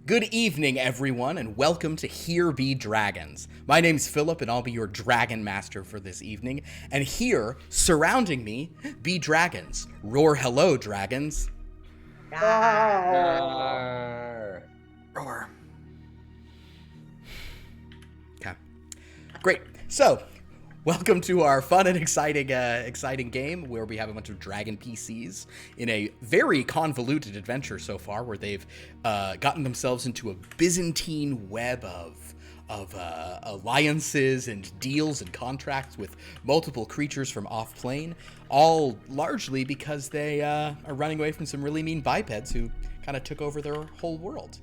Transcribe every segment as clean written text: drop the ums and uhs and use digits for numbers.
Good evening, everyone, and welcome to Here Be Dragons. My name's Philip, and I'll be your dragon master for this evening. And here, surrounding me, be dragons. Roar hello, dragons. Roar. Roar. Okay. Great. So, welcome to our fun and exciting game where we have a bunch of dragon PCs in a very convoluted adventure so far, where they've gotten themselves into a Byzantine web of alliances and deals and contracts with multiple creatures from off-plane, all largely because they are running away from some really mean bipeds who kind of took over their whole world.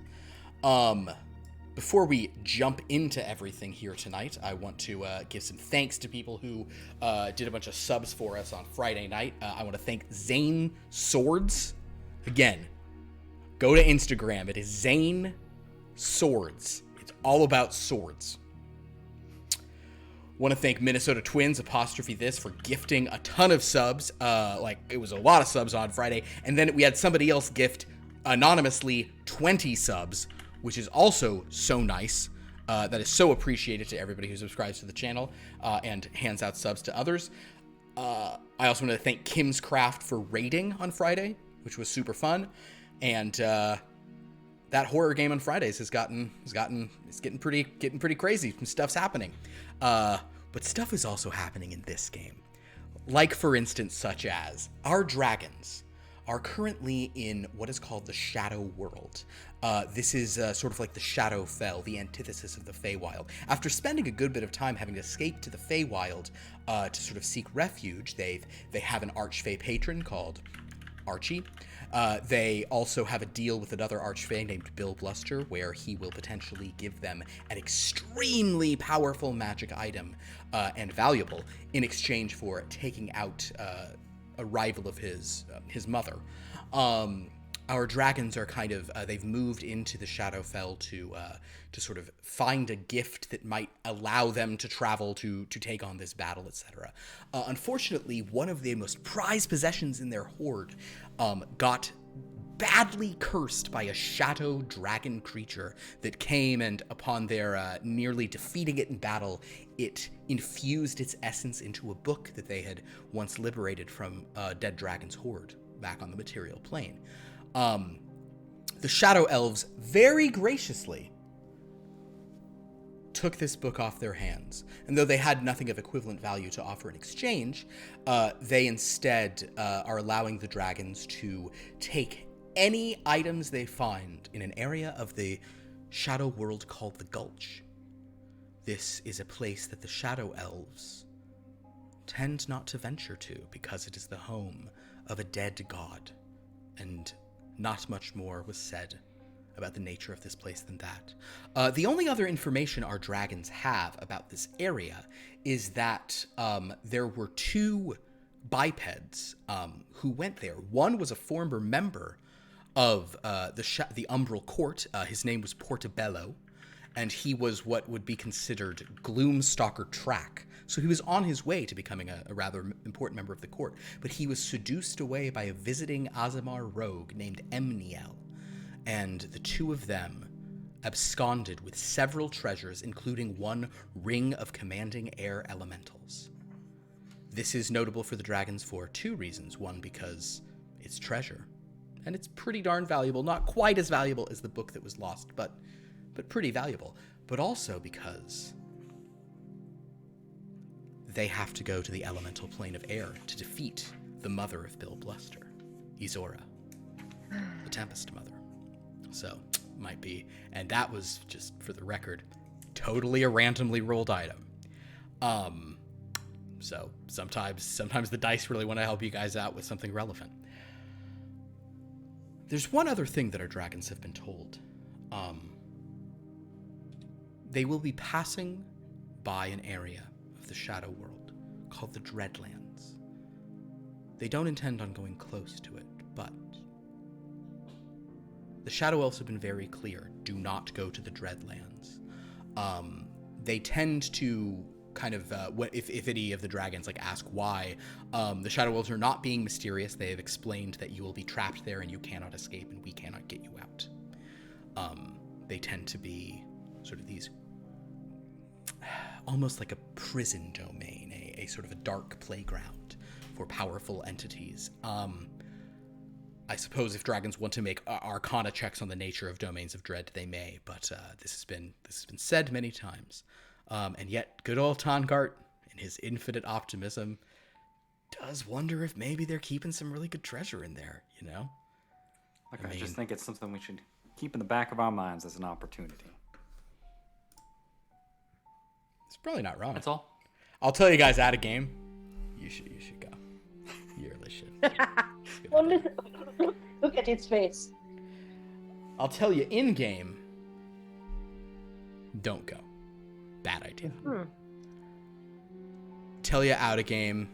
Before we jump into everything here tonight, I want to give some thanks to people who did a bunch of subs for us on Friday night. I want to thank Zane Swords. Again, go to Instagram. It is Zane Swords. It's all about swords. Want to thank Minnesota Twins _this for gifting a ton of subs. It was a lot of subs on Friday. And then we had somebody else gift anonymously 20 subs, which is also so nice. That is so appreciated to everybody who subscribes to the channel and hands out subs to others. I also want to thank Kim's Craft for raiding on Friday, which was super fun. And that horror game on Fridays it's getting pretty crazy. Some stuff's happening. But stuff is also happening in this game. Like, for instance, such as our dragons are currently in what is called the Shadow World. This is sort of like the Shadowfell, the antithesis of the Feywild. After spending a good bit of time having escaped to the Feywild to sort of seek refuge, they have an Archfey patron called Archie. They also have a deal with another Archfey named Bill Bluster, where he will potentially give them an extremely powerful magic item and valuable in exchange for taking out a rival of his mother. Our dragons are kind of they've moved into the Shadowfell to sort of find a gift that might allow them to travel to take on this battle, etc. Unfortunately, one of the most prized possessions in their horde got badly cursed by a shadow dragon creature that came, and upon their nearly defeating it in battle, it infused its essence into a book that they had once liberated from a dead dragon's horde back on the material plane. The Shadow Elves very graciously took this book off their hands, and though they had nothing of equivalent value to offer in exchange, they instead are allowing the dragons to take any items they find in an area of the Shadow World called the Gulch. This is a place that the Shadow Elves tend not to venture to because it is the home of a dead god, and not much more was said about the nature of this place than that. The only other information our dragons have about this area is that there were two bipeds who went there. One was a former member of the Umbral Court. His name was Portobello, and he was what would be considered Gloomstalker Track. So he was on his way to becoming a rather important member of the court, but he was seduced away by a visiting Aasimar rogue named Emniel, and the two of them absconded with several treasures, including one ring of commanding air elementals. This is notable for the dragons for two reasons. One, because it's treasure, and it's pretty darn valuable. Not quite as valuable as the book that was lost, but pretty valuable. But also because they have to go to the elemental plane of air to defeat the mother of Bill Bluster, Izora, the Tempest Mother. So, might be. And that was, just for the record, totally a randomly rolled item. So, sometimes the dice really want to help you guys out with something relevant. There's one other thing that our dragons have been told. They will be passing by an area of the Shadow World called the Dreadlands. They don't intend on going close to it, but the Shadow Elves have been very clear: do not go to the Dreadlands. They tend to kind of, if any of the dragons ask why, the Shadow Elves are not being mysterious. They have explained that you will be trapped there and you cannot escape, and we cannot get you out. they tend to be sort of these almost like a prison domain, a sort of a dark playground for powerful entities. I suppose if dragons want to make arcana checks on the nature of domains of dread, they may, but this has been said many times. And yet, good old Tongart, in his infinite optimism, does wonder if maybe they're keeping some really good treasure in there, you know? Look, I just think it's something we should keep in the back of our minds as an opportunity. It's probably not wrong. That's all. I'll tell you guys at a game. You should go. You really should. Look at his face. I'll tell you in game. Don't go. Bad idea. Tell you out of game.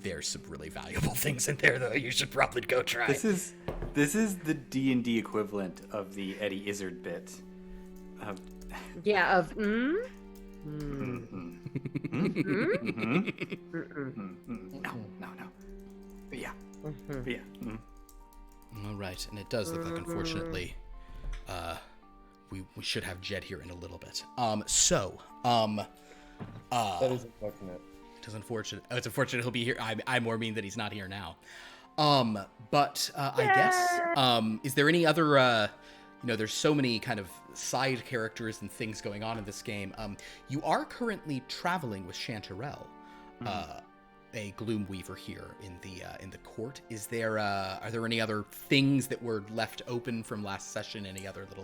There's some really valuable things in there, though. You should probably go try. This is the D&D equivalent of the Eddie Izzard bit. Yeah. No. But yeah. All right, and it does look like, unfortunately, we should have Jed here in a little bit. That is unfortunate. It is unfortunate. It's unfortunate he'll be here. I more mean that he's not here now. But I guess, is there any other, there's so many kind of side characters and things going on in this game. You are currently traveling with Chanterelle, a gloom weaver here in the court. Is there, are there any other things that were left open from last session? Any other little...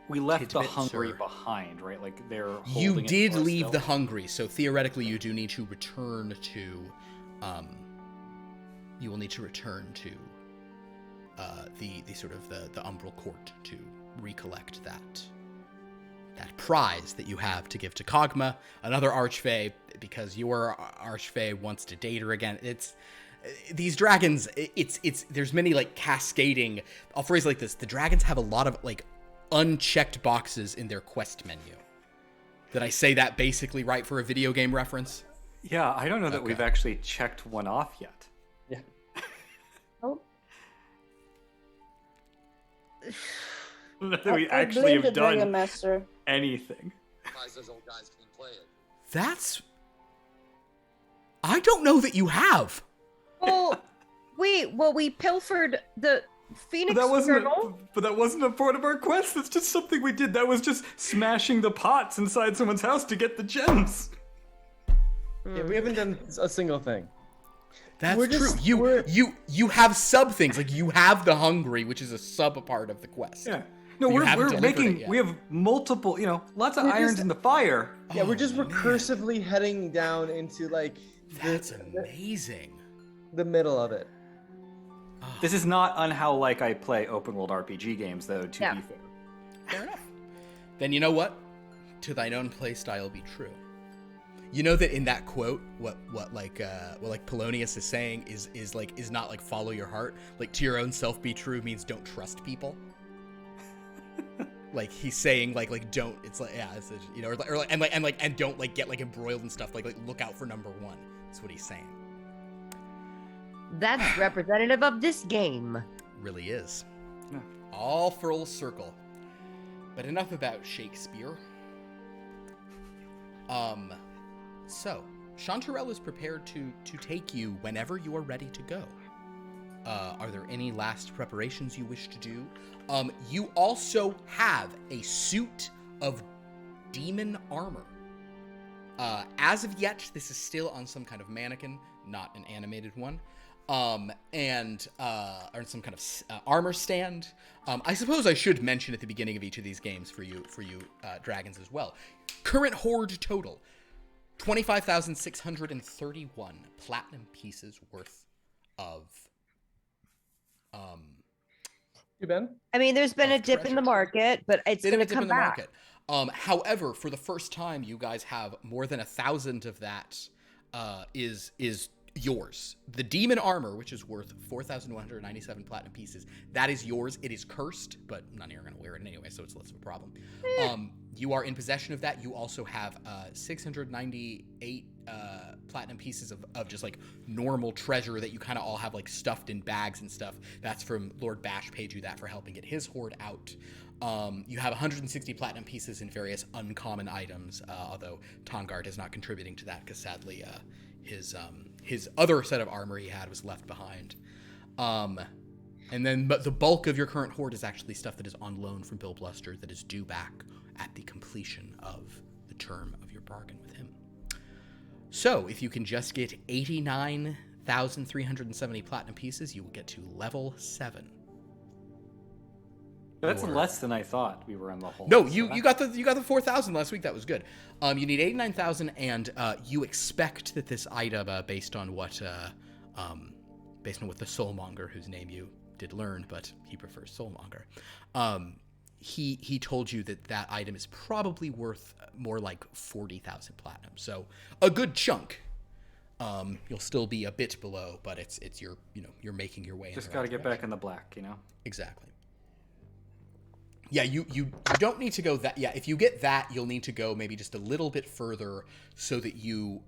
We left the tidbits, hungry or... behind, right? Like they're holding You it did for us leave still. the hungry, so theoretically you do need to return to, you will need to return to the sort of the Umbral Court to recollect that prize that you have to give to Kog'Maw, another Archfey, because your Archfey wants to date her again. It's these dragons. It's there's many like cascading. I'll phrase it like this: the dragons have a lot of like unchecked boxes in their quest menu. Did I say that basically right for a video game reference? Yeah, I don't know that we've actually checked one off yet. Yeah. Oh. That we I actually blame have the Dragon done Master. anything. Those old guys can play it. That's... I don't know that you have. Oh, we pilfered the Phoenix But Journal. that wasn't a part of our quest. That's just something we did. That was just smashing the pots inside someone's house to get the gems. Yeah, we haven't done a single thing. That's We're true. just- You have sub things, like you have the hungry, which is a sub part of the quest. Yeah. No, You we're haven't delivered it making. yet. We have multiple. Lots of We're irons just- in the fire. Yeah, we're just Oh, man. recursively heading down into like That's amazing. the middle of it. This is not on how like I play open world RPG games, though. To Yeah. be fair. Fair enough. Then you know what? To thine own play style be true. You know that in that quote, what Polonius is saying is not like follow your heart. Like to your own self be true means don't trust people. Like he's saying like don't. It's like it's, and don't like get like embroiled and stuff. Like look out for number one. That's what he's saying. That's representative of this game. Really is. Yeah. All full circle. But enough about Shakespeare. So, Chanterelle is prepared to take you whenever you are ready to go. Are there any last preparations you wish to do? You also have a suit of demon armor. As of yet, this is still on some kind of mannequin, not an animated one. Or some kind of armor stand. I suppose I should mention at the beginning of each of these games for you dragons as well. Current hoard total, 25,631 platinum pieces worth of You Ben? I mean, there's been a Of dip in the treasure. market, but it's Bit of going a to dip come in the back. market. However, for the first time, you guys have more than 1,000 of that is yours. The demon armor, which is worth 4,197 platinum pieces, that is yours. It is cursed, but none of you are going to wear it anyway, so it's less of a problem. You are in possession of that. You also have 698 platinum pieces of just like normal treasure that you kind of all have like stuffed in bags and stuff. That's from Lord Bash, paid you that for helping get his hoard out. You have 160 platinum pieces in various uncommon items, although Tongard is not contributing to that because sadly his other set of armor he had was left behind. And then but the bulk of your current hoard is actually stuff that is on loan from Bill Bluster that is due back at the completion of the term of your bargain with him. So if you can just get 89,370 platinum pieces, you will get to level 7. That's less than I thought we were in the hole. No, you got the 4,000 last week. That was good. You need 89,000, and you expect that this item, based on what the Soulmonger, whose name you did learn, but he prefers Soulmonger, he told you that item is probably worth more like 40,000 platinum. So a good chunk. You'll still be a bit below, but it's you're making your way. Just got to get back in the black, Exactly. Yeah, you don't need to go that. Yeah, if you get that, you'll need to go maybe just a little bit further so that you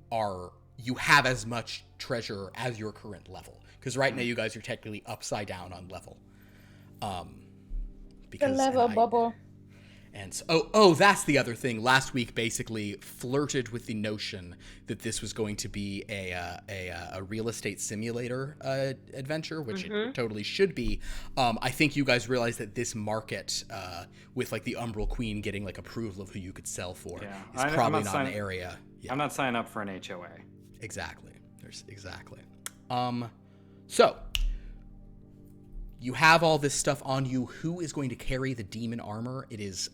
have as much treasure as your current level. Because right now you guys are technically upside down on level. Because the level bubble. And so, that's the other thing. Last week basically flirted with the notion that this was going to be a real estate simulator adventure, which it totally should be. I think you guys realize that this market, with like the Umbral Queen getting like approval of who you could sell for, is probably not an area. Yeah. I'm not signing up for an HOA. Exactly. So you have all this stuff on you. Who is going to carry the demon armor? It is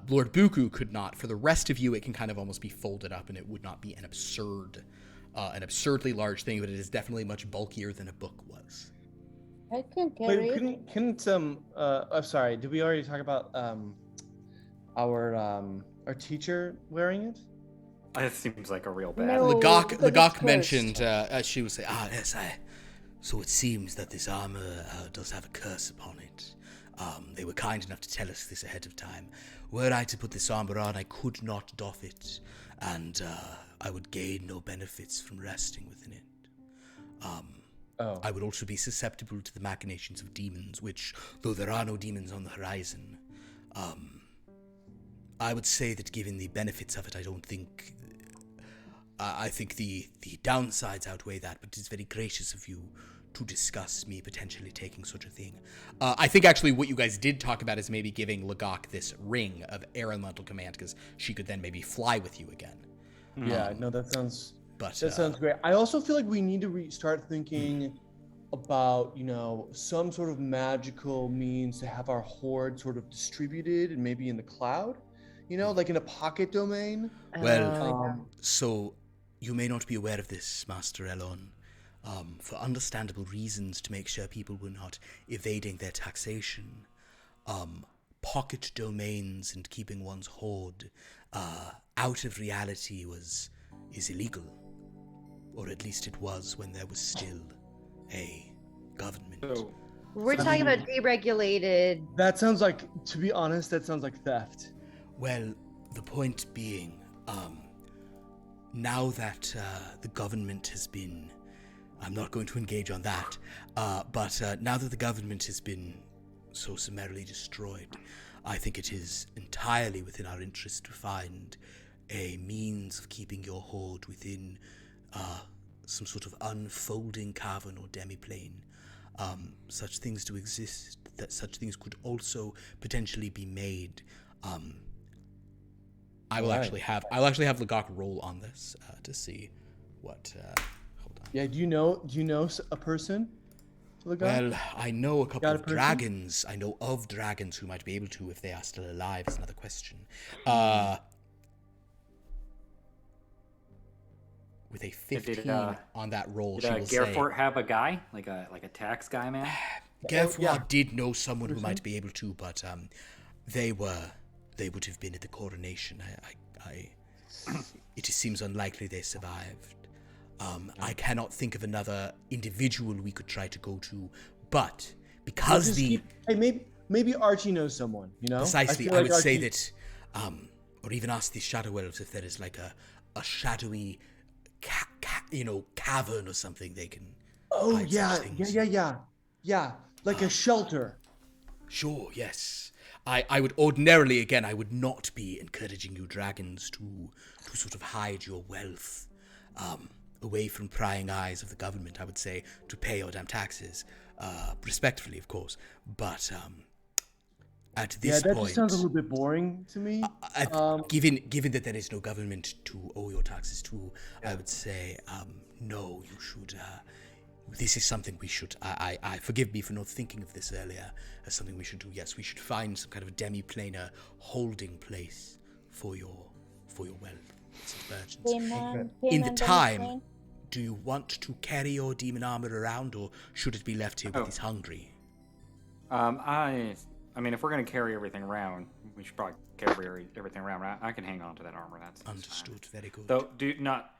Lord Buku could not. For the rest of you, it can kind of almost be folded up, and it would not be an absurdly large thing, but it is definitely much bulkier than a book was. I can carry it. Wait, couldn't I'm sorry, did we already talk about our teacher wearing it? It seems like a real bad. No. Lagok mentioned she was saying, yes, so it seems that this armor does have a curse upon it. They were kind enough to tell us this ahead of time. Were I to put this armor on, I could not doff it, and I would gain no benefits from resting within it. I would also be susceptible to the machinations of demons, which, though there are no demons on the horizon, I would say that given the benefits of it, I don't think... I think the downsides outweigh that, but it's very gracious of you to discuss me potentially taking such a thing. I think actually what you guys did talk about is maybe giving Lagok this ring of air elemental command, because she could then maybe fly with you again. Yeah, no, that sounds great. I also feel like we need to start thinking about, some sort of magical means to have our hoard sort of distributed and maybe in the cloud, like in a pocket domain. Well, so you may not be aware of this, Master Elon. For understandable reasons, to make sure people were not evading their taxation, pocket domains and keeping one's hoard out of reality is illegal. Or at least it was when there was still a government. We're talking about deregulated. That sounds like, to be honest, that sounds like theft. Well, the point being, now that the government has been... I'm not going to engage on that, but now that the government has been so summarily destroyed, I think it is entirely within our interest to find a means of keeping your hoard within some sort of unfolding cavern or demiplane. Such things do exist, that such things could also potentially be made. I'll actually have Lagok roll on this to see what. Hold on. Yeah, do you know a person? Lagok? Well, I know a couple of dragons. I know of dragons who might be able to if they are still alive. Is another question. With a 15 on that roll, she will say. Did Gerfort have a guy, like a tax guy, man? Gerfort did know someone who might be able to, but they would have been at the coronation. It seems unlikely they survived. I cannot think of another individual we could try to go to, but because maybe Archie knows someone, you know? Precisely, I would say that, or even ask the Shadow Elves if there is like a shadowy, cavern or something they can. Oh yeah, like a shelter. Sure, yes. I would ordinarily, again, I would not be encouraging you dragons to sort of hide your wealth away from prying eyes of the government. I would say to pay your damn taxes, respectfully, of course. But at this point, just sounds a little bit boring to me. Given that there is no government to owe your taxes to, I would say no. You should. This is something we should. I forgive me for not thinking of this earlier as something we should do. Yes, we should find some kind of a demi-planar holding place for your wealth and merchants. In the time, do you want to carry your demon armor around, or should it be left here with these hungry? I mean, if we're gonna carry everything around, we should probably carry everything around. I can hang on to that armor. That's understood. Fine. Very good. Though, do not.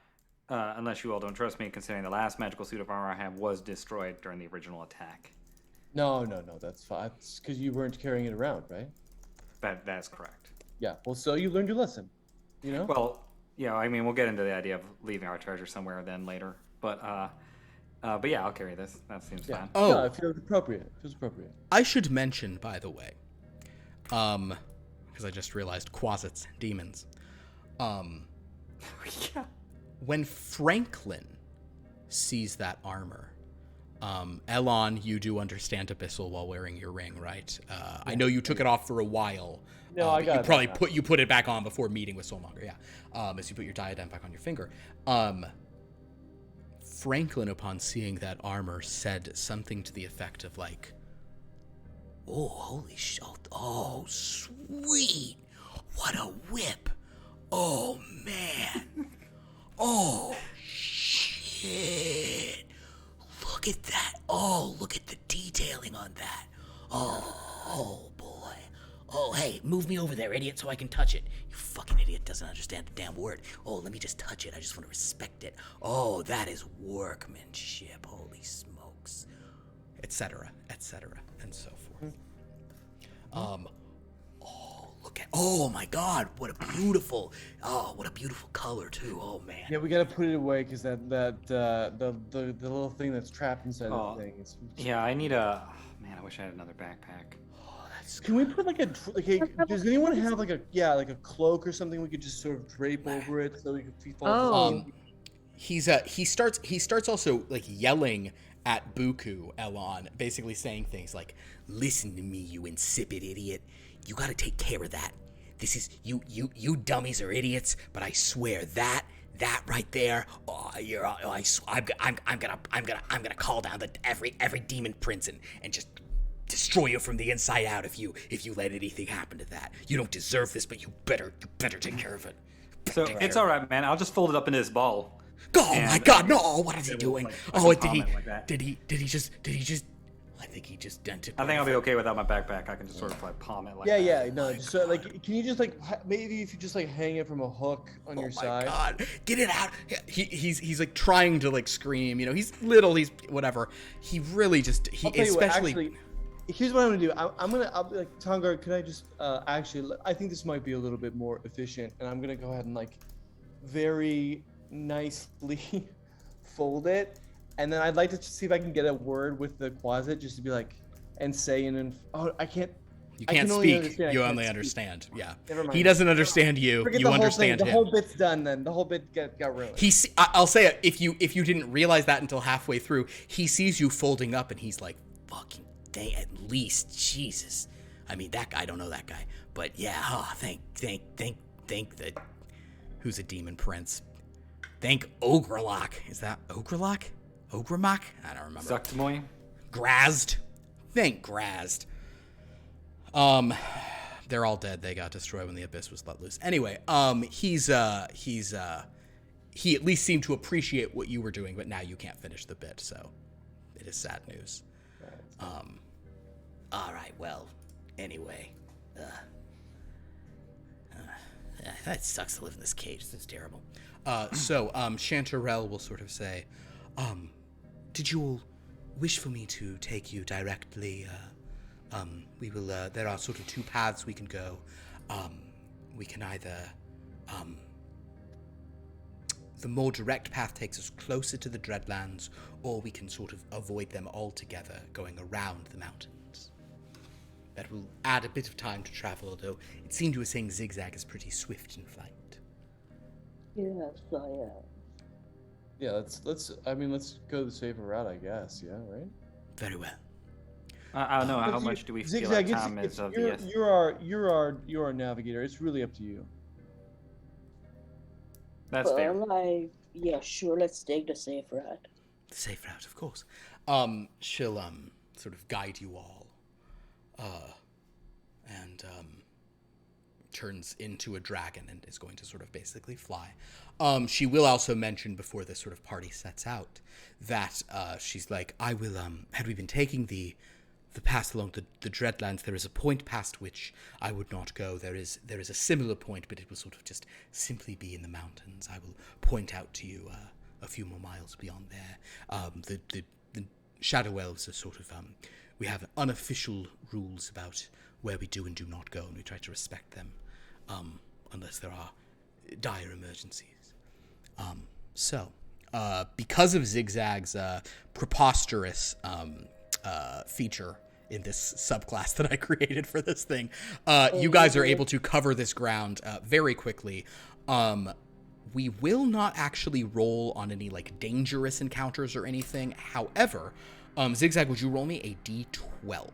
Unless you all don't trust me, considering the last magical suit of armor I have was destroyed during the original attack. No, that's fine. It's because you weren't carrying it around, right? That's correct. Yeah. Well, so you learned your lesson, you know? Well, yeah. I mean, we'll get into the idea of leaving our treasure somewhere then later. But yeah, I'll carry this. That seems fine. Oh, no, it feels appropriate. I should mention, by the way, because I just realized quasits, demons. Yeah. When Franklin sees that armor, Elon, you do understand Abyssal while wearing your ring, right? I know you took it off for a while. No, I got you it. Probably put it back on before meeting with Soulmonger, yeah. As you put your diadem back on your finger. Franklin, upon seeing that armor, said something to the effect of like, "Oh, holy shit! Oh, sweet! What a whip! Oh man!" Oh, shit. Look at that. Oh, look at the detailing on that. Oh, boy. Oh, hey, move me over there, idiot, so I can touch it. You fucking idiot doesn't understand the damn word. Oh, let me just touch it. I just want to respect it. Oh, that is workmanship. Holy smokes. Etc., and so forth. Oh my God! What a beautiful color too. Oh man. Yeah, we gotta put it away because the little thing that's trapped inside the thing. Yeah, I need a. Man, I wish I had another backpack. Oh, that's. Can we put does anyone have like a cloak or something we could just sort of drape over it so we could fall? He starts also like yelling at Buku Elon, basically saying things like, "Listen to me, you insipid idiot. You gotta take care of that. This is you dummies are idiots, but I swear that right there, I'm gonna call down every demon prince and just destroy you from the inside out if you let anything happen to that. You don't deserve this, but you better take care of it." So it's all right, man. I'll just fold it up into this ball. Oh my God, no! What is he doing? Did he just? I think he just dented. I think I'll be okay without my backpack. I can just sort of like palm it like. No. Just so, like, can you just like maybe if you just like hang it from a hook on your side? Oh my God, get it out! He's like trying to like scream. You know, he's little. He's whatever. He really just actually. Here's what I'm gonna do. I'll be like, Tongar, could I just actually? I think this might be a little bit more efficient, and I'm gonna go ahead and like very nicely fold it. And then I'd like to see if I can get a word with the quasit just to be like, and say, I can't. You can't speak. You only understand. Yeah. Never mind. He doesn't understand you. Forget You understand him. The whole bit's done then. The whole bit got ruined. I'll say it. If you didn't realize that until halfway through, he sees you folding up and he's like, fucking dang, at least, Jesus. I mean, that guy, I don't know that guy. But yeah, thank that. Who's a demon prince? Thank Ogrelok. Is that Ogrelok? Ogremok? I don't remember. Zuctmoy? Grazed. Thank Grazed. They're all dead. They got destroyed when the abyss was let loose. Anyway, he at least seemed to appreciate what you were doing, but now you can't finish the bit, so it is sad news. All right, well, anyway, that sucks to live in this cage. This is terrible. Chanterelle will sort of say, did you all wish for me to take you directly? We will, there are sort of two paths we can go. We can either, the more direct path takes us closer to the Dreadlands, or we can sort of avoid them altogether, going around the mountains. That will add a bit of time to travel, although it seemed you were saying XigXag is pretty swift in flight. Yes, I am. Yeah, let's go the safer route, I guess. Yeah, right. Very well. I don't know. How much do we feel like time is of the essence? You're our navigator. It's really up to you. That's fair. Yeah, sure. Let's take the safe route. The safe route, of course. She'll sort of guide you all, and turns into a dragon and is going to sort of basically fly. She will also mention before this sort of party sets out that she's like, I will, had we been taking the path along the Dreadlands, there is a point past which I would not go. There is a similar point, but it will sort of just simply be in the mountains. I will point out to you a few more miles beyond there. The Shadow Elves are sort of, we have unofficial rules about where we do and do not go, and we try to respect them, unless there are dire emergencies. Because of XigXag's preposterous feature in this subclass that I created for this thing, you guys are able to cover this ground very quickly. We will not actually roll on any like dangerous encounters or anything. However, XigXag, would you roll me a D12?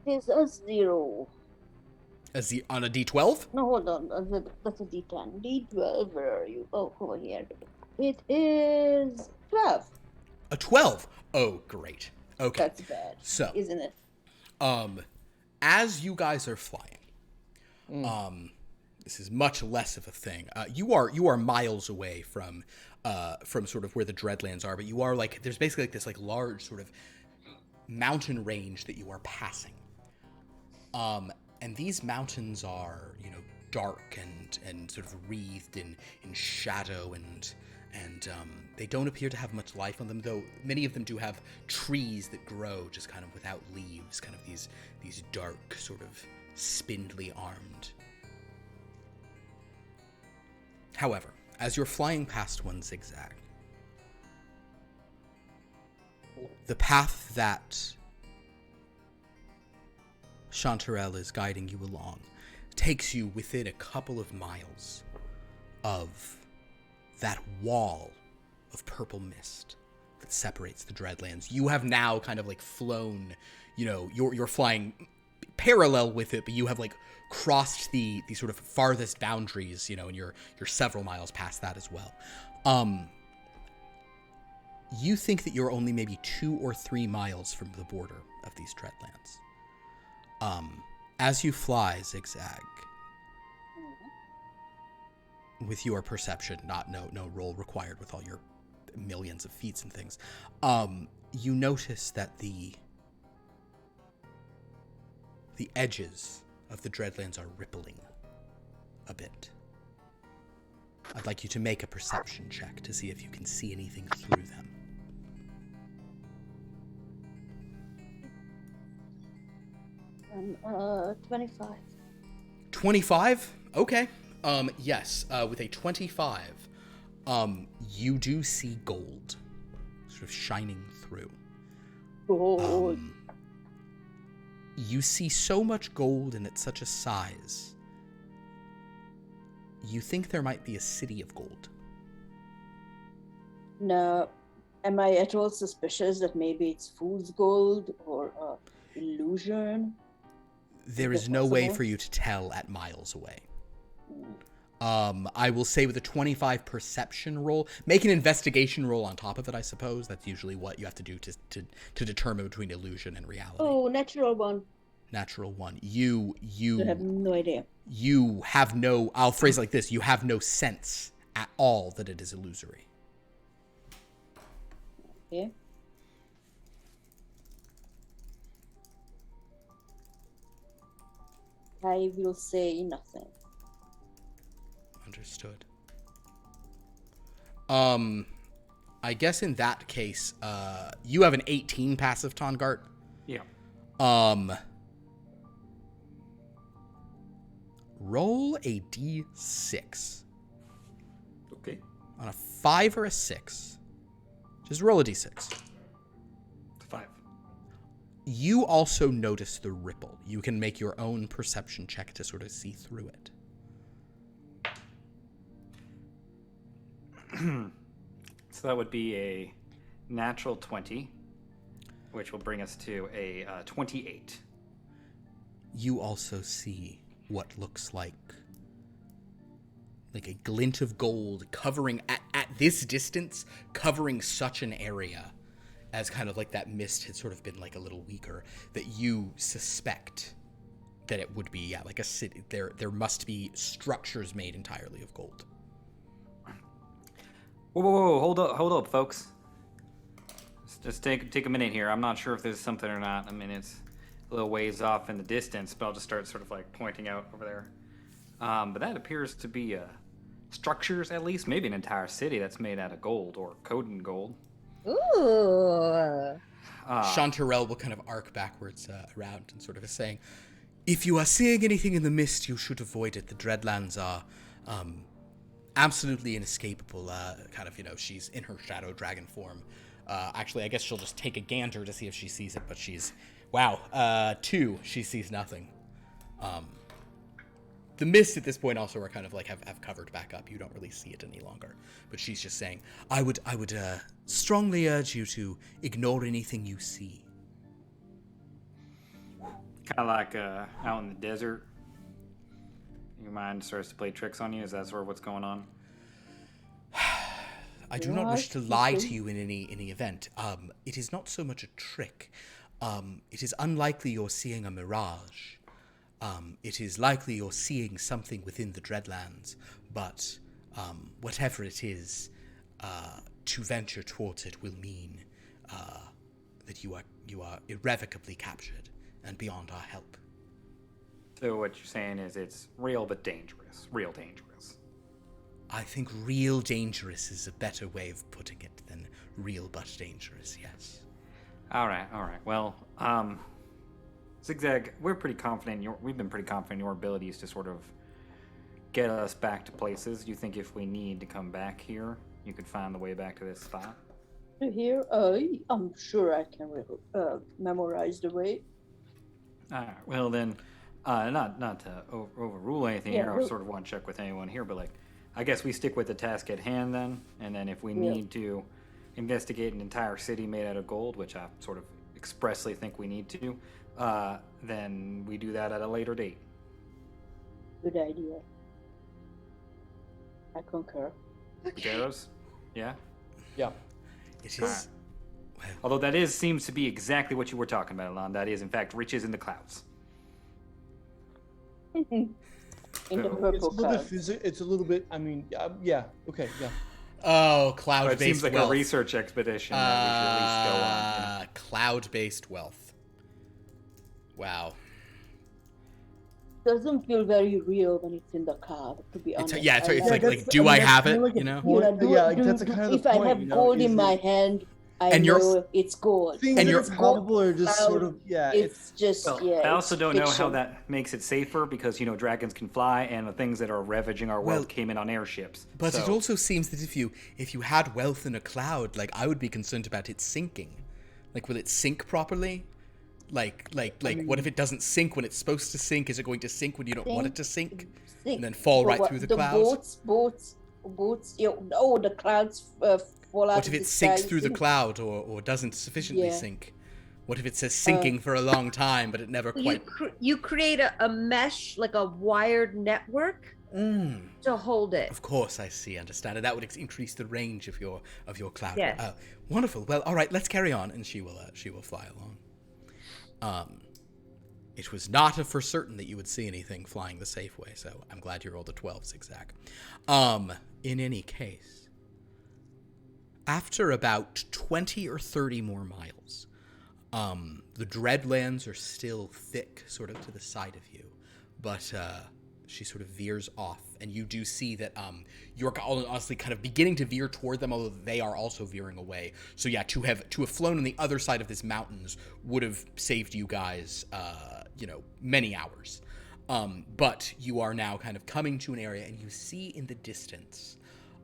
It's a 0. On a D12? No, hold on. That's a D10. D12, where are you? Oh, over here. It is 12. A 12? Oh, great. Okay. That's bad. So, isn't it? As you guys are flying, this is much less of a thing. You are miles away from sort of where the Dreadlands are, but you are like, there's basically like this like large sort of mountain range that you are passing. And these mountains are, dark and sort of wreathed in shadow and they don't appear to have much life on them, though many of them do have trees that grow just kind of without leaves, kind of these dark, sort of spindly armed. However, as you're flying past one XigXag, the path that Chanterelle is guiding you along takes you within a couple of miles of that wall of purple mist that separates the Dreadlands. You have now kind of like flown, you're flying parallel with it, but you have like crossed the sort of farthest boundaries, and you're several miles past that as well. You think that you're only maybe 2 or 3 miles from the border of these Dreadlands. As you fly, XigXag, with your perception, no roll required with all your millions of feats and things, you notice that the edges of the Dreadlands are rippling a bit. I'd like you to make a perception check to see if you can see anything through them. 25. 25? Okay. Yes, with a 25, you do see gold sort of shining through. Gold. You see so much gold and at such a size, you think there might be a city of gold. No. Am I at all suspicious that maybe it's fool's gold or illusion? There is no way for you to tell at miles away. I will say with a 25 perception roll, make an investigation roll on top of it, I suppose. That's usually what you have to do to determine between illusion and reality. Oh, natural 1. Natural 1. You I have no idea. You have no, I'll phrase it like this, you have no sense at all that it is illusory. Okay. I will say nothing. Understood. I guess in that case, you have an 18 passive, Tongart. Yeah. Roll a d6. Okay. On a 5 or a 6. Just roll a d6. It's 5. You also notice the ripple. You can make your own perception check to sort of see through it. So that would be a natural 20, which will bring us to a 28. You also see what looks like a glint of gold covering, at this distance, covering such an area, as kind of like that mist had sort of been like a little weaker, that you suspect that it would be, like a city. There must be structures made entirely of gold. Whoa, hold up, folks. Just take a minute here. I'm not sure if there's something or not. I mean, it's a little ways off in the distance, but I'll just start sort of like pointing out over there. But that appears to be structures, at least, maybe an entire city that's made out of gold or coated in gold. Ooh. Chanterelle will kind of arc backwards around and sort of is saying, if you are seeing anything in the mist, you should avoid it. The Dreadlands are absolutely inescapable. Kind of, she's in her shadow dragon form. Actually, I guess she'll just take a gander to see if she sees it, but she's... Wow, 2, she sees nothing. The mist at this point also are kind of like have covered back up. You don't really see it any longer. But she's just saying, I would strongly urge you to ignore anything you see. Kind of like out in the desert. Your mind starts to play tricks on you. Is that sort of what's going on? I do not wish to lie to you in any event. It is not so much a trick. It is unlikely you're seeing a mirage. It is likely you're seeing something within the Dreadlands, but whatever it is, to venture towards it will mean that you are irrevocably captured and beyond our help. So what you're saying is it's real but dangerous. Real dangerous. I think real dangerous is a better way of putting it than real but dangerous, yes. All right. Well, XigXag, we're pretty confident. We've been pretty confident in your abilities to sort of get us back to places. You think if we need to come back here, you could find the way back to this spot? Here, I'm sure I can memorize the way. All right. Well then, not to overrule anything here. I sort of want to check with anyone here, but I guess we stick with the task at hand then, and then if we need to investigate an entire city made out of gold, which I sort of expressly think we need to, then we do that at a later date. Good idea. I concur. Jaros? Yeah? Yeah. It is... Although that seems to be exactly what you were talking about, Alon. That is, in fact, riches in the clouds. In the purple cloud. It's a little bit, yeah, okay, yeah. Oh, cloud-based wealth. It seems like a research expedition that we should at least go on. Cloud-based wealth. Wow. Doesn't feel very real when it's in the cloud, to be honest. It's like, do I have it, that's a kind of if I have gold in my hand, I know it's gold. Things and you're probable are just sort of, It's just, I also don't know how that makes it safer because, dragons can fly and the things that are ravaging our world came in on airships. But it also seems that if you had wealth in a cloud, I would be concerned about it sinking. Will it sink properly? What if it doesn't sink when it's supposed to sink? Is it going to sink when you don't want it to sink? And then fall right through the clouds? Boats, the clouds fall out. What if it sinks through the cloud or doesn't sufficiently sink? What if it says sinking for a long time, but it never quite... You create a mesh, like a wired network to hold it. Of course, I see, understand. And that would increase the range of your cloud. Yes. Wonderful. Well, all right, let's carry on, and she will fly along. It was not for certain that you would see anything flying the safe way, so I'm glad you rolled a 12, XigXag. In any case, after about 20 or 30 more miles, the Dreadlands are still thick, sort of to the side of you, but she sort of veers off, and you do see that you're honestly kind of beginning to veer toward them, although they are also veering away. So yeah, to have flown on the other side of this mountains would have saved you guys, many hours. But you are now kind of coming to an area, and you see in the distance,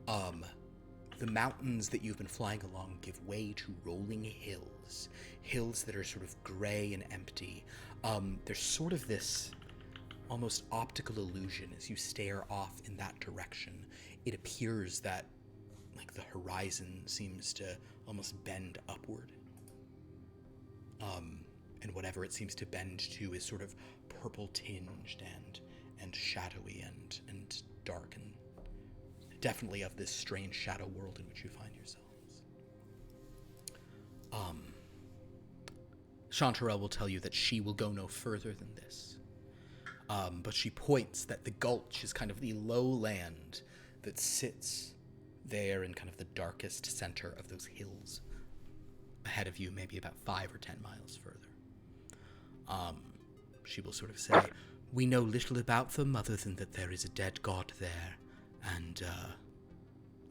the mountains that you've been flying along give way to rolling hills that are sort of gray and empty. There's sort of this almost optical illusion as you stare off in that direction. It appears that, like, the horizon seems to almost bend upward. And whatever it seems to bend to is sort of purple tinged and shadowy and dark, and definitely of this strange shadow world in which you find yourselves. Chanterelle will tell you that she will go no further than this. But she points that the gulch is kind of the low land that sits there in kind of the darkest center of those hills ahead of you, maybe about 5 or 10 miles further. She will sort of say, we know little about them other than that there is a dead god there, and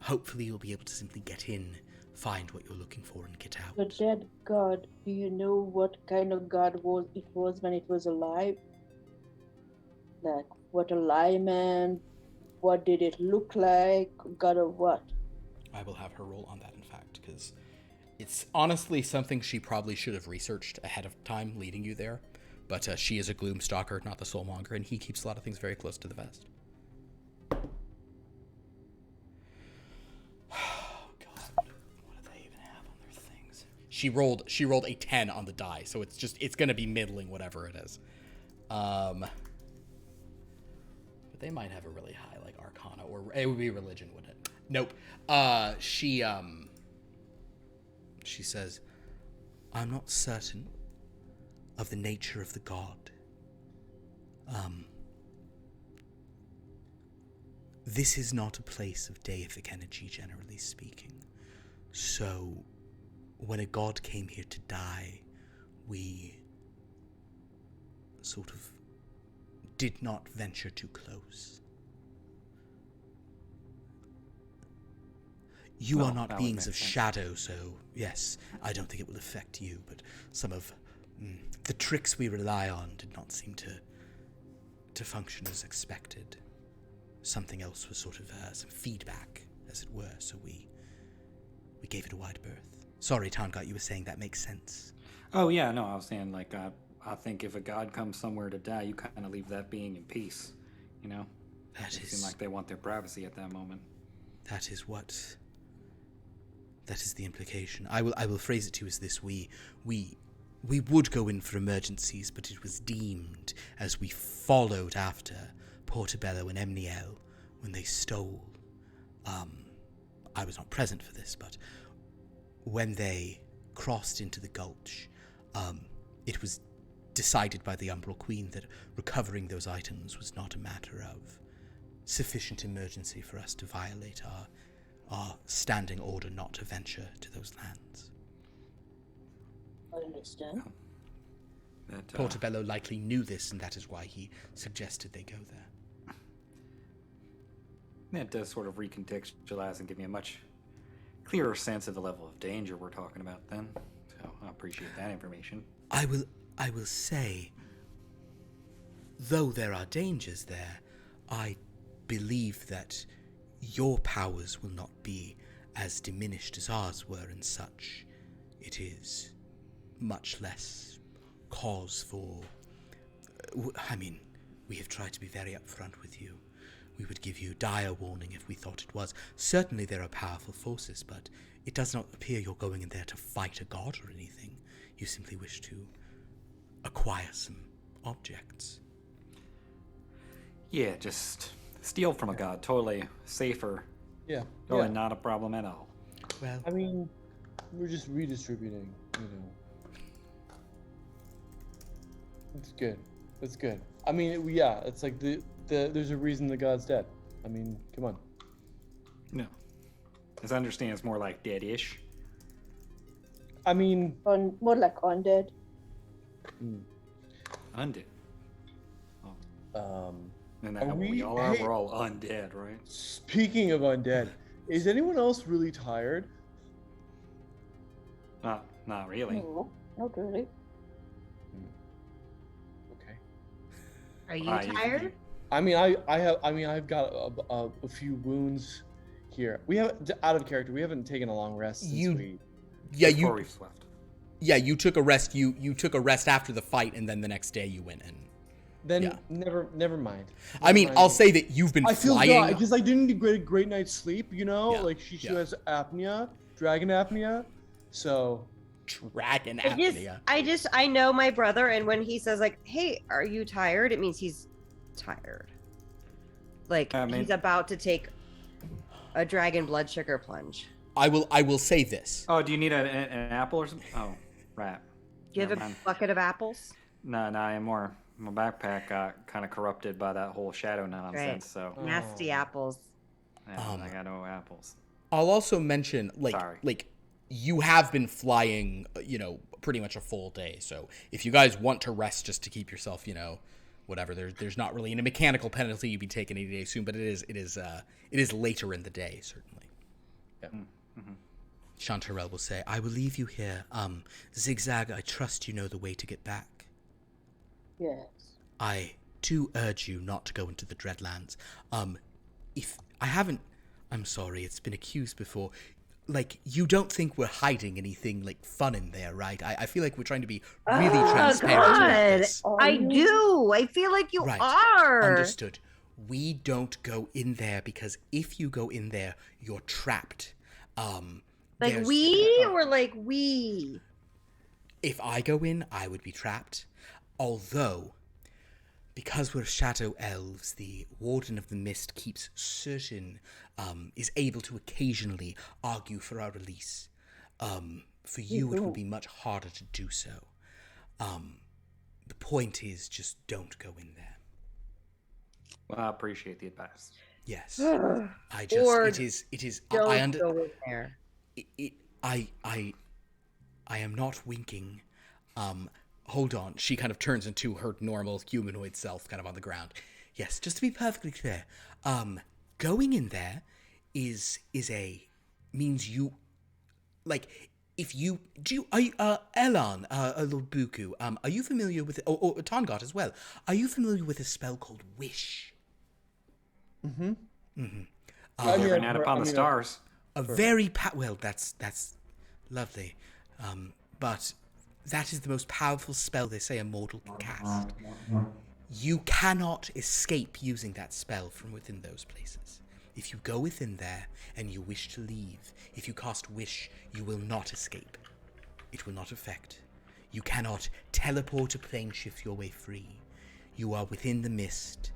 hopefully you'll be able to simply get in, find what you're looking for, and get out. The dead god, do you know what kind of god it was when it was alive? Like, what a lie meant? What did it look like? God of what? I will have her roll on that, in fact, because it's honestly something she probably should have researched ahead of time, leading you there. But she is a Gloomstalker, not the Soulmonger, and he keeps a lot of things very close to the vest. Oh, God. What do they even have on their things? She rolled a 10 on the die, so it's going to be middling, whatever it is. But they might have a really high, like, Arcana, or it would be religion, wouldn't it? Nope. She says, I'm not certain of the nature of the god. This is not a place of deific energy, generally speaking. So, when a god came here to die, we sort of did not venture too close. You are not beings of shadow, so yes, I don't think it will affect you, but some of the tricks we rely on did not seem to function as expected. Something else was sort of some feedback, as it were, so we gave it a wide berth. Sorry, Tarngart, you were saying that makes sense. Oh, yeah, no, I was saying, like, I think if a god comes somewhere to die, you kind of leave that being in peace, you know? It seems like they want their privacy at that moment. That is the implication. I will phrase it to you as this: we would go in for emergencies, but it was deemed, as we followed after Portobello and Emniel when they stole. I was not present for this, but when they crossed into the gulch, it was decided by the Umbral Queen that recovering those items was not a matter of sufficient emergency for us to violate our standing order not to venture to those lands. I understand. Portobello likely knew this, and that is why he suggested they go there. That does sort of recontextualize and give me a much clearer sense of the level of danger we're talking about then. So I appreciate that information. I will say, though there are dangers there, I believe that your powers will not be as diminished as ours were, and such it is much less cause for... I mean, we have tried to be very upfront with you. We would give you dire warning if we thought it was. Certainly there are powerful forces, but it does not appear you're going in there to fight a god or anything. You simply wish to acquire some objects. Yeah, just steal from a god. Totally safer. Yeah. Totally not a problem at all. Well, I mean, we're just redistributing, you know. It's good. It's good. I mean, yeah, it's like there's a reason the god's dead. I mean, come on. No. As I understand, it's more like dead-ish. I mean... More like undead. Undead. And then we all are, we're all undead, right? Speaking of undead, is anyone else really tired? Not really. No, not really. Okay. Are you tired? I've got a few wounds here. We have, out of character, we haven't taken a long rest since we left. Yeah, you took a rest. You took a rest after the fight, and then the next day you went and. Then never mind. I'll say that you've been flying. Because I didn't get a great night's sleep. Like she has apnea, dragon apnea, so. Dragon apnea. I know my brother, and when he says like, "Hey, are you tired?" it means he's tired. Like he's about to take a dragon blood sugar plunge. I will say this. Oh, do you need an apple or something? Oh, rat. Do you have a bucket of apples? No, anymore. My backpack got kind of corrupted by that whole shadow nonsense. Right. So nasty apples. Yeah, I got no apples. I'll also mention, like you have been flying, pretty much a full day. So if you guys want to rest just to keep yourself, whatever, there's not really a mechanical penalty you'd be taking any day soon, but it is later in the day, certainly. Yeah. Mm-hmm. Chanterelle will say, "I will leave you here. XigXag, I trust you know the way to get back." Yes. I do urge you not to go into the Dreadlands. If I haven't, I'm sorry, it's been accused before. Like, you don't think we're hiding anything, like, fun in there, right? I feel like we're trying to be really transparent about this. I do. I feel like you are. Understood. We don't go in there because if you go in there, you're trapped. Like we or like we? If I go in, I would be trapped. Although, because we're shadow elves, the Warden of the Mist keeps certain, is able to occasionally argue for our release. For you, it will be much harder to do so. The point is, just don't go in there. Well, I appreciate the advice. Yes. Or it is, don't go in there. I am not winking. Hold on. She kind of turns into her normal humanoid self, kind of on the ground. Yes, just to be perfectly clear, going in there means you, like, if you do, Elan, Lord Buku, are you familiar with, or Tongat as well? Are you familiar with a spell called Wish? Looking out upon the stars. Well, that's lovely, but. That is the most powerful spell they say a mortal can cast. You cannot escape using that spell from within those places. If you go within there and you wish to leave, if you cast Wish, you will not escape. It will not affect. You cannot teleport or plane shift your way free. You are within the mist.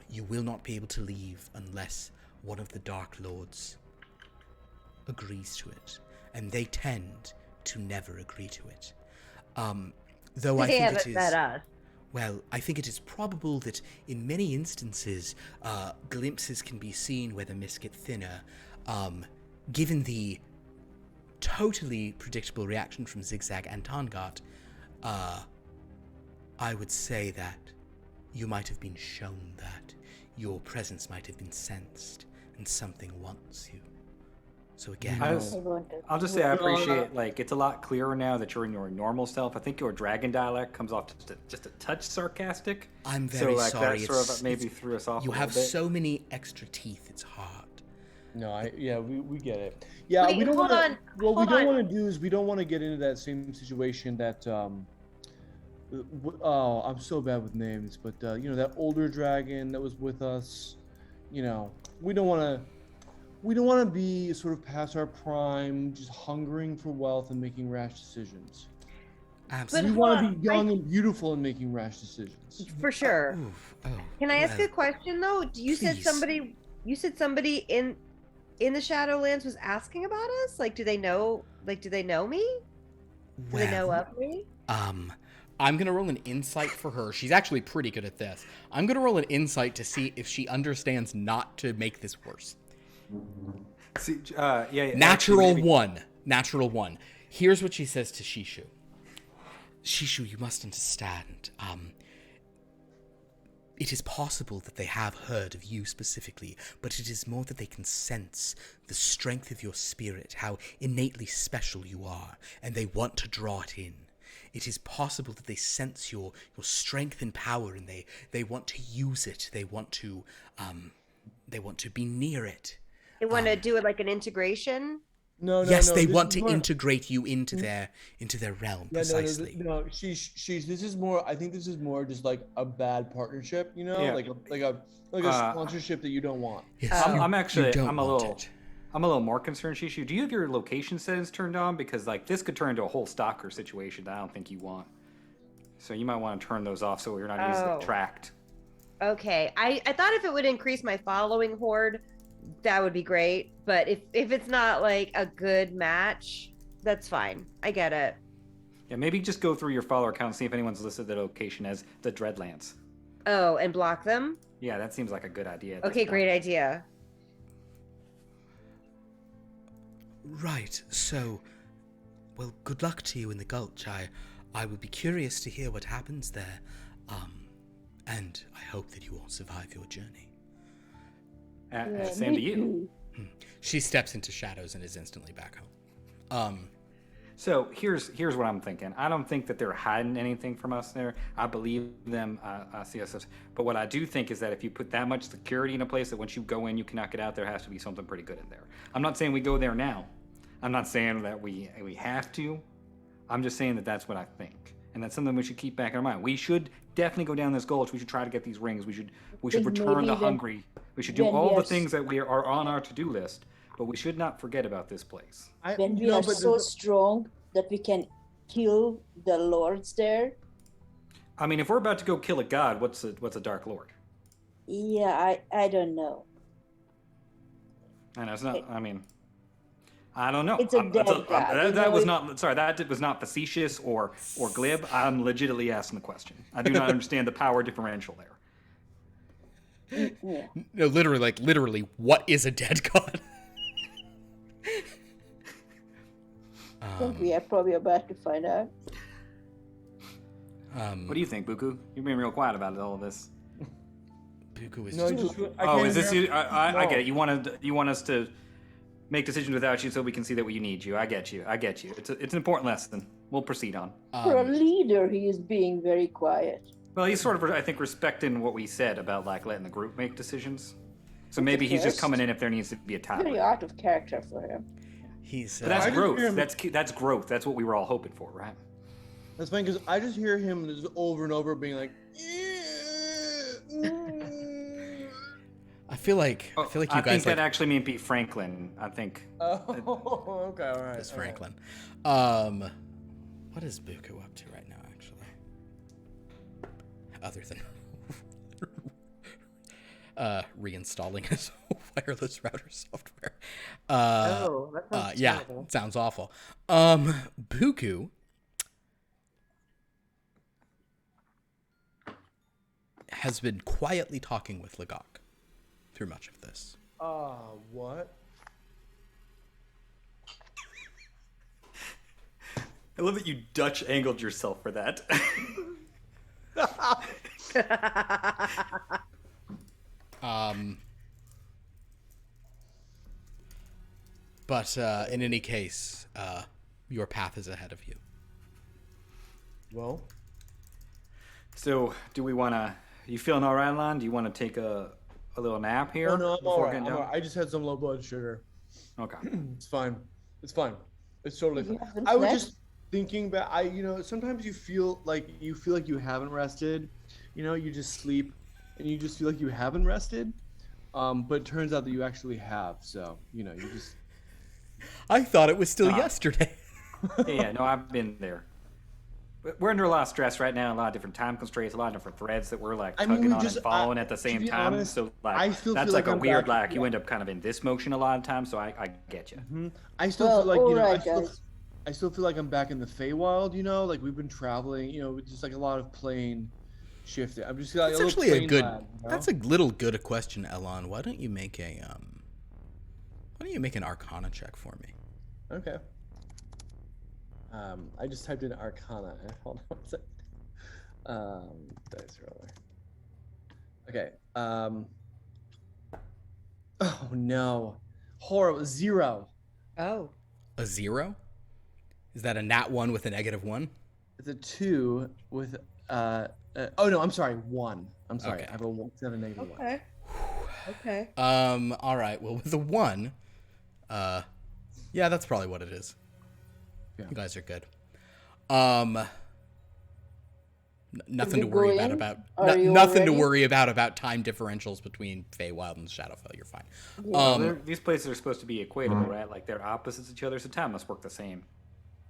You will not be able to leave unless one of the Dark Lords agrees to it. And they tend to never agree to it. Though I think it is... Well, I think it is probable that in many instances, glimpses can be seen where the mist get thinner. Given the totally predictable reaction from XigXag and Tongat, I would say that you might have been shown that. Your presence might have been sensed, and something wants you. So again, I'll just say I appreciate, like, it's a lot clearer now that you're in your normal self. I think your dragon dialect comes off just a touch sarcastic. I'm very sorry. That sort of maybe threw us off. You have so many extra teeth. It's hard. No, we get it. Yeah, we don't want to. What we don't want to do is we don't want to get into that same situation that. I'm so bad with names, but that older dragon that was with us. We don't want to. We don't want to be sort of past our prime, just hungering for wealth and making rash decisions. Absolutely. We want to be young and beautiful and making rash decisions. For sure. Can I ask a question though? You said somebody in the Shadowlands was asking about us? Like, do they know me? Do they know of me? I'm going to roll an insight for her. She's actually pretty good at this. I'm going to roll an insight to see if she understands not to make this worse. See, Natural one. Here's what she says to Shishu. Shishu, you must understand. It is possible that they have heard of you specifically, but it is more that they can sense the strength of your spirit, how innately special you are, and they want to draw it in. It is possible that they sense your strength and power, and they want to use it. They want to be near it. They want to do it like an integration. No. Yes, they want to integrate you into their realm. Yeah, precisely. No, she's. This is more. I think this is more just like a bad partnership. You know, Yeah. like a sponsorship that you don't want. Yes, I'm a want little more concerned, Shishu. Do you have your location settings turned on? Because like this could turn into a whole stalker situation that I don't think you want. So you might want to turn those off so you're not easily tracked. Okay, I thought if it would increase my following horde, that would be great. But if it's not like a good match, that's fine. I get it. Yeah, maybe just go through your follower account and see if anyone's listed the location as the Dreadlands. Oh, and block them? Yeah, that seems like a good idea. Okay, great idea. Right, so, well, good luck to you in the Gulch. I would be curious to hear what happens there, and I hope that you all survive your journey. Same to you. She steps into shadows and is instantly back home. So here's what I'm thinking. I don't think that they're hiding anything from us there. I believe them. I see us. But what I do think is that if you put that much security in a place that once you go in, you cannot get out, there has to be something pretty good in there. I'm not saying we go there now. I'm not saying that we have to. I'm just saying that that's what I think. And that's something we should keep back in our mind. We should definitely go down this gulch. We should try to get these rings. We should return the hungry. We should do all the things that are on our to-do list. But we should not forget about this place. When we are so strong that we can kill the lords there. I mean, if we're about to go kill a god, what's a dark lord? Yeah, I don't know. And it's not. I mean, I don't know. It's a dead god. That was not. Sorry, that was not facetious or glib. I'm legitimately asking the question. I do not understand the power differential there. Yeah. No, literally, what is a dead god? I think we are probably about to find out. What do you think, Buku? You've been real quiet about all of this. Buku is is this you? I get it. You want us to make decisions without you so we can see that we need you. I get you. It's an important lesson. We'll proceed on. For a leader, he is being very quiet. Well, he's sort of, I think, respecting what we said about like letting the group make decisions. So maybe he's just coming in if there needs to be a tie. Very out of character for him. But that's growth. That's growth. That's what we were all hoping for, right? That's fine because I just hear him just over and over being like. I feel like you guys. I think that actually mean Pete Franklin. I think. Oh, okay, all right. It's Franklin. What is Buku up to right now, actually? Other than reinstalling his wireless router software. That sounds yeah, terrible. sounds awful. Buku has been quietly talking with Lagok through much of this. What? I love that you Dutch angled yourself for that. But in any case, your path is ahead of you. Well. So, do we want to? You feeling all right, Lon? Do you want to take a little nap here? No, I'm all right. I just had some low blood sugar. Okay. It's fine. It's totally fine. I was just thinking that sometimes you feel like you haven't rested. You just sleep and you just feel like you haven't rested. But it turns out that you actually have. So, you just. I thought it was still yesterday. Yeah, no, I've been there. We're under a lot of stress right now, a lot of different time constraints, a lot of different threads that we're like tugging on and following at the same time. Honest, so like that's like a weird you end up kind of in this motion a lot of times. So I get you. Mm-hmm. I still feel like I still feel like I'm back in the Feywild. Like we've been traveling. Just like a lot of plane shifting. I'm just like that's actually a good. That's a little good a question, Elon. Why don't you make an Arcana check for me? Okay. I just typed in Arcana. Hold on a second. Dice roller. Okay. Oh no. Horrible. 0. Oh. A 0? Is that a nat 1 with a -1? It's a 2 with oh no, I'm sorry, 1. I'm sorry. Okay. I have a -1. Okay. Okay. All right. Well, with a 1, yeah, that's probably what it is. Yeah. You guys are good. Nothing to worry about. Nothing to worry about time differentials between Feywild and Shadowfell. You're fine. Yeah. These places are supposed to be equatable, right? Like they're opposites each other, so time must work the same.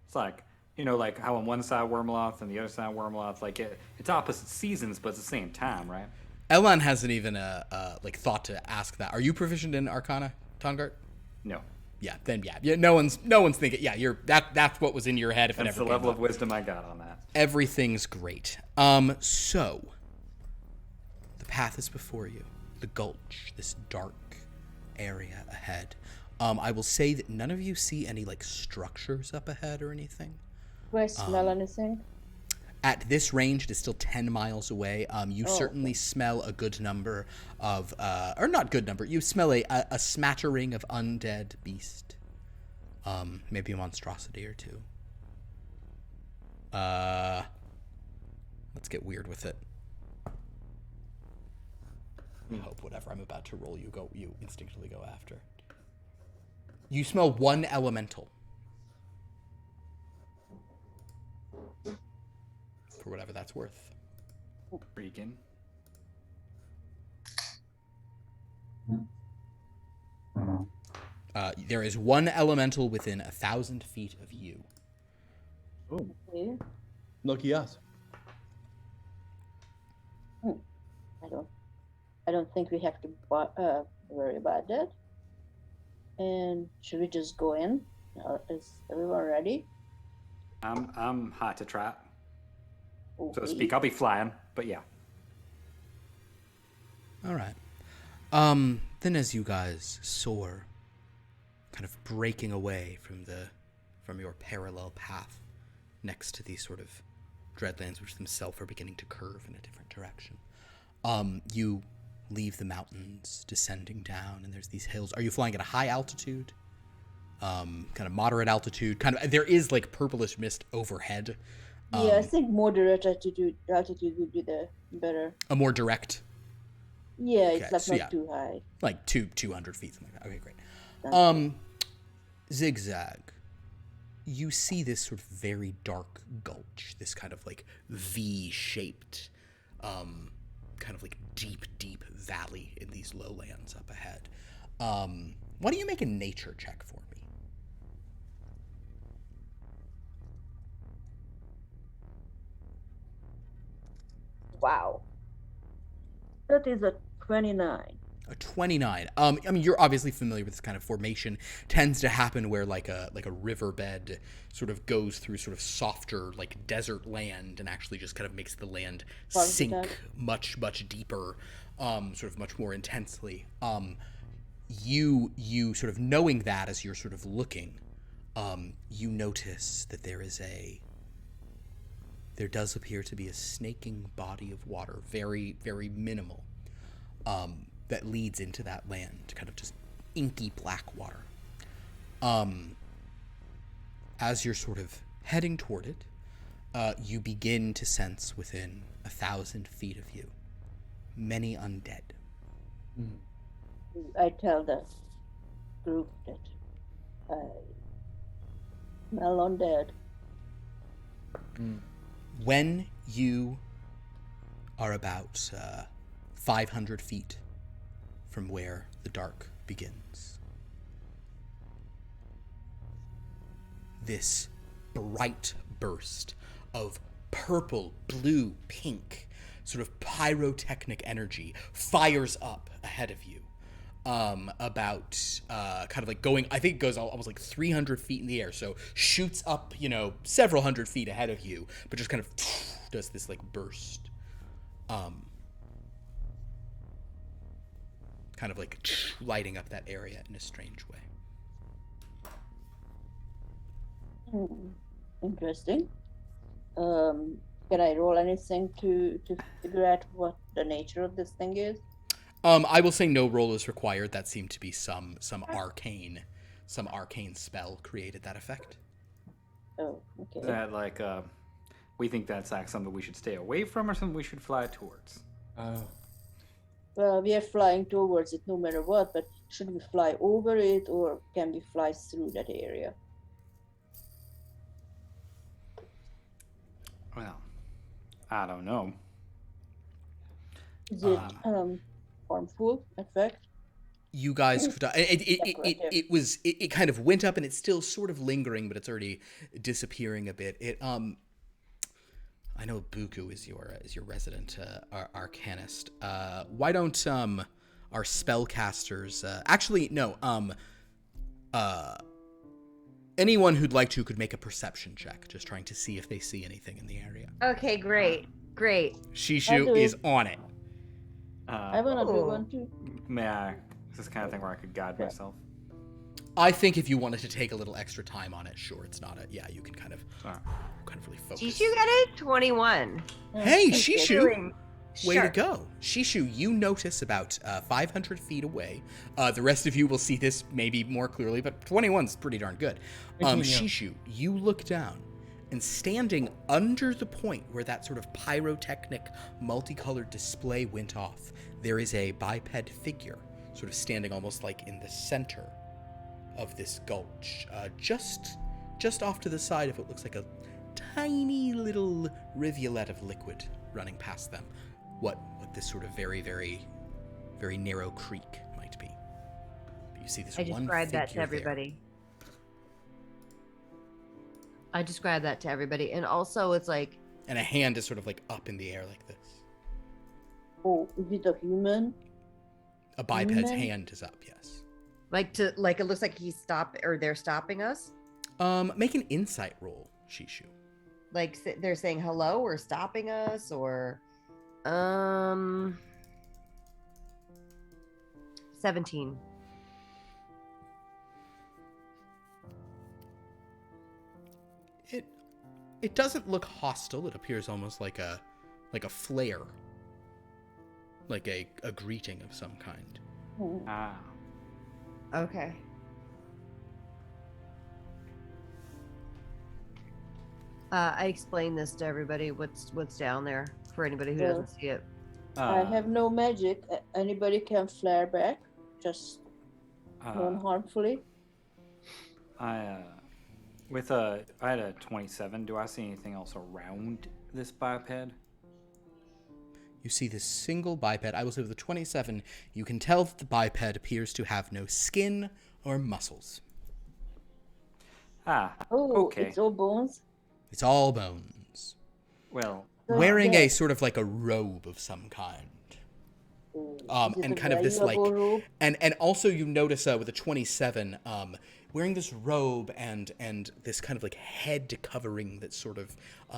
It's like, like how on one side Wyrmloth and the other side Wyrmloth, like it's opposite seasons, but it's the same time, right? Elan hasn't even thought to ask that. Are you proficient in Arcana, Tongart? No. Yeah. Then yeah. No one's thinking. Yeah. You're that's what was in your head. If That's it ever the level of wisdom I got on that. Everything's great. So the path is before you. The gulch, this dark area ahead. I will say that none of you see any like structures up ahead or anything. Do I smell anything? At this range, it is still 10 miles away. You certainly smell a good number of, or not good number. You smell a smattering of undead beast. Maybe a monstrosity or two. Let's get weird with it. I hope whatever I'm about to roll, you instinctively go after. You smell one elemental. For whatever that's worth. Freaking. There is one elemental within 1,000 feet of you. Oh. Okay. Lucky us. I don't think we have to worry about that. And should we just go in? Is everyone ready? I'm hot to trap, Okay. so to speak. I'll be flying, but yeah. All right. Then as you guys soar, kind of breaking away from your parallel path next to these sort of dreadlands, which themselves are beginning to curve in a different direction, you leave the mountains, descending down, and there's these hills. Are you flying at a high altitude? Kind of moderate altitude? There is like purplish mist overhead. Yeah, I think moderate altitude would be the better. A more direct. Yeah, it's Okay, like so not yeah. too high. Like 200 feet, something like that. Okay, great. That's XigXag. You see this sort of very dark gulch, this kind of like V-shaped, kind of like deep valley in these lowlands up ahead. Why don't you make a nature check for me? Wow. That is a 29. A 29. I mean, you're obviously familiar with this kind of formation. Tends to happen where like a riverbed sort of goes through sort of softer like desert land and actually just kind of makes the land sink much deeper, sort of much more intensely. You sort of knowing that as you're sort of looking, you notice that there does appear to be a snaking body of water, very minimal. That leads into that land, kind of just inky black water. As you're sort of heading toward it, you begin to sense within 1,000 feet of you many undead. I tell the group that I smell undead. When you are about 500 feet from where the dark begins, this bright burst of purple, blue, pink, sort of pyrotechnic energy fires up ahead of you. About kind of like going, I think it goes almost like 300 feet in the air, so shoots up, several hundred feet ahead of you, but just kind of does this like burst. Kind of like lighting up that area in a strange way. Interesting. Can Can I roll anything to figure out what the nature of this thing is? I will say no roll is required. That seemed to be some arcane spell created that effect. Oh, okay. Is that like we think that's like something we should stay away from, or something we should fly towards? Well, we are flying towards it no matter what, but should we fly over it or can we fly through that area? Well, I don't know. Is it harmful effect? You guys could. It kind of went up and it's still sort of lingering, but it's already disappearing a bit. I know Buku is your resident arcanist. Why don't our spellcasters? Actually, no. Anyone who'd like to could make a perception check, just trying to see if they see anything in the area. Okay, great. Shishu is on it. I wanna do one too. May I? Is this the kind of thing where I could guide myself? I think if you wanted to take a little extra time on it, sure, it's not you can kind of really focus. Shishu got a 21. Hey, Shishu! Way to Sure. go. Shishu, you notice about 500 feet away. The rest of you will see this maybe more clearly, but 21's pretty darn good. Shishu, you look down, and standing under the point where that sort of pyrotechnic, multicolored display went off, there is a biped figure, sort of standing almost like in the center of this gulch. Just off to the side of what looks like a tiny little rivulet of liquid running past them. What this sort of very, very, very narrow creek might be. But you see this I one described that to figure everybody. And also it's like, and a hand is sort of like up in the air like this. Oh, is it a human? A biped's Human? hand is up, yes. like it looks like they're stopping us. Make an insight roll, Shishu. Like they're saying hello or stopping us or 17. It doesn't look hostile. It appears almost like a flare. Like a greeting of some kind. Ah. Okay. I explained this to everybody. What's down there for anybody who doesn't see it. I have no magic. Anybody can flare back, just non-harmfully. I had a 27. Do I see anything else around this biped? You see this single biped. I will say with the 27, you can tell that the biped appears to have no skin or muscles. Ah, Oh, okay. it's all bones. It's all bones. Well, Wearing yeah. a sort of like a robe of some kind. Is it And a kind of this like, valuable robe? and also you notice with the 27, wearing this robe and this kind of like head covering that sort of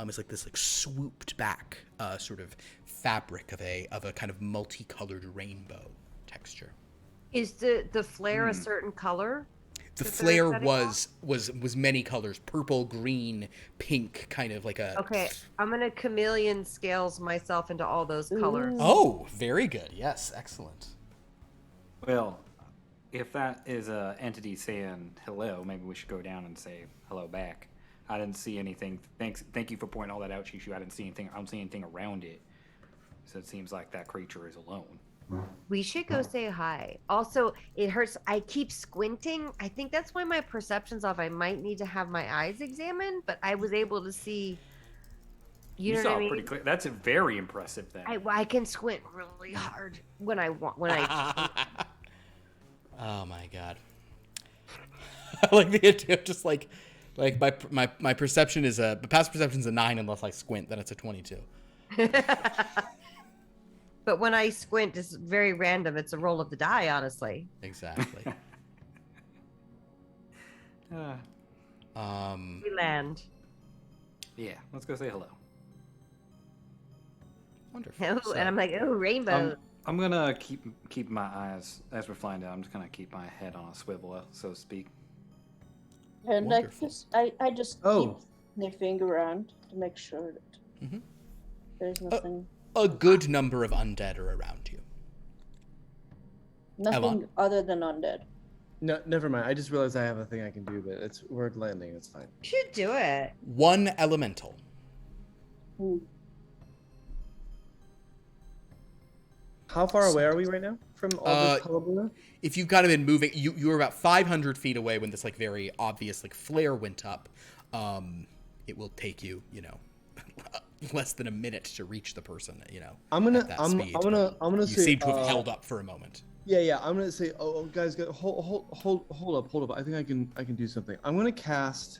is like this like swooped back sort of fabric of a kind of multicolored rainbow texture. Is the flare a certain color? The that they're flare setting was many colors, purple, green, pink, kind of like a. Okay, I'm gonna chameleon scales myself into all those colors. Ooh. Oh, very good. Yes, excellent. well, if that is a entity saying hello, maybe we should go down and say hello back. I didn't see anything. Thank you for pointing all that out, Shishu. I didn't see anything. I don't see anything around it. So it seems like that creature is alone. We should go say hi. Also, it hurts. I keep squinting. I think that's why my perception's off. I might need to have my eyes examined, but I was able to see. You know saw what I mean? pretty clear. That's a very impressive thing. I can squint really hard when I want. When I Oh my god. I like the idea of just like my perception is past perception's a 9 unless I squint, then it's a 22. But when I squint, it's very random. It's a roll of the die, honestly. Exactly. We land. Yeah, let's go say hello. Wonderful. Oh, and I'm like, oh, rainbow. I'm gonna keep my eyes as we're flying down. I'm just gonna keep my head on a swivel, so to speak. And Wonderful. I just keep sniffing around to make sure that There's nothing. A good number of undead are around you. Nothing Evan? other than undead. No, never mind. I just realized I have a thing I can do, but we're landing. It's fine. You should do it. One elemental. How far away are we right now from all this hullabaloo? If you've kind of been moving, you were about 500 feet away when this like very obvious like flare went up. It will take you, less than a minute to reach the person, I'm gonna You say seem to have held up for a moment. Yeah. I'm gonna say, guys, hold up. I think I can do something. I'm gonna cast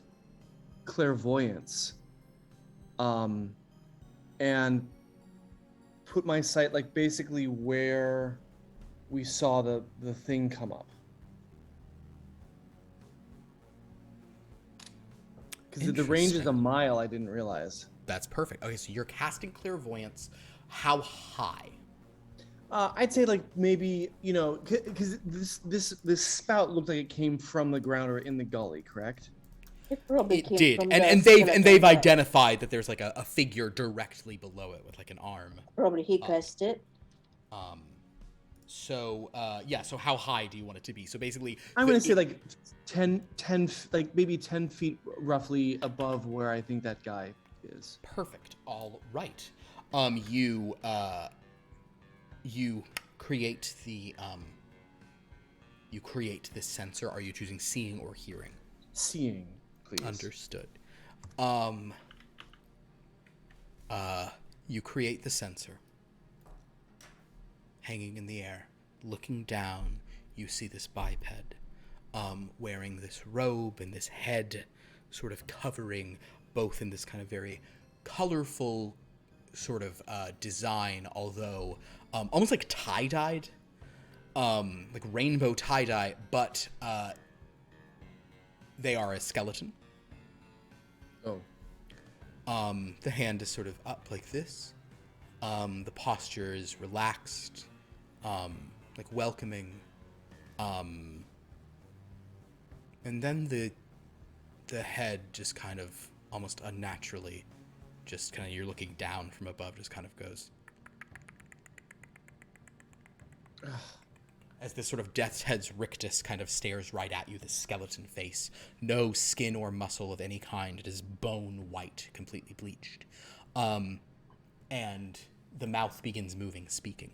clairvoyance, and put my sight like basically where we saw the thing come up. Because the range is a mile, I didn't realize. That's perfect. Okay, so you're casting clairvoyance. How high? I'd say like maybe, because this spout looked like it came from the ground or in the gully, correct? It probably It came did, from and the they've skeleton. identified that there's like a figure directly below it with like an arm. Probably he cast it. So how high do you want it to be? So basically, I'm gonna say like 10, like maybe 10 feet roughly above where I think that guy is. Perfect. All right. You create this sensor. Are you choosing seeing or hearing? Seeing, please. Understood. You create the sensor. Hanging in the air, looking down, you see this biped, wearing this robe and this head sort of covering both in this kind of very colorful sort of design, although almost like tie-dyed, like rainbow tie-dye, but they are a skeleton. Oh. The hand is sort of up like this. The posture is relaxed, like welcoming. And then the head just kind of almost unnaturally, just kind of you're looking down from above, just kind of goes. As this sort of death's head's rictus kind of stares right at you, this skeleton face. No skin or muscle of any kind. It is bone white, completely bleached. And the mouth begins moving, speaking.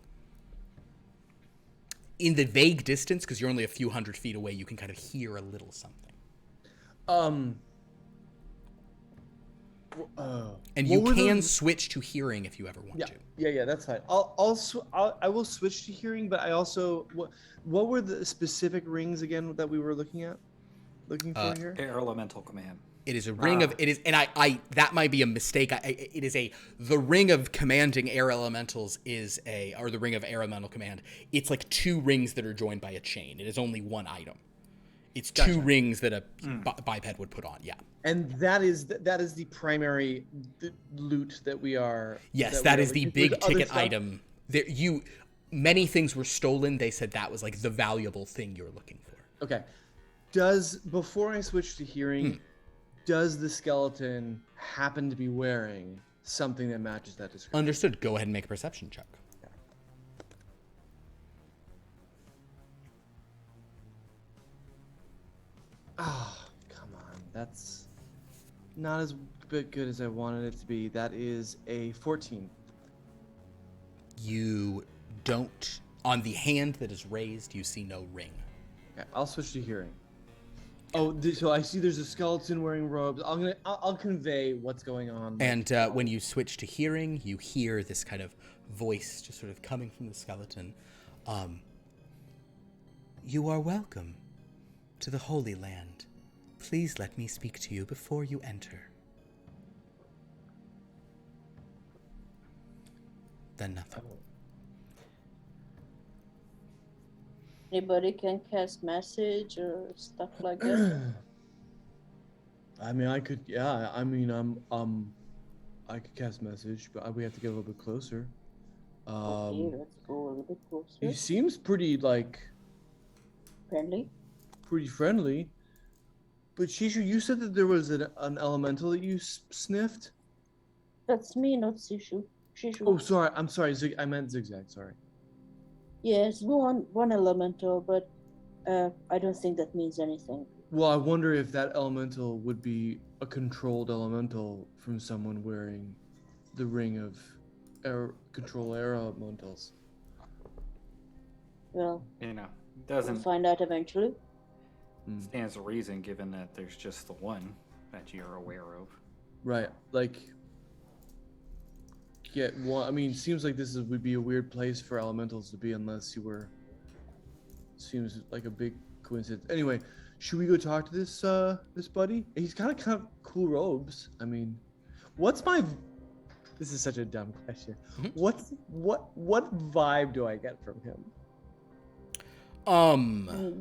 In the vague distance, because you're only a few hundred feet away, you can kind of hear a little something. And you can switch to hearing if you ever want to. Yeah, that's fine. I will switch to hearing, but I also what were the specific rings again that we were looking for here? Air elemental command. It is a ring of it is, and I that might be a mistake. It is the ring of commanding air elementals or the ring of air elemental command. It's like two rings that are joined by a chain. It is only one item. It's two rings that a biped would put on. Yeah. And that is the primary loot that we are. Yes, that is the big ticket item. Many things were stolen. They said that was like the valuable thing you're looking for. Okay. Before I switch to hearing, does the skeleton happen to be wearing something that matches that description? Understood. Go ahead and make a perception check. Oh, come on. That's not as good as I wanted it to be. That is a 14. You don't... On the hand that is raised, you see no ring. Okay, I'll switch to hearing. Oh, so I see there's a skeleton wearing robes. I'll convey what's going on. And when you switch to hearing, you hear this kind of voice just sort of coming from the skeleton. You are welcome to the Holy Land. Please let me speak to you before you enter. Then nothing. Anybody can cast message or stuff like that. I mean, I could. Yeah, I mean, I could cast message, but we have to get a little bit closer. Okay, let's go a little bit closer. He seems pretty Friendly. Pretty friendly. But Shishu, you said that there was an elemental that you sniffed. That's me, not Sishu. She should. Oh, sorry. I'm sorry. I meant XigXag. Sorry. Yes, one elemental, but I don't think that means anything. Well, I wonder if that elemental would be a controlled elemental from someone wearing the ring of control air elementals. Well, We'll we'll find out eventually. stands to reason given that there's just the one that you're aware of. Right. Like, well, I mean, seems like this would be a weird place for elementals to be unless you were. Seems like a big coincidence. Anyway, should we go talk to this buddy? He's got kind of cool robes. I mean, This is such a dumb question. What vibe do I get from him?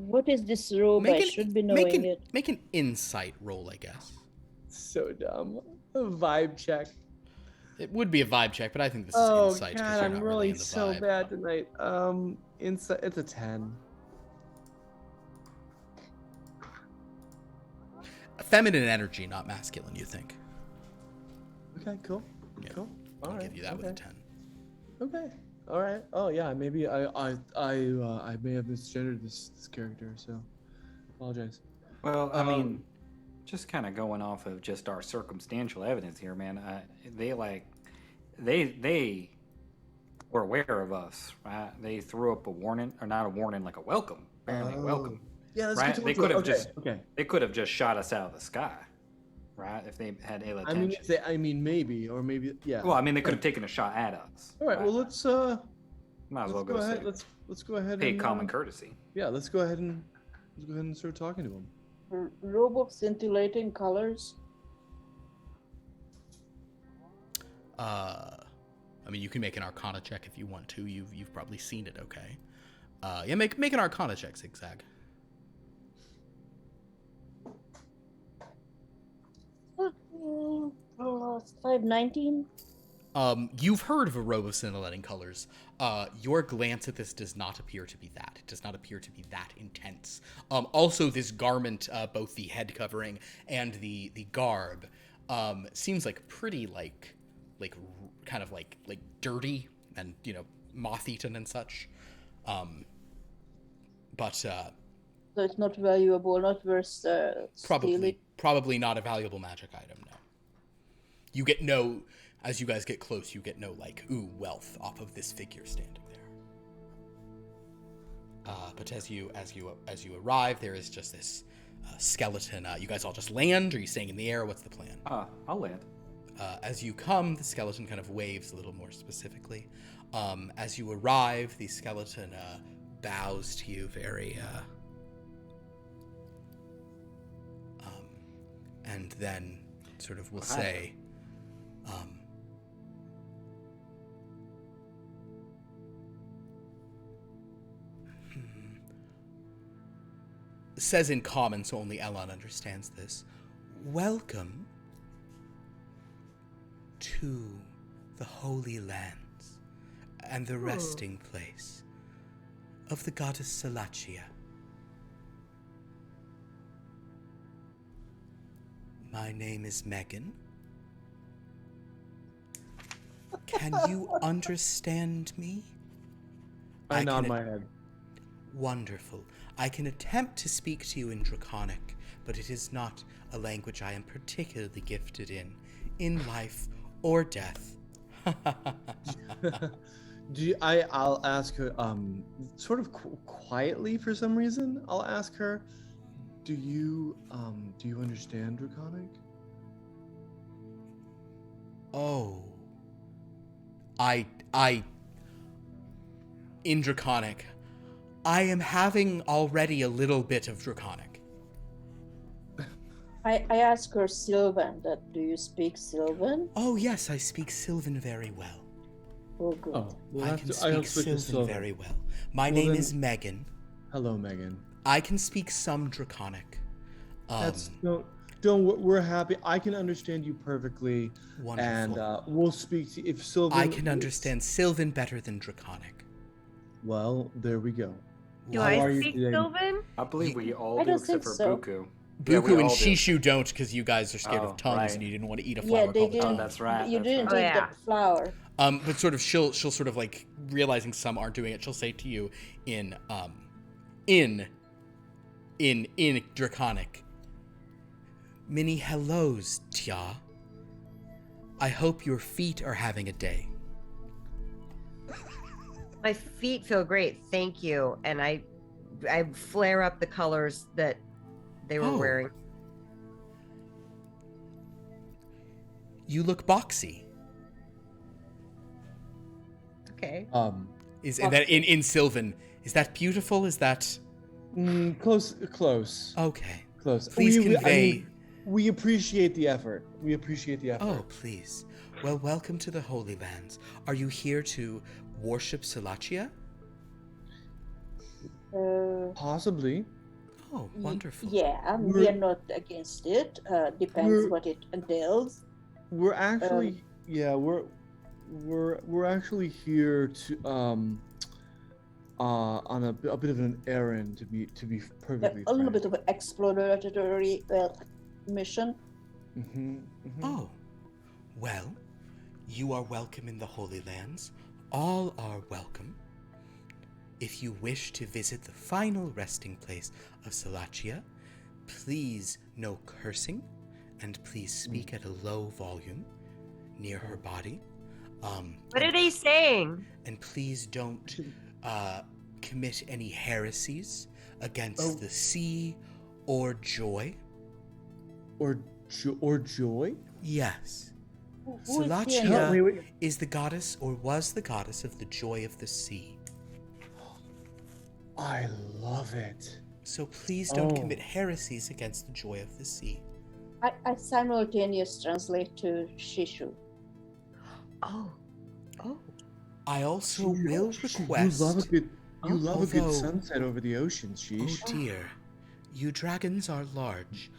What is this robe? I should be knowing it. Make an insight roll, I guess. So dumb. A vibe check. It would be a vibe check, but I think this is insight. Oh God, I'm really so bad tonight. Insight. It's a 10. Feminine energy, not masculine. You think? Okay, cool. Yeah. Cool. I'll give you that with a 10. Okay. All right. Oh yeah, maybe I may have misgendered this character, so apologize. Well, I mean, just kind of going off of just our circumstantial evidence here, man. They were aware of us, right? They threw up a warning, or not a warning, like a welcome, apparently a welcome. Yeah, that's right. good. They could have they could have just shot us out of the sky, right? If they had ill intention. I mean, maybe, or maybe, yeah. Well, I mean, they could have taken a shot at us. All right. Well, let's might as well go ahead. Let's go ahead. Pay and common courtesy. Yeah, let's go ahead and start talking to him. Robe of scintillating colors. I mean, you can make an Arcana check if you want to. You've probably seen it. Okay. Yeah, make an Arcana check, XigXag. 519. You've heard of a robe of scintillating colors. Your glance at this does not appear to be that. It does not appear to be that intense. Also, this garment, both the head covering and the garb, seems like pretty kind of like dirty and moth-eaten and such. So it's not valuable, not worth stealing. Probably not a valuable magic item. No. You get no. As you guys get close, you get no wealth off of this figure standing there. But as you arrive, there is just this skeleton. You guys all just land? Or are you staying in the air? What's the plan? I'll land. As you come, the skeleton kind of waves a little more specifically. As you arrive, the skeleton bows to you very. And then sort of will say. Says in common, so only Elon understands this. Welcome to the Holy Lands and the resting place of the goddess Salachia. My name is Megan. Can you understand me? I nod my head. Wonderful. I can attempt to speak to you in draconic, but it is not a language I am particularly gifted in life or death. I'll ask her, sort of quietly for some reason. I'll ask her, do you understand draconic? Oh. In draconic, I am having already a little bit of draconic. I ask her Sylvan, do you speak Sylvan? Oh yes, I speak Sylvan very well. Oh good. I can speak Sylvan very well. My name is Megan. Hello, Megan. I can speak some draconic. We're happy. I can understand you perfectly. Wonderful. And we'll speak to if Sylvan. I can understand Sylvan better than draconic. Well, there we go. Do I speak Sylvan? I believe we all do except for Buku. Buku we and all do. Shishu don't because you guys are scared Oh, of tongues right. and you didn't want to eat a Yeah, flower they called a didn't. tongue. that's right. You that's didn't right. eat yeah. that flower. But sort of she'll sort of like realizing some aren't doing it. She'll say to you in draconic, "Many hellos, Tia. I hope your feet are having a day." My feet feel great, thank you. And I flare up the colors that they were Oh. wearing. You look boxy. Okay. Is that in Sylvan? Is that beautiful? Is that Close. okay? Close. Please convey. We appreciate the effort. Oh, please. Well, welcome to the Holy Lands. Are you here to worship Salachia? Possibly. Oh, wonderful. Yeah, we are not against it. Depends what it entails. We're actually we're actually here to on a bit of an errand to be perfectly A little frank. bit of an exploratory mission. Oh, well, you are welcome in the Holy Lands. All are welcome. If you wish to visit the final resting place of Salachia, please no cursing, and please speak at a low volume near her body. What are they saying? And please don't commit any heresies against the sea or joy. Or joy? Yes. Who is here Salachia now? Wait. is the goddess or was the goddess of the joy of the sea. I love it. So please don't commit heresies against the joy of the sea. I simultaneously translate to Shishu. Oh. I also will request. You love a good although- sunset over the ocean, Sheesh. Oh dear, you dragons are large.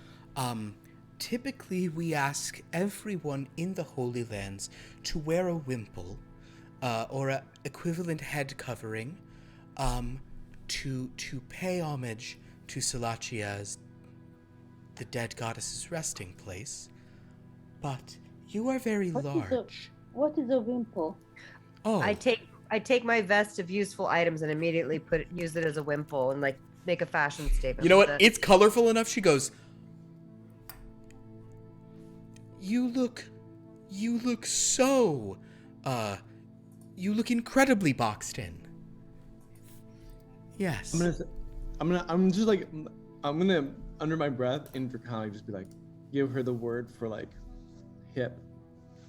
Typically we ask everyone in the Holy Lands to wear a wimple, or a equivalent head covering, to pay homage to Salachia's, the dead goddess's resting place. But you are very large. What is a wimple? Oh, I take my vest of useful items and immediately use it as a wimple and like make a fashion statement. you know with what? it. It's colorful enough. She goes, You look so, you look incredibly boxed in. Yes. I'm gonna under my breath in Draconic just be like, give her the word for like hip.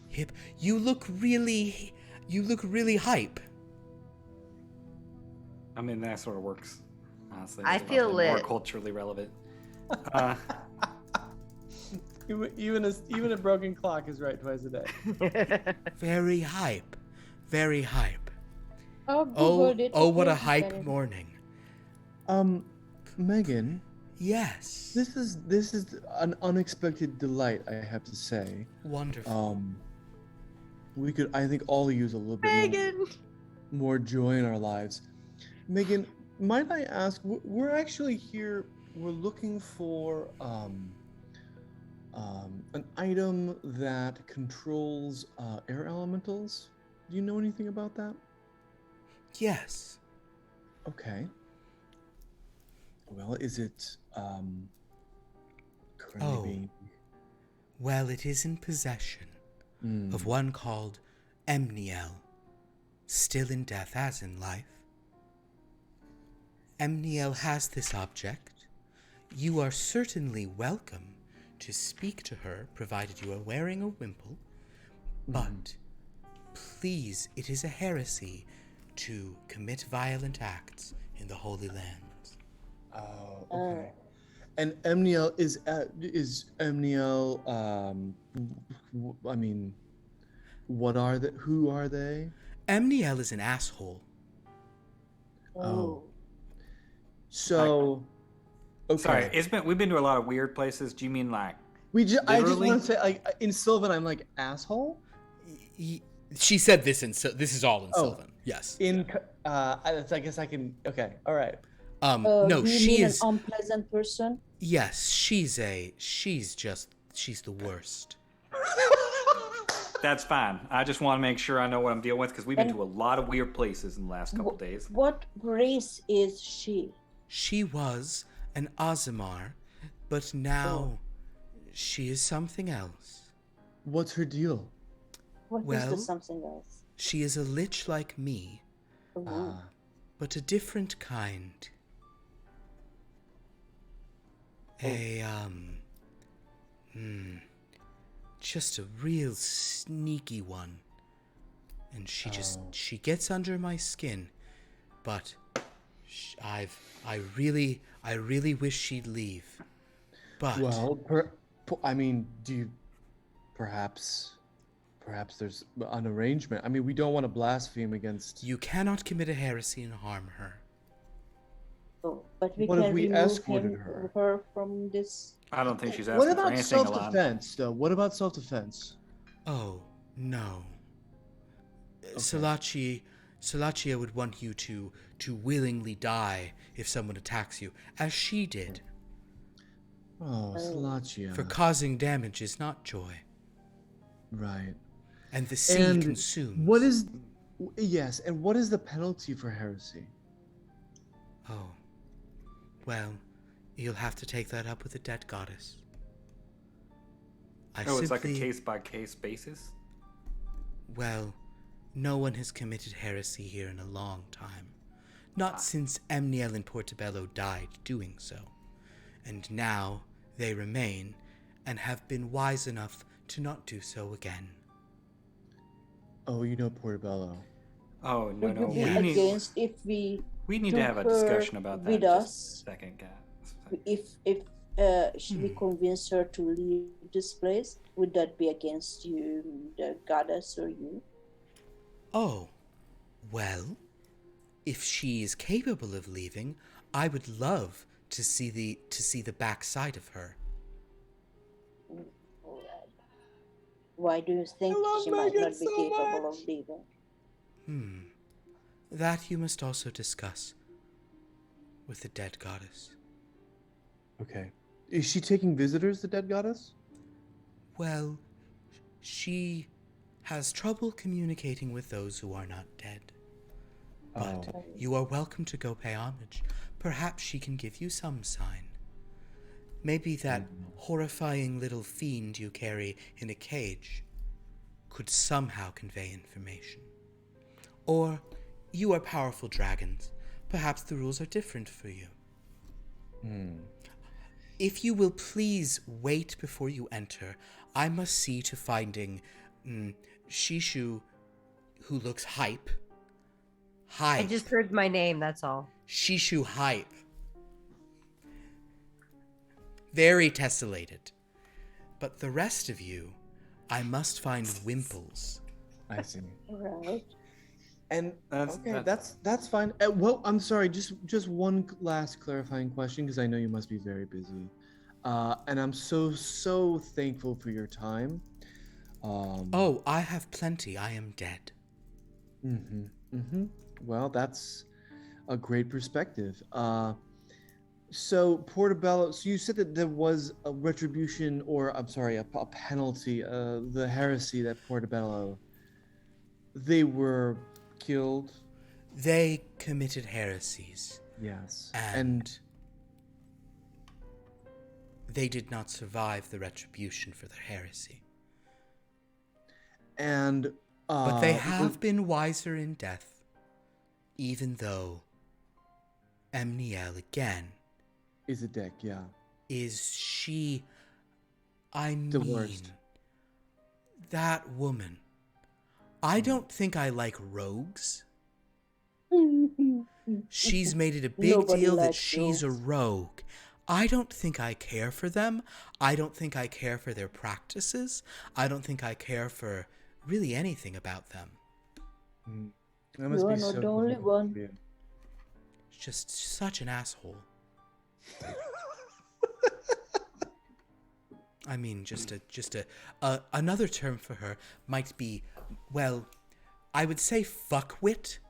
Hip. You look really hype. I mean, that sort of works. Honestly, I It's a feel little bit more lit. culturally relevant. Even a broken clock is right twice a day. Very hype. Very hype. Oh, Googled it. What a Okay, hype got it. morning. Megan, Yes. this is an unexpected delight, I have to say. Wonderful. We could, I think, all use a little bit Megan. more joy in our lives. Megan, might I ask? We're actually here. We're looking for an item that controls air elementals. Do you know anything about that? Yes. Okay. Well, is it currently being? Well, it is in possession of one called Emniel, still in death as in life. Emniel has this object. You are certainly welcome to speak to her, provided you are wearing a wimple. But please, it is a heresy to commit violent acts in the Holy Lands. Oh, okay. And Emniel is Emniel. I mean, what are they? Who are they? Emniel is an asshole. Oh. So, okay. Sorry, we've been to a lot of weird places. Do you mean like I just literally? want to say, like, in Sylvan, I'm like asshole. She said this this is all in Sylvan. Yes. In I guess I can. Okay. All right. No, do you she mean is. an unpleasant person? Yes, she's the worst. That's fine. I just want to make sure I know what I'm dealing with because we've been And to a lot of weird places in the last couple days. What race is she? She was an Aasimar, but now she is something else. What's her deal? What is the something else? She is a lich like me, but a different kind. Just a real sneaky one. And she gets under my skin, but I really wish she'd leave. But Well, do you perhaps there's an arrangement? I mean, we don't want to blaspheme against. You cannot commit a heresy and harm her. Oh, but we What can if we remove escorted her from this. I don't think she's asking What for about anything a lot. self-defense, though? What about self-defense? Oh, no. Salachia would want you to willingly die if someone attacks you, as she did. Oh, Salachia. For causing damage is not joy. Right. And the sea consumes. What is the penalty for heresy? Oh. Well, you'll have to take that up with the dead goddess. It's like a case-by-case basis? Well, no one has committed heresy here in a long time. Not since Amniel and Portobello died doing so. And now they remain, and have been wise enough to not do so again. Oh, you know Portobello. Oh, no. Would you be against if we need to have a discussion about that with just us? a second, guys. If we convince her to leave this place, would that be against you, the goddess, or you? Oh, well, if she is capable of leaving, I would love to see the backside of her. Why do you think she might not be capable of leaving? That you must also discuss with the dead goddess. Okay. Is she taking visitors, the dead goddess? Well, she has trouble communicating with those who are not dead. But you are welcome to go pay homage. Perhaps she can give you some sign. Maybe that horrifying little fiend you carry in a cage could somehow convey information. Or you are powerful dragons. Perhaps the rules are different for you. If you will please wait before you enter, I must see to finding Shishu, who looks hype. I just heard my name, that's all. Shishu hype. Very tessellated. But the rest of you, I must find Wimples. I see. Right. And that's fine. Well, I'm sorry. Just one last clarifying question, because I know you must be very busy, and I'm so thankful for your time. Oh, I have plenty. I am dead. Well, that's a great perspective. So Portobello. So you said that there was a retribution, or I'm sorry, a penalty. The heresy that Portobello. They were killed. They committed heresies. Yes. And they did not survive the retribution for their heresy. And but they have been wiser in death, even though Amniel again is a dick, yeah. Is she the worst. That woman. I don't think I like rogues. She's made it a big deal that she's a rogue. I don't think I care for them. I don't think I care for their practices. I don't think I care for really anything about them. That must be so the only one. Just such an asshole. I mean, another term for her might be, well, I would say fuckwit,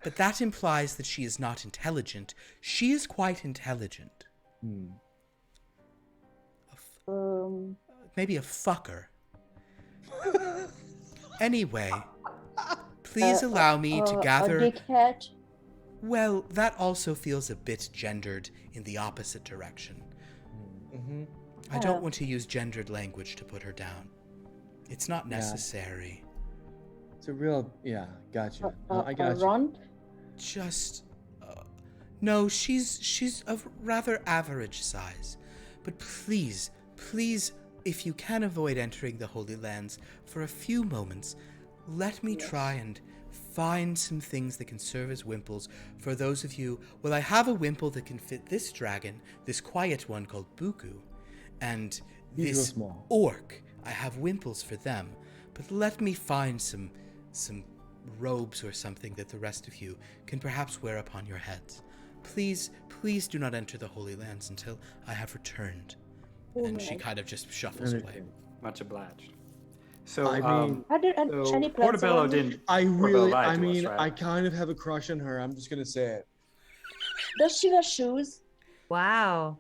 but that implies that she is not intelligent. She is quite intelligent. Maybe a fucker. Anyway, please allow me to gather... A dickhead? Well, that also feels a bit gendered in the opposite direction. I don't want to use gendered language to put her down. It's not necessary. It's a real... Yeah, gotcha. No, I gotcha. Runt? Just... no, she's of rather average size. But please, if you can avoid entering the Holy Lands for a few moments, let me try and find some things that can serve as wimples for those of you... Well, I have a wimple that can fit this dragon, this quiet one called Buku, and this orc. I have wimples for them, but let me find some robes or something that the rest of you can perhaps wear upon your heads. Please do not enter the Holy Lands until I have returned. And she kind of just shuffles away. Much obliged. So, Portobello didn't. I kind of have a crush on her. I'm just gonna say it. Does she wear shoes? Wow.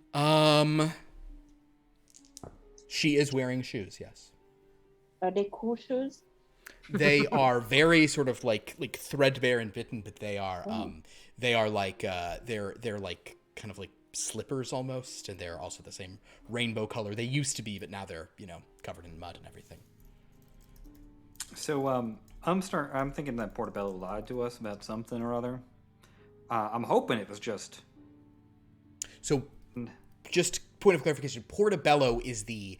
She is wearing shoes, yes. Are they cool shoes? They are very sort of like threadbare and bitten, but they are like they're like kind of like slippers almost, and they're also the same rainbow color. They used to be, but now they're, covered in mud and everything. So I'm thinking that Portobello lied to us about something or other. I'm hoping it was just. So, just point of clarification: Portobello is the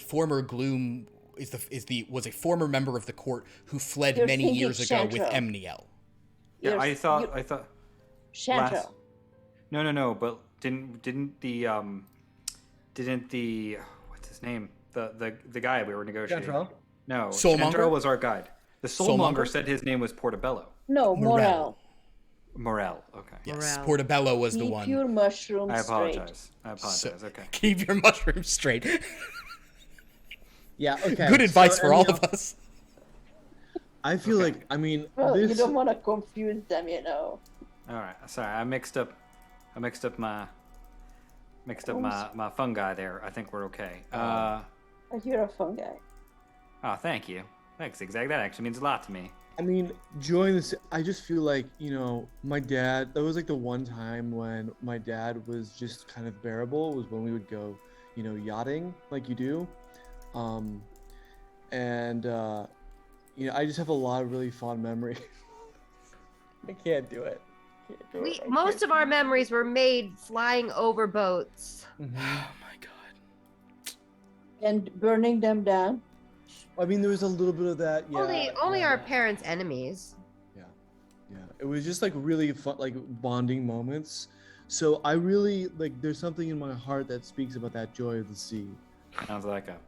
former Gloom was a former member of the court who fled many years ago with Emniel. Yeah, I thought Chantel. No, but didn't the what's his name? The guy we were negotiating. Chantel? No, Soulmonger? Chantel was our guide. The Soulmonger said his name was Portobello. No, Morel. Morel, okay. Yes, Morel. Portobello was the Keep one. your mushrooms I straight. apologize. Okay. Keep your mushrooms straight. Yeah, okay. Good advice for all of us. I feel Okay. like, I mean, Well, this... you don't want to confuse them, All right. Sorry, I mixed up my fungi there. I think we're okay. You're a fun guy. Oh, thank you. Thanks, XigXag. That actually means a lot to me. I mean, during this, I just feel like, my dad, that was like the one time when my dad was just kind of bearable, was when we would go, yachting like you do. I just have a lot of really fond memories. I can't do it. Most of our memories were made flying over boats. Mm-hmm. Oh my god. And burning them down. I mean, there was a little bit of that. Yeah. Only our parents' enemies. Yeah. It was just like really fun, like bonding moments. So I really there's something in my heart that speaks about that joy of the sea. Sounds like a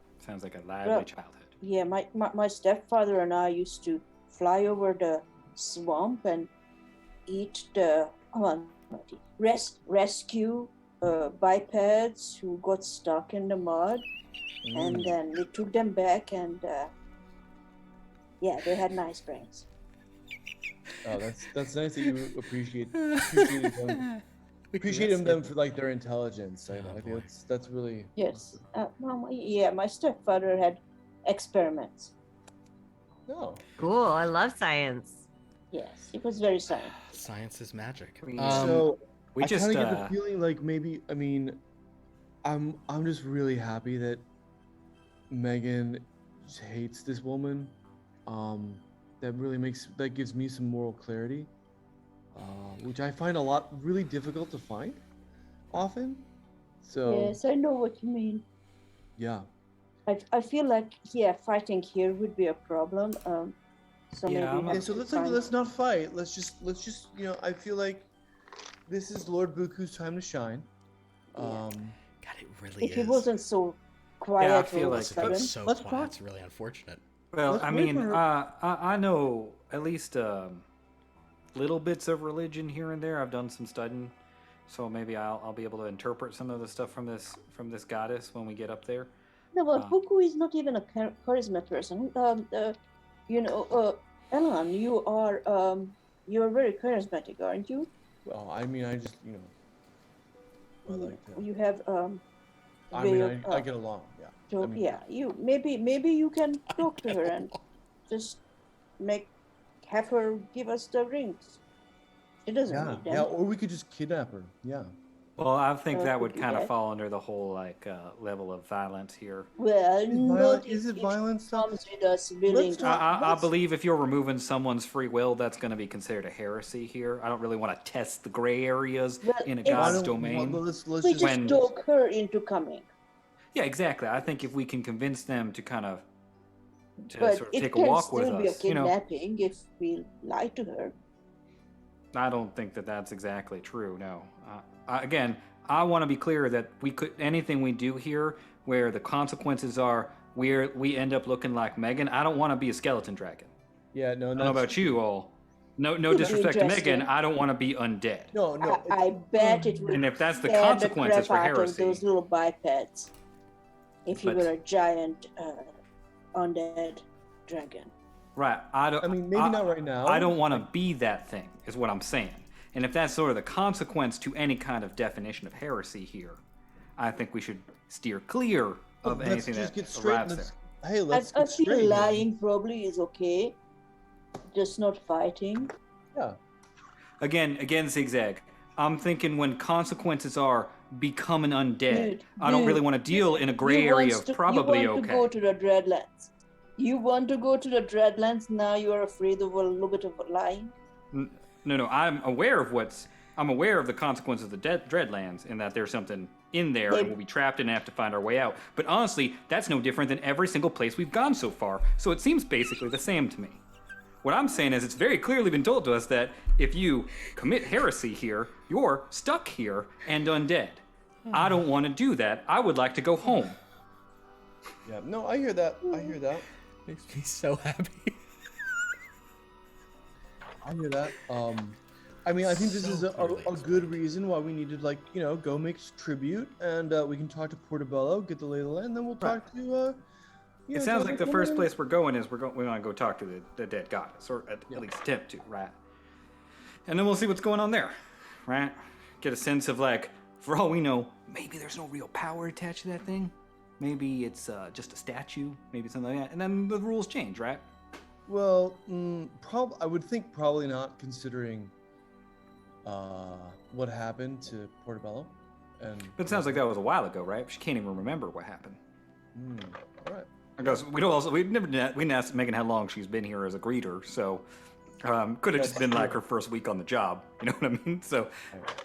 lively childhood. Yeah, my stepfather and I used to fly over the swamp and eat rescue bipeds who got stuck in the mud, and then we took them back, and they had nice brains. Oh, that's nice that you appreciate them for their intelligence. I think that's really Yes. My stepfather had experiments. no. Cool. I love science. Yes, it was very science. Science is magic. So we I just kind of get the feeling like maybe I'm just really happy that Megan just hates this woman. That gives me some moral clarity, which I find really difficult to find often. So Yes, I know what you mean. yeah. I feel like fighting here would be a problem. So maybe. Okay, so let's not fight. Let's just I feel like this is Lord Buku's time to shine. God, it really if is. he wasn't so quiet, I feel like It's so Let's quiet. talk. It's really unfortunate. Well, Let's I wait mean, for her. I know at least little bits of religion here and there. I've done some studying, so maybe I'll be able to interpret some of the stuff from this goddess when we get up there. No, but Buku is not even a charisma person. Elan, you are you're very charismatic, aren't you? Well, I mean, I just, I like to. You have I way mean, of, I get along. Yeah. talk, I mean, yeah. You maybe you can talk to her and just have her give us the rings. She doesn't need them. Yeah, or we could just kidnap her. Yeah. Well, I think that would could do kind of that. fall under the whole level of violence here. Well, not Is it if violence she stuff? comes with us willing Let's to. talk- I believe if you're removing someone's free will, that's going to be considered a heresy here. I don't really want to test the gray areas Well, in a it's- god's Well, domain. let's We just. just talk her into coming. Yeah, exactly. I think if we can convince them to kind of But sort of it take a can walk with still be a us, you know, kidnapping if we lie to her. I don't think that that's exactly true. No. Again, I want to be clear that anything we do here, where the consequences are we end up looking like Megan. I don't want to be a skeleton dragon. Yeah, no, I don't know about you all. No disrespect to Interesting. Megan. I don't want to be undead. No. I bet it would And if that's the scare consequences the crap for out of heresy, those little bipeds. If you But- were a giant undead dragon. right? I mean, maybe not right now. I don't want to be that thing, is what I'm saying. And if that's sort of the consequence to any kind of definition of heresy here, I think we should steer clear of Let's anything just that get straight. arrives there. Hey, let's I get straight feel here. lying probably is okay. Just not fighting. Yeah. Again, XigXag. I'm thinking when consequences are becoming undead, I don't really want to deal in a gray You area want of to- probably you want to go okay. to the Dreadlands. You want to go to the Dreadlands, now you are afraid of a little bit of lying? No, I'm aware of the consequences of the Dreadlands, and that there's something in there and we'll be trapped and have to find our way out. But honestly, that's no different than every single place we've gone so far, so it seems basically the same to me. What I'm saying is it's very clearly been told to us that if you commit heresy here, you're stuck here and undead. I don't want to do that. I would like to go home. Yeah. No, I hear that. I hear that. Makes me so happy. I hear that. I mean, I think this So is a clearly good reason why we need to go make tribute, and we can talk to Portobello, get the lay of the land, then we'll talk to. It sounds like the first place we're going is we want to go talk to the dead goddess, or at least attempt to, right? And then we'll see what's going on there, right? Get a sense of for all we know, maybe there's no real power attached to that thing. Maybe it's just a statue, maybe something like that. And then the rules change, right? Well, I would think probably not, considering what happened to Portobello. And But it sounds like that was a while ago, right? She can't even remember what happened. All right. I guess we didn't ask Megan how long she's been here as a greeter, so could have just been like her first week on the job. You know what I mean? So.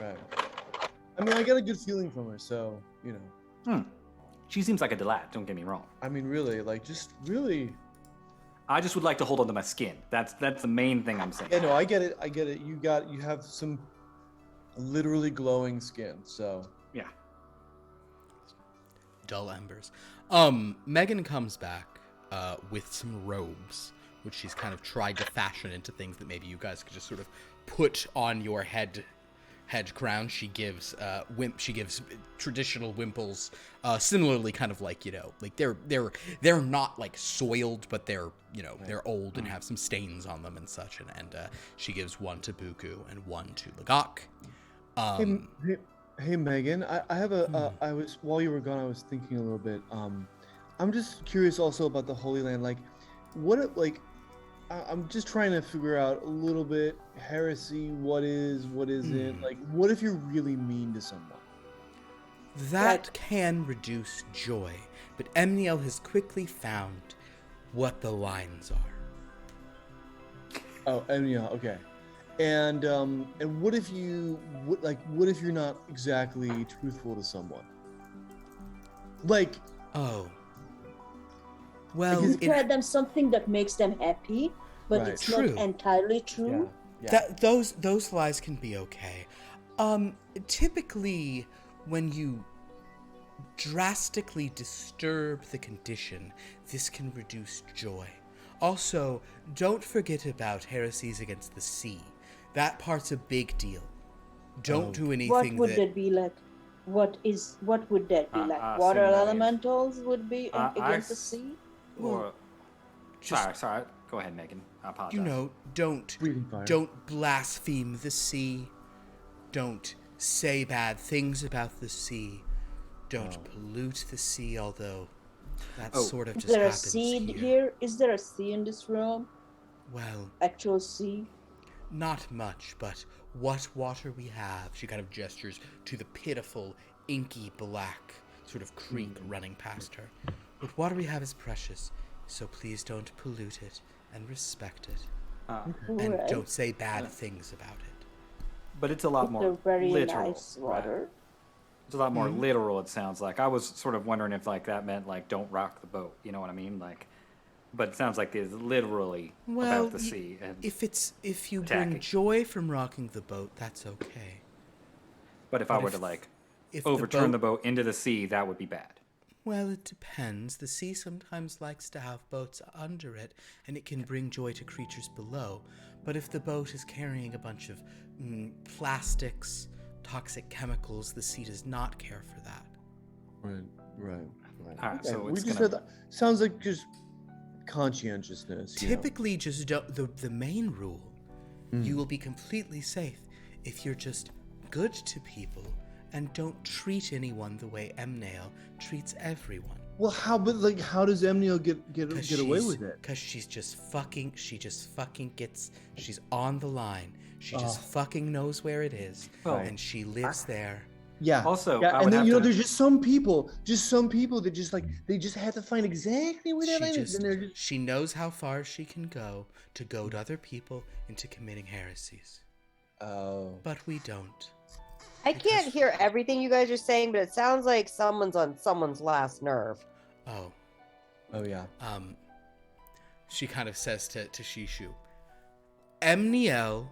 Right. I mean, I got a good feeling from her, so She seems like a delight. Don't get me wrong. I mean, really, just really. I just would like to hold onto my skin. That's the main thing I'm saying. Yeah, no, I get it. You have some literally glowing skin, so. Yeah. Dull embers. Megan comes back with some robes, which she's kind of tried to fashion into things that maybe you guys could just sort of put on your head crown. She gives traditional wimples, similarly kind of like they're not like soiled, but they're they're old and have some stains on them and such. And she gives one to Buku and one to Lagak. Hey Megan, I have I was, while you were gone, I was thinking a little bit. I'm just curious also about the Holy Land. I'm just trying to figure out a little bit heresy. What isn't? What if you're really mean to someone? That can reduce joy, but Emniel has quickly found what the lines are. Oh, yeah, okay. And what if what if you're not exactly truthful to someone? Well, you tell them something that makes them happy, but it's True. not entirely true. Yeah. Those lies can be okay. Typically, when you drastically disturb the condition, this can reduce joy. Also, don't forget about heresies against the sea. That part's a big deal. Don't do anything What would that be like? What would that be like? Water elementals would be against the sea? Or, sorry. Go ahead, Megan. I apologize. You know, Breathing fire. don't blaspheme the sea. Don't say bad things about the sea. Don't pollute the sea, although that sort of Is just there a happens sea here. here? Is there a sea in this room? Well, Actual sea? not much, but what water we have. She kind of gestures to the pitiful, inky black sort of creek running past her. What water we have is precious, so please don't pollute it and respect it. And Right. don't say bad things about it. But it's a lot It's more a very literal. nice water. Right? It's a lot more literal, it sounds like. I was sort of wondering if like that meant like don't rock the boat. You know what I mean? Like, but it sounds like it's literally Well, about the sea. And if you attacking. bring joy from rocking the boat, that's okay. but if I were to like If overturn the boat into the sea, that would be bad. Well, it depends. The sea sometimes likes to have boats under it, and it can bring joy to creatures below. But if the boat is carrying a bunch of plastics, toxic chemicals, the sea does not care for that. Right. All right, so we it's just gonna. had that. Sounds like just conscientiousness. you know. Typically, just the main rule, you will be completely safe if you're just good to people and don't treat anyone the way Emnail treats everyone. Well, how does Emniel get away with it? Because she's just fucking gets, she's on the line. She just fucking knows where it is, Well, and she lives there. Yeah. Also, yeah, I and would then have you know, to- there's just some people that just like they just have to find exactly where that line is, and they're just She knows how far she can go to goad other people into committing heresies. oh. But we don't. I can't hear everything you guys are saying, but it sounds like someone's on someone's last nerve. Oh, Yeah. she kind of says to Shishu, Emniel,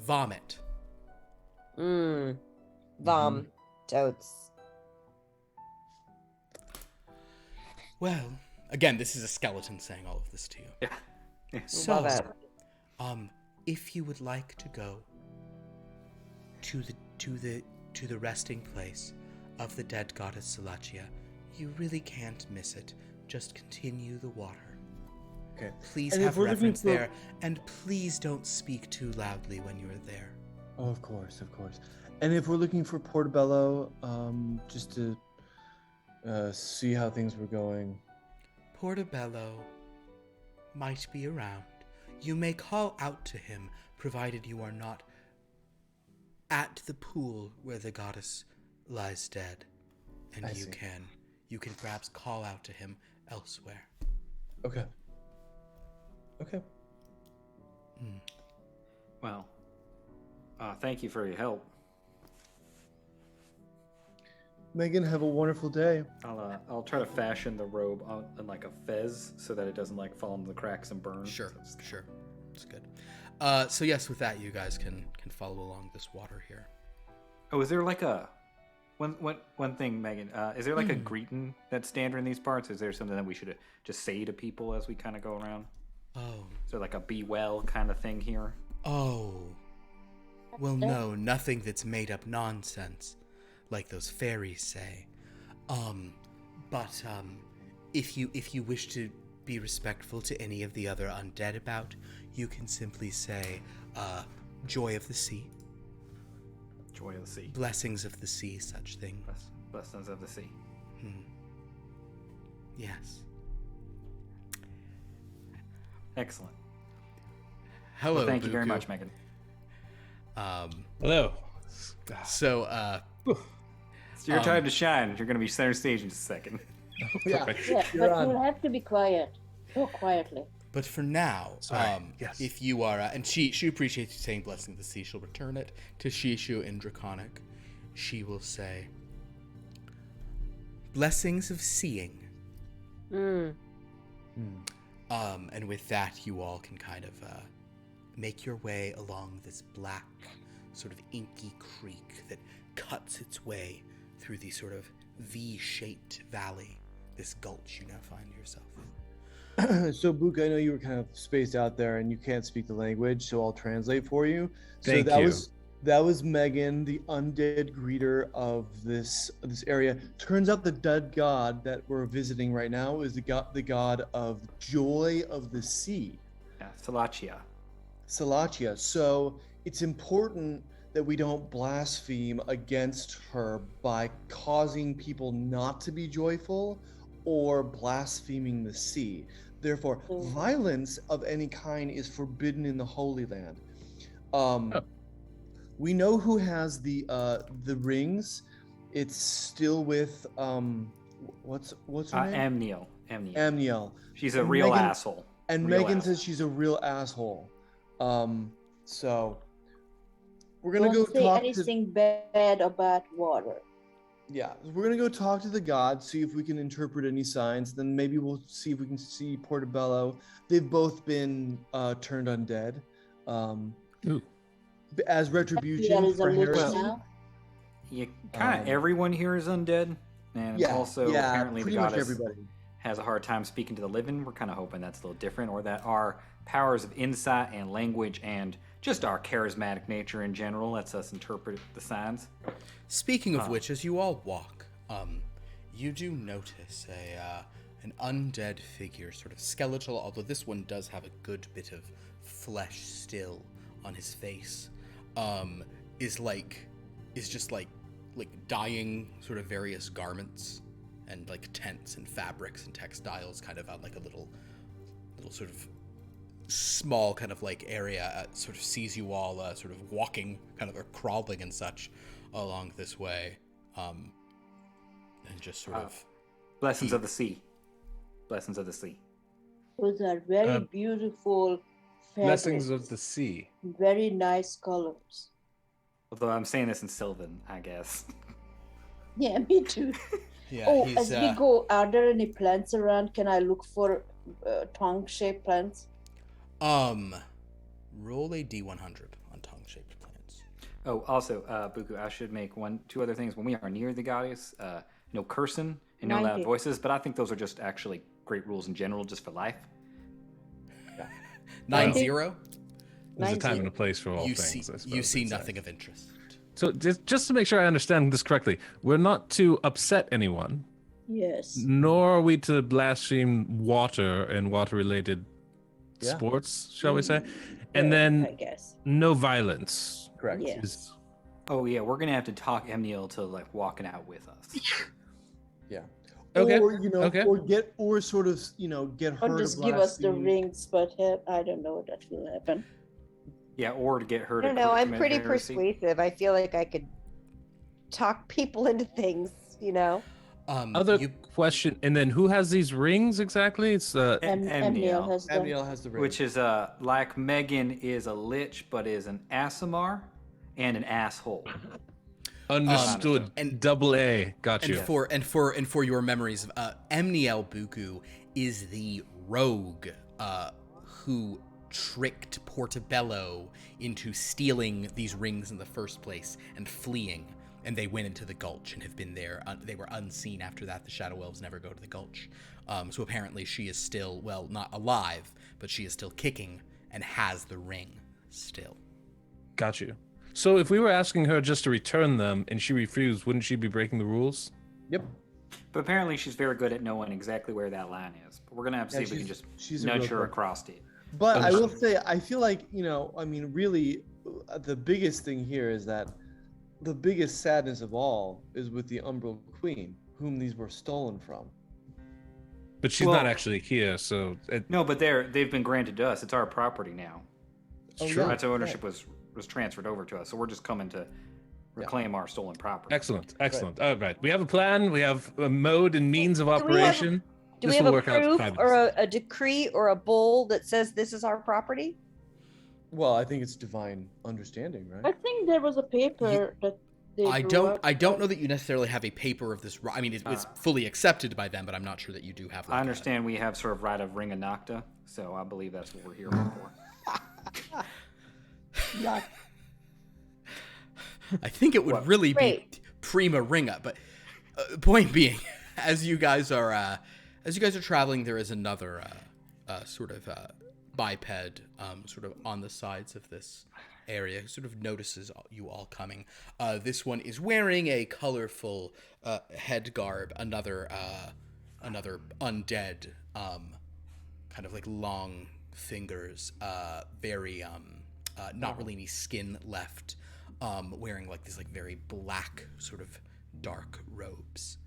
vomit. Totes. Well, again, this is a skeleton saying all of this to you. Yeah. So, Love it. if you would like to go to the resting place of the dead goddess Salachia, you really can't miss it. Just continue the water. Okay. Please And if have we're looking reverence for- there, and please don't speak too loudly when you're there. Oh, of course. And if we're looking for Portobello, just to see how things were going. Portobello might be around. You may call out to him, provided you are not at the pool where the goddess lies dead. And I you see. can perhaps call out to him elsewhere. Okay. Well, thank you for your help. Megan, have a wonderful day. I'll try to fashion the robe in like a fez so that it doesn't like fall into the cracks and burn. Sure. It's good. So yes, with that, you guys can follow along this water here. Oh, is there like a one thing, Megan? Is there like a greeting that's standard in these parts? Is there something that we should just say to people as we kind of go around? Oh. Is there like a be well kind of thing here? Oh. Well, no, nothing that's made up nonsense, like those fairies say. But if you wish to be respectful to any of the other undead about, you can simply say, joy of the sea, Joy of the sea. blessings of the sea, such things. Blessings of the sea. Yes. Excellent. Hello. Well, thank you very Buku. much, Megan. Hello. So, It's your time to shine. You're going to be center stage in just a second. Yeah, You're but on. you'll have to be quiet. Talk quietly. but for now, yes. if you are, and she appreciates you saying blessing of the sea, she'll return it to Shishu in Draconic. She will say, blessings of seeing. And with that, you all can kind of make your way along this black, sort of inky creek that cuts its way through the sort of V-shaped valley, this gulch you now find yourself in. So, Book, I know you were kind of spaced out there and you can't speak the language, so I'll translate for you. Thank so that you. That was Megan, the undead greeter of this area. Turns out the dead god that we're visiting right now is the god of joy of the sea. Yeah, Salachia. Salachia. So it's important that we don't blaspheme against her by causing people not to be joyful or blaspheming the sea. Therefore, violence of any kind is forbidden in the Holy Land. We know who has the rings. It's still with what's her name? Amniel. She's a real asshole. And real Megan asshole. says she's a real asshole. So we're gonna Don't go say talk anything bad about water. Yeah, we're gonna go talk to the gods, see if we can interpret any signs. Then maybe we'll see if we can see Portobello. They've both been turned undead. As retribution for heresy. Yeah, kind of everyone here is undead, and also apparently the goddess has a hard time speaking to the living. We're kind of hoping that's a little different, or that our powers of insight and language and just our charismatic nature in general lets us interpret the signs. Speaking of which, as you all walk, you do notice an undead figure, sort of skeletal, although this one does have a good bit of flesh still on his face. Is just like dyeing sort of various garments and like tents and fabrics and textiles kind of on like a little sort of small kind of like area, sort of sees you all sort of walking kind of or crawling and such along this way, and just sort of blessings of the sea. Blessings of the sea. Those are very beautiful fabrics. Blessings of the sea. Very nice colors. Although I'm saying this in Sylvan, I guess. Yeah, me too. Yeah, as we go, are there any plants around? Can I look for tongue-shaped plants? Roll a D100 on tongue-shaped plants. Oh, also, Buku, I should make two other things. When we are near the goddess, no cursing and no loud voices, but I think those are just actually great rules in general, just for life. 9-0. There's a time and a place for all things. You see nothing of interest. So just to make sure I understand this correctly, we're not to upset anyone. Yes. Nor are we to blaspheme water and water-related sports, shall we say? And then I guess. no violence. Correct. Yes. Oh yeah, we're gonna have to talk Emniel to like walking out with us. Yeah. Okay. Or get her. Or just give us the rings, but I don't know that will happen. Yeah, or to get her. I don't know. I'm pretty persuasive. I feel like I could talk people into things. Other question, and then who has these rings exactly? It's Emniel has the ring. Which is like Megan is a lich, but is an Asimar and an asshole. Understood. And double A, got you. And for your memories, Emniel Buku is the rogue who tricked Portobello into stealing these rings in the first place and fleeing. And they went into the Gulch and have been there. They were unseen after that. The Shadow Elves never go to the Gulch. So apparently she is still, well, not alive, but she is still kicking and has the ring still. Got you. So if we were asking her just to return them and she refused, wouldn't she be breaking the rules? Yep. But apparently she's very good at knowing exactly where that line is. But we're going to have to see if we can just nudge her across it. But I will say, I feel like, really the biggest thing here is that the biggest sadness of all is with the Umbral Queen, whom these were stolen from. But she's not actually here, so... No, but they've been granted to us. It's our property now. True. Right, so ownership was transferred over to us, so we're just coming to reclaim our stolen property. Excellent. All right. We have a plan. We have a mode and means of operation. Do we have a proof or a decree or a bull that says this is our property? Well, I think it's divine understanding, right? I think there was a paper that they I don't know that you necessarily have a paper of this. I mean, it's fully accepted by them, but I'm not sure that you do have. I understand we have sort of right of Ring of Nocta, so I believe that's what we're here for. I think it would really be prima ringa, but point being, as you guys are traveling, there is another sort of biped sort of on the sides of this area, sort of notices you all coming. This one is wearing a colorful head garb, another undead, kind of like long fingers, very not really any skin left, wearing like this like very black sort of dark robes,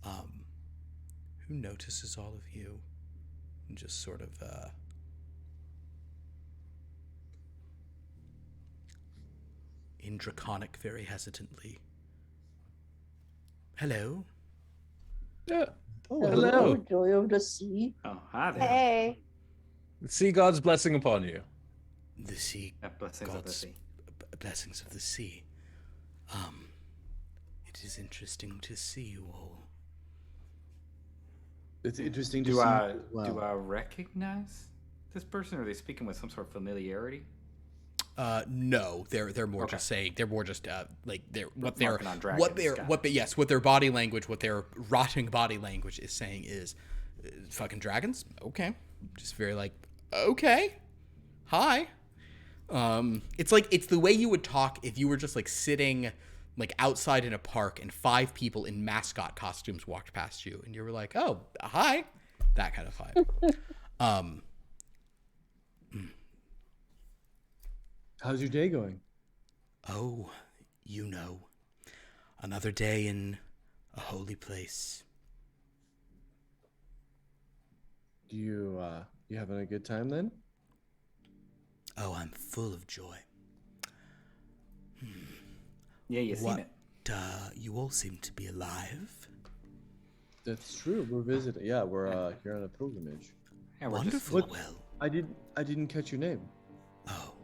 who notices all of you and just sort of in draconic very hesitantly. Hello. Yeah. Oh, hello. Joy of the sea. Oh, hi there. Hey. The sea god's blessing upon you. The sea Blessings of the gods, sea. blessings of the sea. It is interesting to see you all. It's interesting to Do see. I recognize this person? Or are they speaking with some sort of familiarity? No, they're more Okay. just saying, they're more just like what their body language, what their rotting body language is saying is fucking dragons. Okay, just very like okay, hi. It's like it's the way you would talk if you were just like sitting like outside in a park and 5 people in mascot costumes walked past you and you were like, oh, hi, that kind of vibe. How's your day going? Oh, you know, another day in a holy place. Do you having a good time then? Oh, I'm full of joy. Yeah, you seen it. You all seem to be alive. That's true. We're visiting. Yeah, we're here on a pilgrimage. Yeah, we're just Wonderful. Well, I didn't catch your name. oh,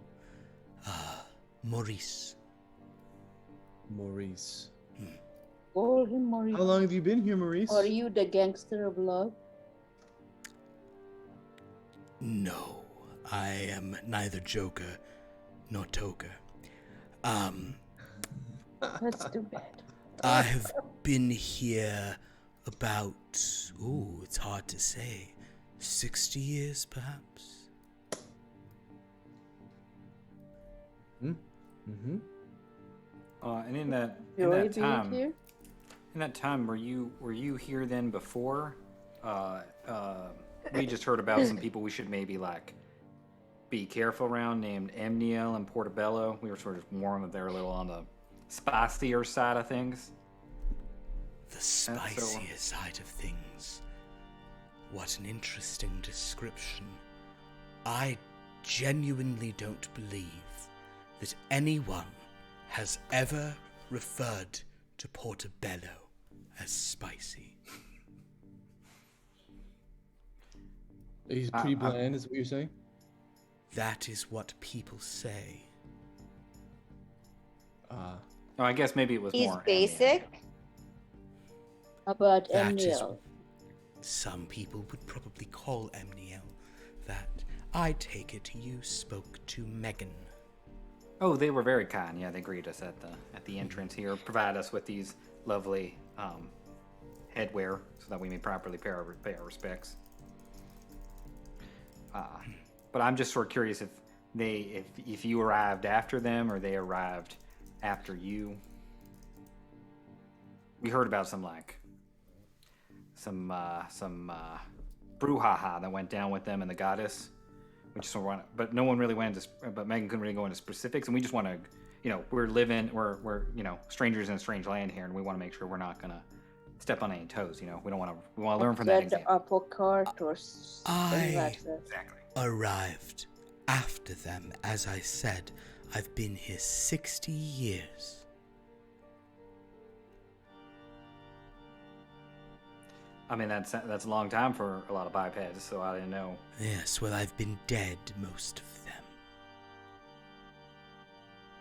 Maurice. Maurice. Call him Maurice. How long have you been here, Maurice? Are you the gangster of love? No, I am neither Joker nor Toker. That's too bad. I have been here about, it's hard to say, 60 years perhaps? Mm-hmm. And in that Joy being time, here? were you here then before? We just heard about some people we should maybe like be careful around named Amniel and Portobello. We were sort of warned that they're a little on the spicier side of things. The spicier side of things. What an interesting description. I genuinely don't believe that anyone has ever referred to Portobello as spicy. He's pretty bland, is what you're saying? That is what people say. Oh, I guess maybe it was He's more basic. About That is Emniel. some people would probably call Amniel that. I take it you spoke to Megan. Oh, they were very kind. Yeah, they greeted us at the entrance here, provided us with these lovely headwear so that we may properly pay our respects. But I'm just sort of curious if you arrived after them or they arrived after you. We heard about some brouhaha that went down with them and the goddess. But no one really went into. But Megan couldn't really go into specifics, and we just want to, we're strangers in a strange land here, and we want to make sure we're not gonna step on any toes. We don't want to. We want to learn from that the example. apple cart or something like that. Exactly. Arrived after them, as I said. I've been here 60 years. I mean, that's a long time for a lot of bipeds, so I didn't know. Yes, well, I've been dead most of them.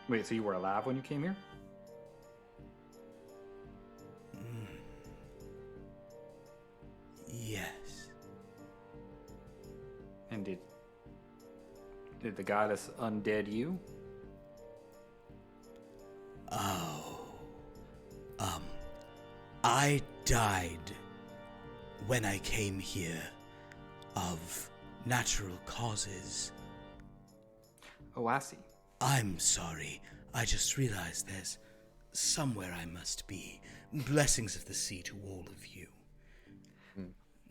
Wait, so you were alive when you came here? Yes. And did the goddess undead you? Oh. I died when I came here of natural causes. Oh, I see. I'm sorry. I just realized there's somewhere I must be. Blessings of the sea to all of you.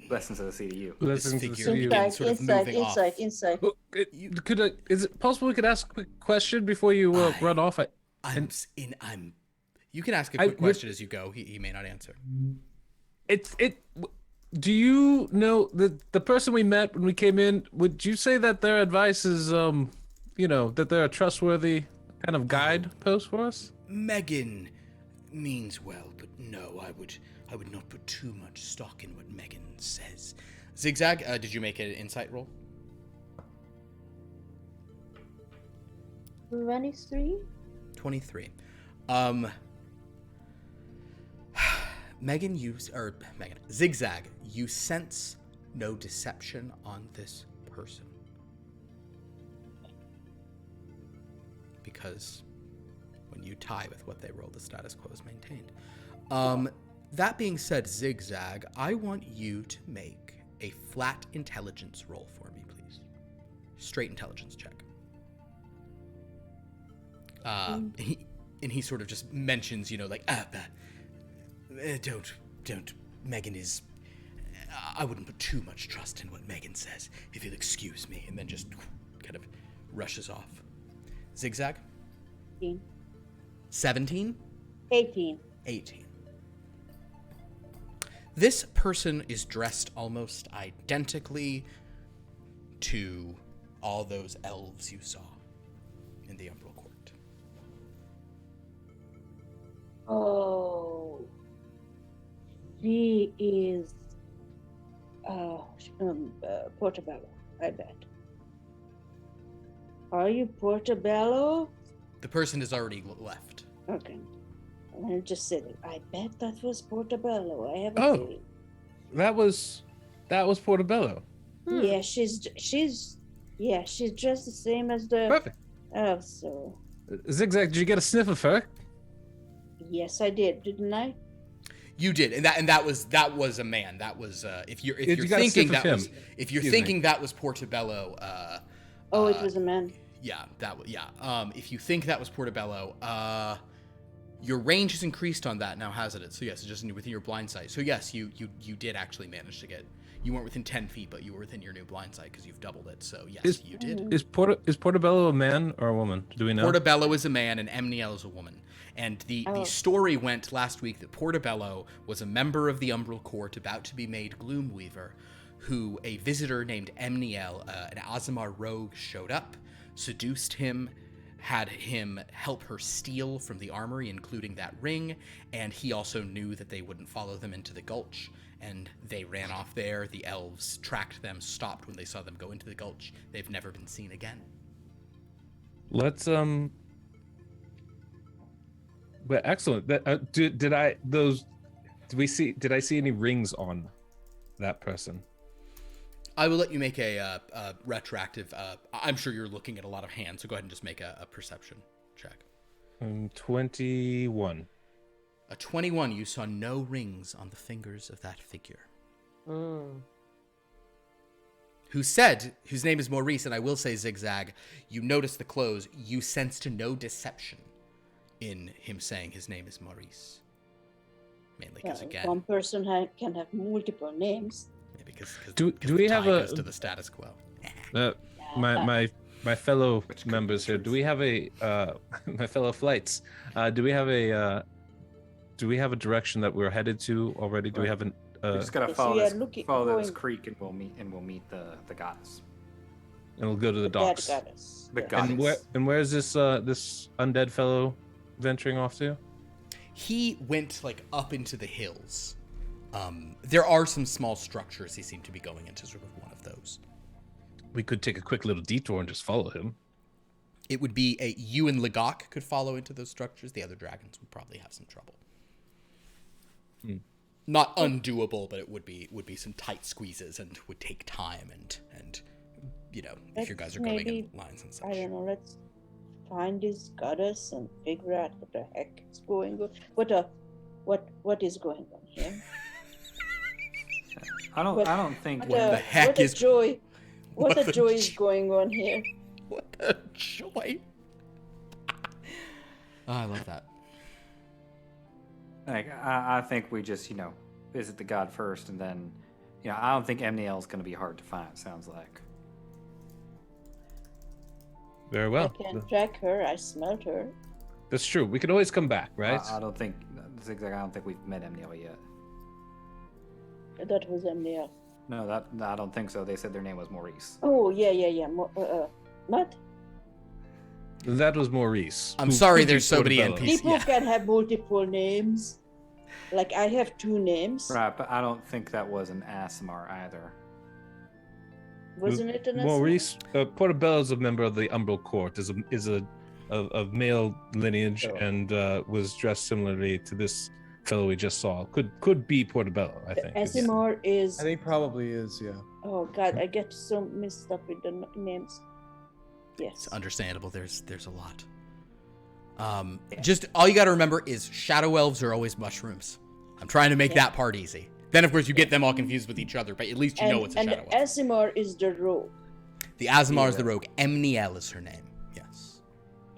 Blessings of the sea to you. Blessings This of the figure sea. begins sort of moving off. Insight. Oh, is it possible we could ask a quick question before you run off? You can ask a quick question as you go. He may not answer. Do you know the person we met when we came in? Would you say that their advice is, that they're a trustworthy kind of guidepost for us? Megan means well, but no, I would not put too much stock in what Megan says. XigXag, did you make an insight roll? 23. XigXag, you sense no deception on this person. Because when you tie with what they roll, the status quo is maintained. That being said, XigXag, I want you to make a flat intelligence roll for me, please. Straight intelligence check. He sort of just mentions, don't. Megan is. I wouldn't put too much trust in what Megan says, if you'll excuse me, and then just kind of rushes off. XigXag? 18. 17? 18. This person is dressed almost identically to all those elves you saw in the Umbral Court. Oh. She is Portobello, I bet. Are you Portobello? The person has already left. Okay. I just said it. I bet that was Portobello. I have a feeling. That was Portobello. Yeah, she's dressed the same as the Perfect. So XigXag, did you get a sniff of her? yes, I did, didn't I? You did, and that was a man. That was if you're thinking that was Portobello. It was a man. Yeah, if you think that was Portobello, your range has increased on that now, hasn't it? So yes, it's just within your blind sight. So yes, you did actually manage to get. You weren't within 10 feet, but you were within your new blind sight because you've doubled it. So yes, you did. Is Portobello a man or a woman? Do we know? Portobello is a man and Emniel is a woman. And the story went last week that Portobello was a member of the Umbral Court about to be made Gloomweaver, who a visitor named Emniel, an Aasimar rogue, showed up, seduced him, had him help her steal from the armory, including that ring, and he also knew that they wouldn't follow them into the gulch, and they ran off there. The elves tracked them, stopped when they saw them go into the gulch. They've never been seen again. Let's But excellent. Did I see any rings on that person? I will let you make a retroactive. I'm sure you're looking at a lot of hands, so go ahead and just make a perception check. 21. A 21. You saw no rings on the fingers of that figure. Whose name is Maurice, and I will say, XigXag, you notice the clothes. You sensed no deception in him saying his name is Maurice. Mainly because, again, one person can have multiple names. Yeah, because do we have a goes to the status quo? My fellow members here, do we have a my fellow flights? Do we have a direction that we're headed to already? Do we have an? We just gotta follow this creek, and we'll meet the goddess. And we'll go to the docks. The goddess. And where is this this undead fellow venturing off to? He went up into the hills. There are some small structures. He seemed to be going into sort of one of those. We could take a quick little detour and just follow him. It would be you and Legok could follow into those structures. The other dragons would probably have some trouble. Not undoable, but it would be some tight squeezes and would take time and if you guys are going in lines and such. I don't know. Let's find this goddess and figure out what the heck is going on. What is going on here? I don't think what a joy is going on here. What a joy. Oh, I love that. Like, I think we just, visit the god first, and then, I don't think Emniel is going to be hard to find, sounds like. Very well. I can track her. I smelled her. That's true. We can always come back, right? I don't think, XigXag, I don't think we've met Emniel yet. That was Emnia. No, I don't think so. They said their name was Maurice. Oh, yeah. What? That was Maurice. I'm who sorry, could be there's so many Portobello. NPCs. People Yeah. can have multiple names. Like, I have 2 names. Right, but I don't think that was an Aasimar either. Wasn't it an Maurice Portobello's a member of the Umbral Court. Is a male lineage and was dressed similarly to this fellow we just saw. Could be Portobello, I think. Aasimar is. I think probably is, yeah. Oh God, I get so mixed up with the names. Yes. It's understandable. There's a lot. Just all you got to remember is shadow elves are always mushrooms. I'm trying to make that part easy. Then of course you get them all confused with each other, but at least you know it's a shadow elf. And Aasimar is the rogue. The Aasimar is the rogue. Emniel is her name. Yes.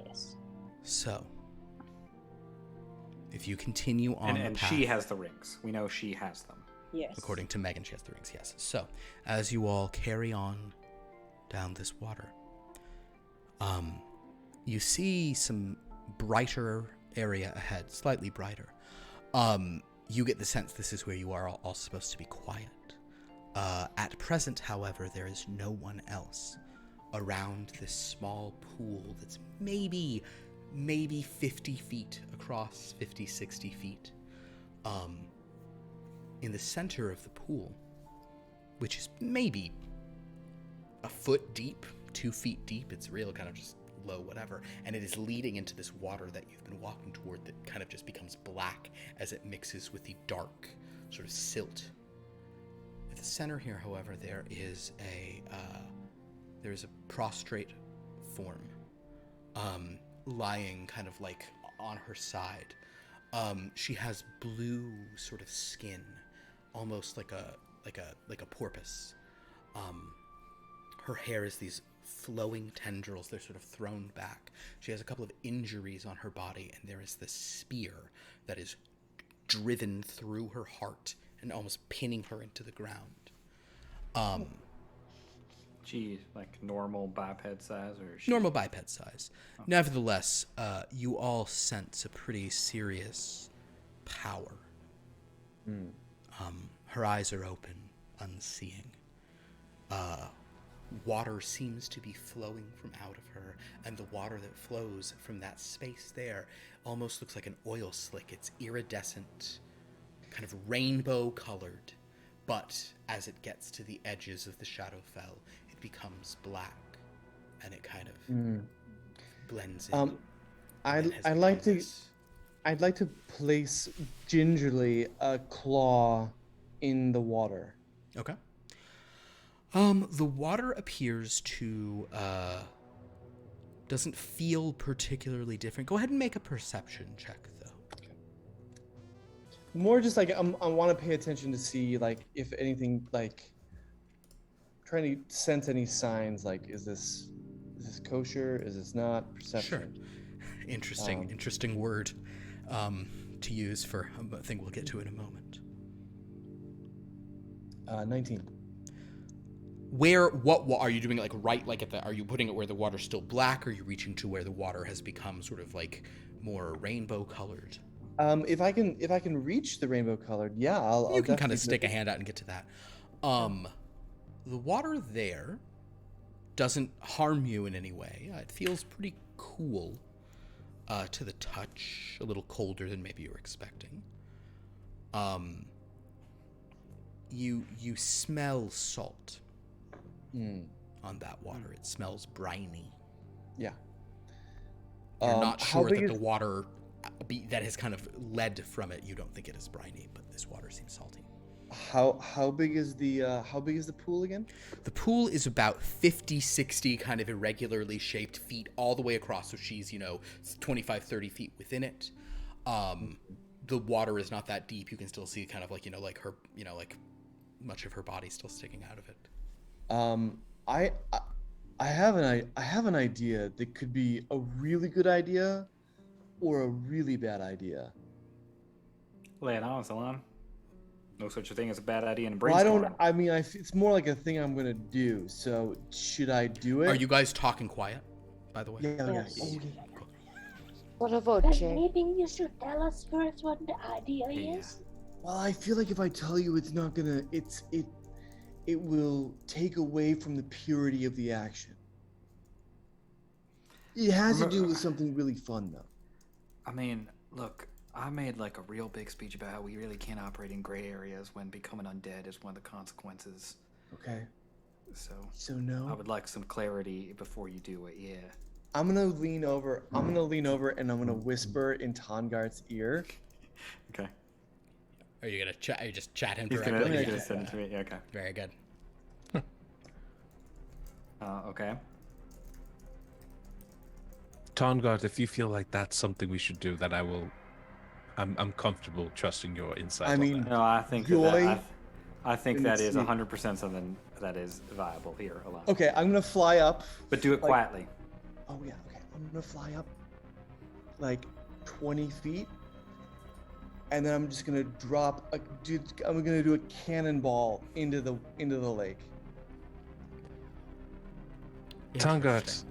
Yes. So, if you continue on And the path, she has the rings. We know she has them. Yes. according to Megan, she has the rings. Yes. So, as you all carry on down this water, you see some brighter area ahead, slightly brighter. You get the sense this is where you are all supposed to be quiet. At present, however, there is no one else around this small pool that's maybe 50 feet across, 50, 60 feet. In the center of the pool, which is maybe a foot deep, 2 feet deep, it's real kind of just low, whatever, and it is leading into this water that you've been walking toward that kind of just becomes black as it mixes with the dark sort of silt. At the center here, however, there is a prostrate form, lying kind of like on her side. She has blue sort of skin, almost like a porpoise. Her hair is these flowing tendrils. They're sort of thrown back. She has a couple of injuries on her body, and there is this spear that is driven through her heart and almost pinning her into the ground. She like normal biped size, or Normal biped size. Oh. Nevertheless, you all sense a pretty serious power. Her eyes are open, unseeing. Water seems to be flowing from out of her, and the water that flows from that space there almost looks like an oil slick. It's iridescent, kind of rainbow colored, but as it gets to the edges of the Shadowfell, it becomes black, and it kind of blends in. I'd like to place gingerly a claw in the water. Okay. The water appears to doesn't feel particularly different. Go ahead and make a perception check, though. More just like I want to pay attention to see like if anything, like trying to sense any signs. Like, is this kosher? Is this not? Perception. Sure. Interesting word to use for a thing we'll get to in a moment. 19. What are you doing? Like right, like are you putting it where the water's still black, or are you reaching to where the water has become sort of like more rainbow colored? If I can reach the rainbow colored, yeah, I'll you can kind of stick a hand out and get to that. The water there doesn't harm you in any way. It feels pretty cool to the touch, a little colder than maybe you were expecting. You smell salt on that water. It smells briny. Yeah. You're not sure that the water that has kind of led from it, you don't think it is briny, but this water seems salty. How big is the pool again? The pool is about 50, 60 kind of irregularly shaped feet all the way across. So she's, 25, 30 feet within it. The water is not that deep. You can still see kind of like, like her, like much of her body still sticking out of it. I have an idea that could be a really good idea, or a really bad idea? Lay it on, Salon. No such a thing as a bad idea in a Well, brainstorm. it's more like a thing I'm gonna do. So should I do it? Are you guys talking quiet, by the way? Yeah. What about Then Jay? maybe you should tell us first what the idea is. Well, I feel like if I tell you, it's not gonna. It will take away from the purity of the action. It has to do with something really fun, though. I mean, look, I made like a real big speech about how we really can't operate in gray areas when becoming undead is one of the consequences. Okay. So no. I would like some clarity before you do it. Yeah. I'm gonna lean over and I'm gonna whisper in Tongard's ear. Okay. Are you gonna chat? Are you just chat him He's directly? gonna send it to me. Yeah, okay. Very good. Okay. Tongard, if you feel like that's something we should do, then I'm comfortable trusting your insight. I mean, No, I think Joy I think in that the is sleep. 100% something that is viable here alone. Okay, I'm gonna fly up. But do it like- quietly. Oh yeah, okay. I'm gonna fly up like 20 feet, and then I'm just gonna drop. I'm gonna do a cannonball into the lake. Tongard,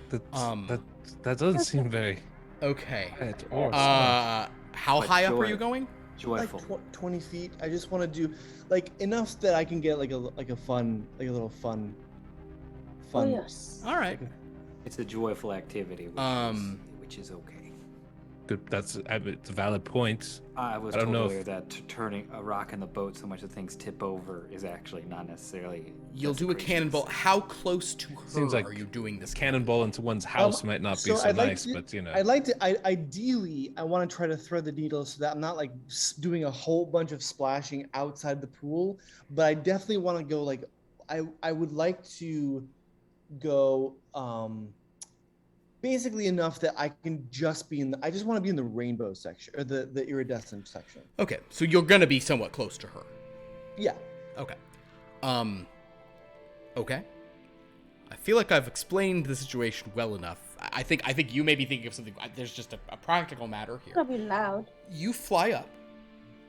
that doesn't seem very Okay. quiet or smart. How But high up are joy- you going? Joyful. Like 20 feet. I just want to do like enough that I can get like a little fun. Oh yes. All right. It's a joyful activity, which is okay. Good. It's a valid point. I was I don't told know earlier if- that turning a rock in the boat so much that things tip over is actually not necessarily. You'll do a desecration. cannonball. How close to her Seems like are you doing this? Cannonball into one's house might not be so I'd like nice, to- but you know. I'd like to. Ideally, I want to try to thread the needle so that I'm not like doing a whole bunch of splashing outside the pool. But I definitely want to go like, I would like to go basically enough that I can just be in the. I just want to be in the rainbow section or the iridescent section. Okay, so you're gonna be somewhat close to her. Yeah. Okay. Okay. I feel like I've explained the situation well enough. I think you may be thinking of something. There's just a practical matter here. Probably loud. You fly up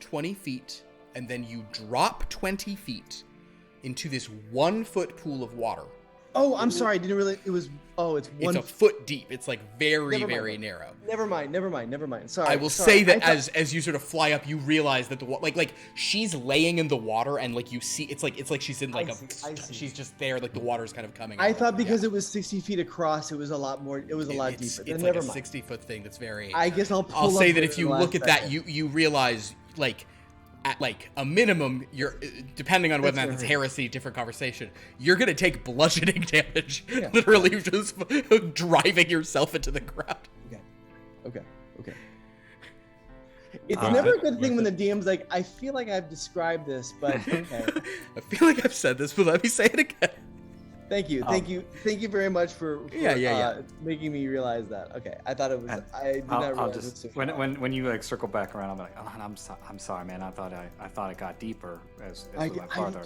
20 feet, and then you drop 20 feet into this 1 foot pool of water. Oh, I'm sorry. I didn't really. It was. Oh, it's one. It's a foot deep. It's like very, Never mind. very narrow. Never mind. Sorry. I will say that as you sort of fly up, you realize that the like she's laying in the water, and like you see, it's like she's in like I see. she's just there, like the water's kind of coming. I out. thought because Yeah. it was 60 feet across, it was a lot more. It was a lot It's deeper. Then like never a mind. 60-foot thing that's very. I guess I'll. I'll pull say up that in if the you last look at that, second. you realize like at like a minimum, you're depending on whether or not That's it's fair. heresy, different conversation. You're gonna take bludgeoning damage, Yeah. literally just driving yourself into the ground. Okay. It's Uh, never a good thing when the DM's like, I feel like I've described this, but okay. I feel like I've said this, but let me say it again. Thank you very much for Yeah. making me realize that. Okay, I thought it was. I did not I'll realize just it was when you like circle back around, I'm like, oh, I'm sorry, man. I thought it got deeper as we went farther.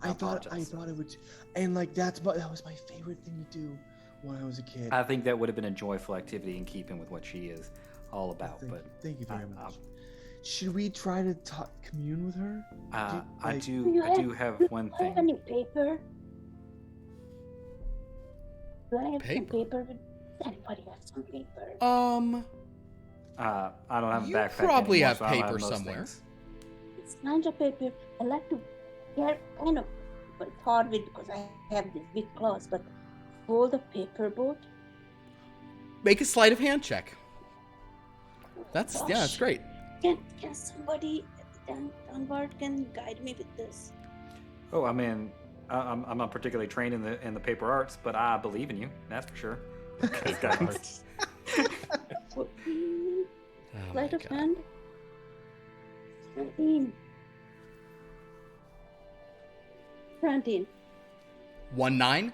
I thought it would, and like that was my favorite thing to do when I was a kid. I think that would have been a joyful activity in keeping with what she is all about. Thank you very much. Should we try to commune with her? I do have one Do I have thing. any paper? Do I have some paper? Everybody has some paper. I don't have a You backpack probably anymore, have so I don't paper most somewhere. things. It's kind of paper. I like to get kind of thought with because I have these big claws, but fold the paper boat. Make a sleight of hand check. That's great. Can somebody Dunbar can guide me with this? Oh, I mean, I'm not particularly trained in the paper arts, but I believe in you. That's for sure. This guy- Sleight of hand. 17. 17. 19?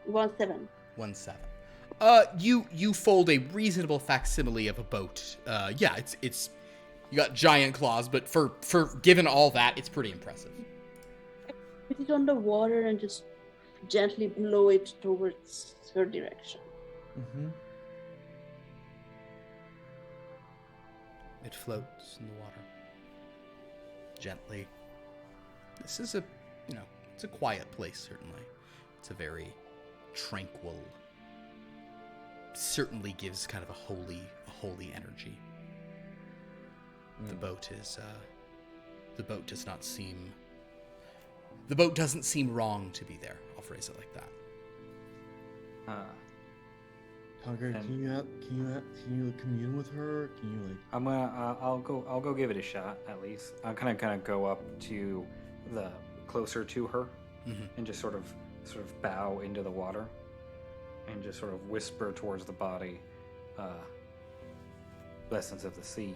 17. 17. You fold a reasonable facsimile of a boat. Yeah, it's you got giant claws, but for given all that, it's pretty impressive. Put it on the water and just gently blow it towards her direction. Mm-hmm. It floats in the water. Gently. This is it's a quiet place, certainly. It's a very tranquil, certainly gives kind of a holy energy. The boat doesn't seem wrong to be there. I'll phrase it like that. Tucker, can you commune with her? Can you I'll go give it a shot at least. I'll kind of go up to the closer to her and just sort of bow into the water and just sort of whisper towards the body, lessons of the sea.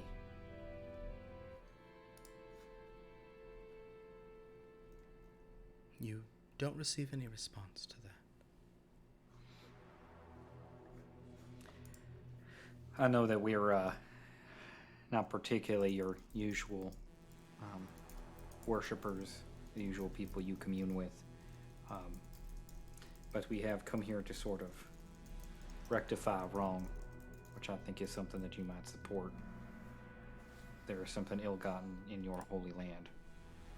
You don't receive any response to that. I know that we're not particularly your usual worshippers, the usual people you commune with, but we have come here to sort of rectify a wrong, which I think is something that you might support. There is something ill-gotten in your holy land,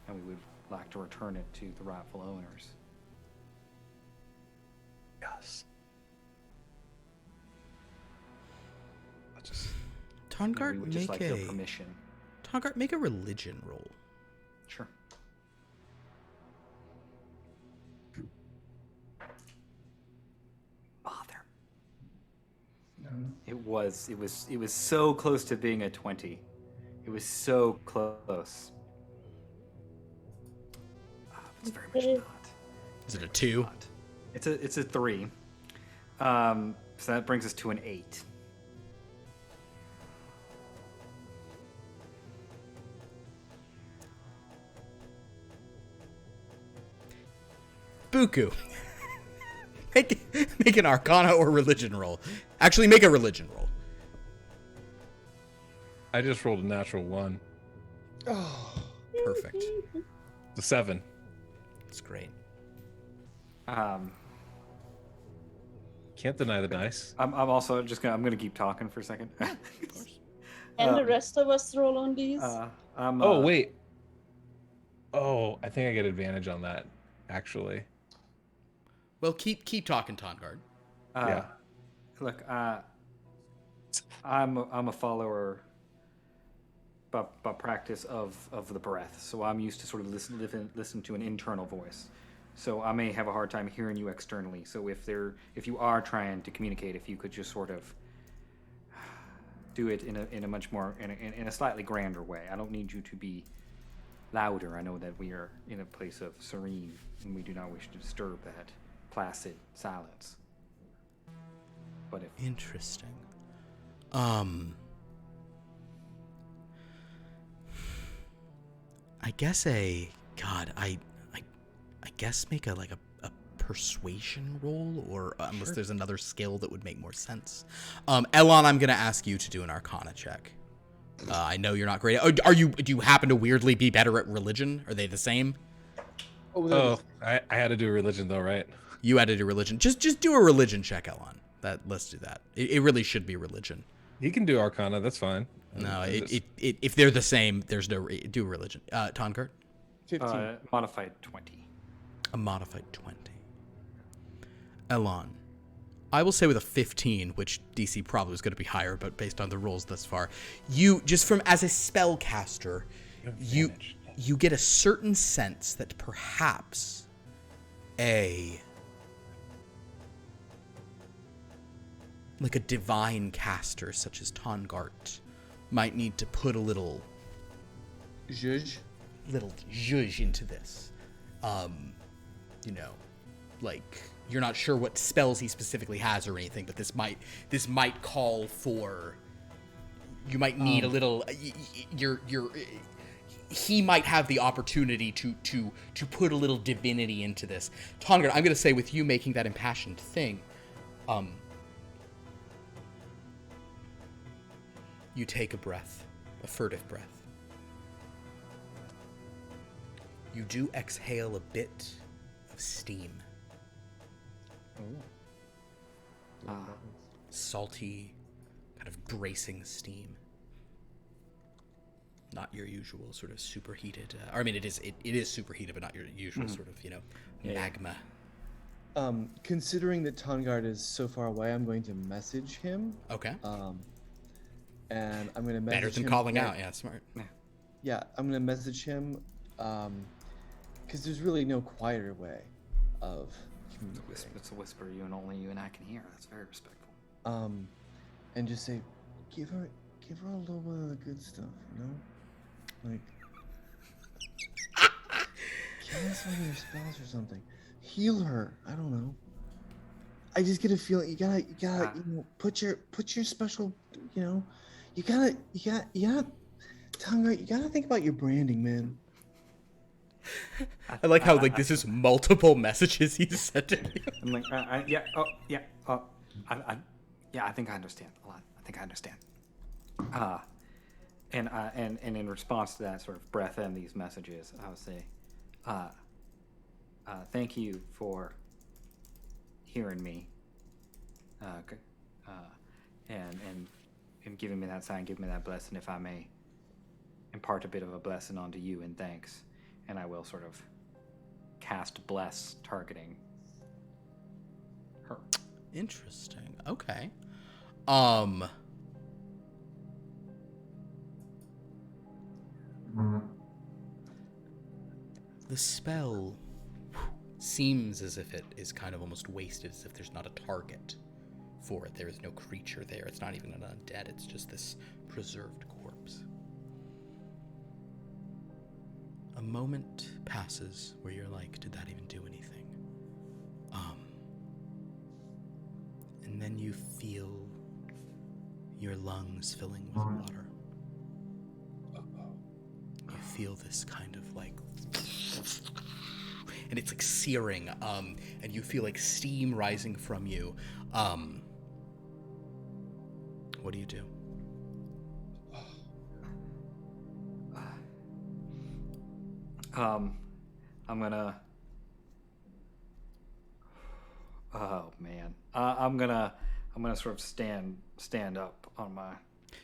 and we would like to return it to the rightful owners. Yes. Tongart, we would just like your permission. Tongart, make a religion roll. Sure. Bother. It was so close to being a 20. It was so close. It's very much not. Is it a 2? It's a 3. So that brings us to an 8. Buku. Make an Arcana or religion roll. Actually, make a religion roll. I just rolled a natural 1. Oh, perfect. It's a 7. That's great. Can't deny the dice. I'm also just gonna keep talking for a second. Can the rest of us roll on these? Oh wait. Oh, I think I get advantage on that, actually. Well, keep talking, Tongard. Yeah. Look, I'm a follower by practice of the breath, so I'm used to sort of listen to an internal voice. So I may have a hard time hearing you externally. So if you are trying to communicate, if you could just sort of do it in a much more in a slightly grander way. I don't need you to be louder. I know that we are in a place of serene, and we do not wish to disturb that placid silence. But if interesting. I guess I guess make a persuasion roll, or unless there's another skill that would make more sense. Elon, I'm gonna ask you to do an Arcana check. I know you're not great. Do you happen to weirdly be better at religion? Are they the same? I had to do religion though, right? You had to do religion. Just do a religion check, Elon. Let's do that. It really should be religion. He can do Arcana. That's fine. No, if they're the same, there's no do religion. Tongart? 15. Modified 20. A modified 20. Elon, I will say with a 15, which DC probably was going to be higher, but based on the rolls thus far, you just from as a spellcaster, you get a certain sense that perhaps a divine caster such as Tongart might need to put a little zhuzh into this. You're not sure what spells he specifically has or anything, but this might call for. You might need a little. He might have the opportunity to put a little divinity into this. Tongard, I'm going to say with you making that impassioned thing, you take a breath, a furtive breath. You do exhale a bit of steam. Salty, kind of bracing steam. not your usual sort of superheated. Or I mean, it is superheated, but not your usual sort of magma. Considering that Tongard is so far away, I'm going to message him. Okay. And I'm going to message him. Better than calling out. Yeah, smart. Yeah, I'm going to message him because there's really no quieter way of communicating. It's a whisper you and only you and I can hear. That's very respectful. And just say, give her a little bit of the good stuff, you know? Like, cast one of your spells or something. Heal her. I don't know. I just get a feeling you gotta put your special, you gotta Tonga, you gotta think about your branding, man. I like how this is multiple messages he's sending you. I'm like, I think I understand a lot. I think I understand. And in response to that sort of breath and these messages, I would say, thank you for hearing me, and giving me that sign, giving me that blessing. If I may impart a bit of a blessing onto you in thanks, and I will sort of cast bless, targeting her. Interesting. Okay. The spell seems as if it is kind of almost wasted, as if there's not a target for it. There is no creature there. It's not even an undead. It's just this preserved corpse. A moment passes where you're like, did that even do anything? And then you feel your lungs filling with water. You feel this kind of like, and it's like searing, and you feel like steam rising from you. What do you do? I'm gonna. Oh man, I'm gonna sort of stand up on my.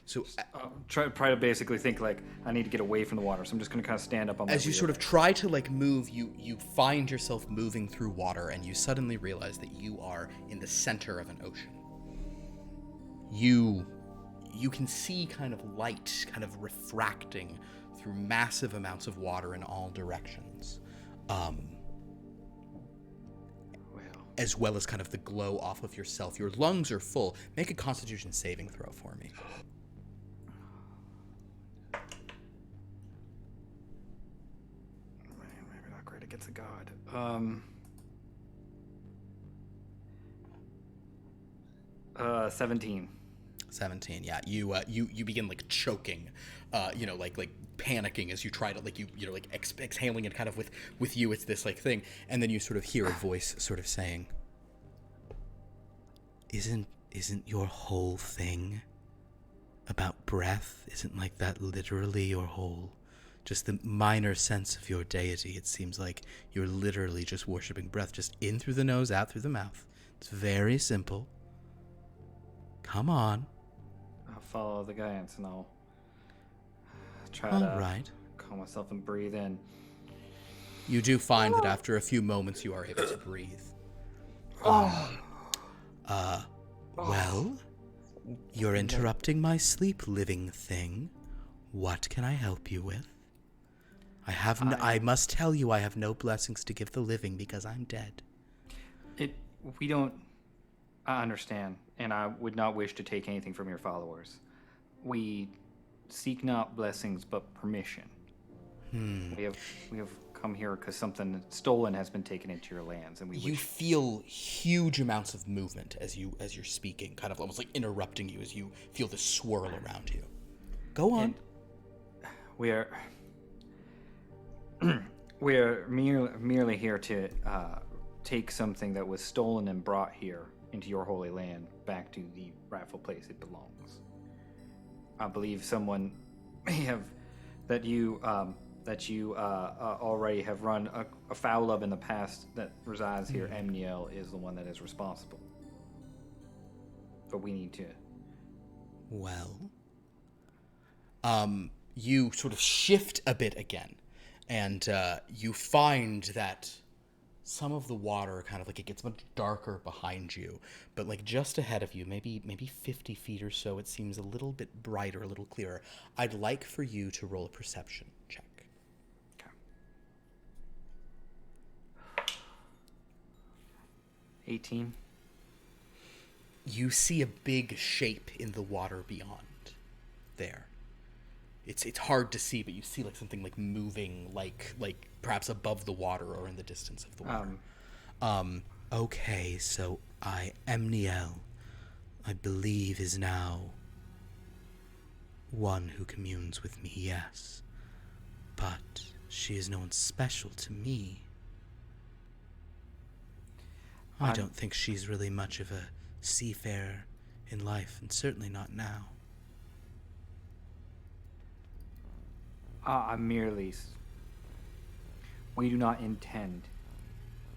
So try to basically think like I need to get away from the water. So I'm just gonna kind of stand up on my. As you sort of try to like move, you find yourself moving through water, and you suddenly realize that you are in the center of an ocean. You can see kind of light, kind of refracting through massive amounts of water in all directions. As well as kind of the glow off of yourself. Your lungs are full. Make a Constitution saving throw for me. Man, maybe not great against a god. 17. 17, yeah. You begin like choking, like panicking as you try to exhaling it kind of with you. It's this like thing, and then you sort of hear a voice sort of saying, "Isn't your whole thing about breath? Isn't like that literally your whole, just the minor sense of your deity? It seems like you're literally just worshiping breath, just in through the nose, out through the mouth. It's very simple. Come on." I'll follow the guidance and I'll try All to right. calm myself and breathe in. You do find that after a few moments you are able to breathe. Well, you're interrupting my sleep, living thing. What can I help you with? I must tell you, I have no blessings to give the living because I'm dead. I understand, and I would not wish to take anything from your followers. We seek not blessings, but permission. We have come here because something stolen has been taken into your lands, and you feel huge amounts of movement as you're speaking, kind of almost like interrupting you as you feel this swirl around you. Go on. And we are merely here to take something that was stolen and brought here into your holy land back to the rightful place it belongs. I believe someone may have that you already have run afoul of in the past that resides here. Amniel is the one that is responsible. But we need to. Well, you sort of shift a bit again, and you find that some of the water kind of like it gets much darker behind you, but like just ahead of you, maybe 50 feet or so, it seems a little bit brighter, a little clearer. I'd like for you to roll a perception check. 18. You see a big shape in the water beyond there. It's hard to see, but you see like something like moving, like perhaps above the water or in the distance of the water. Okay, so Amniel, I believe, is now one who communes with me, yes. But she is no one special to me. I don't think she's really much of a seafarer in life, and certainly not now. We do not intend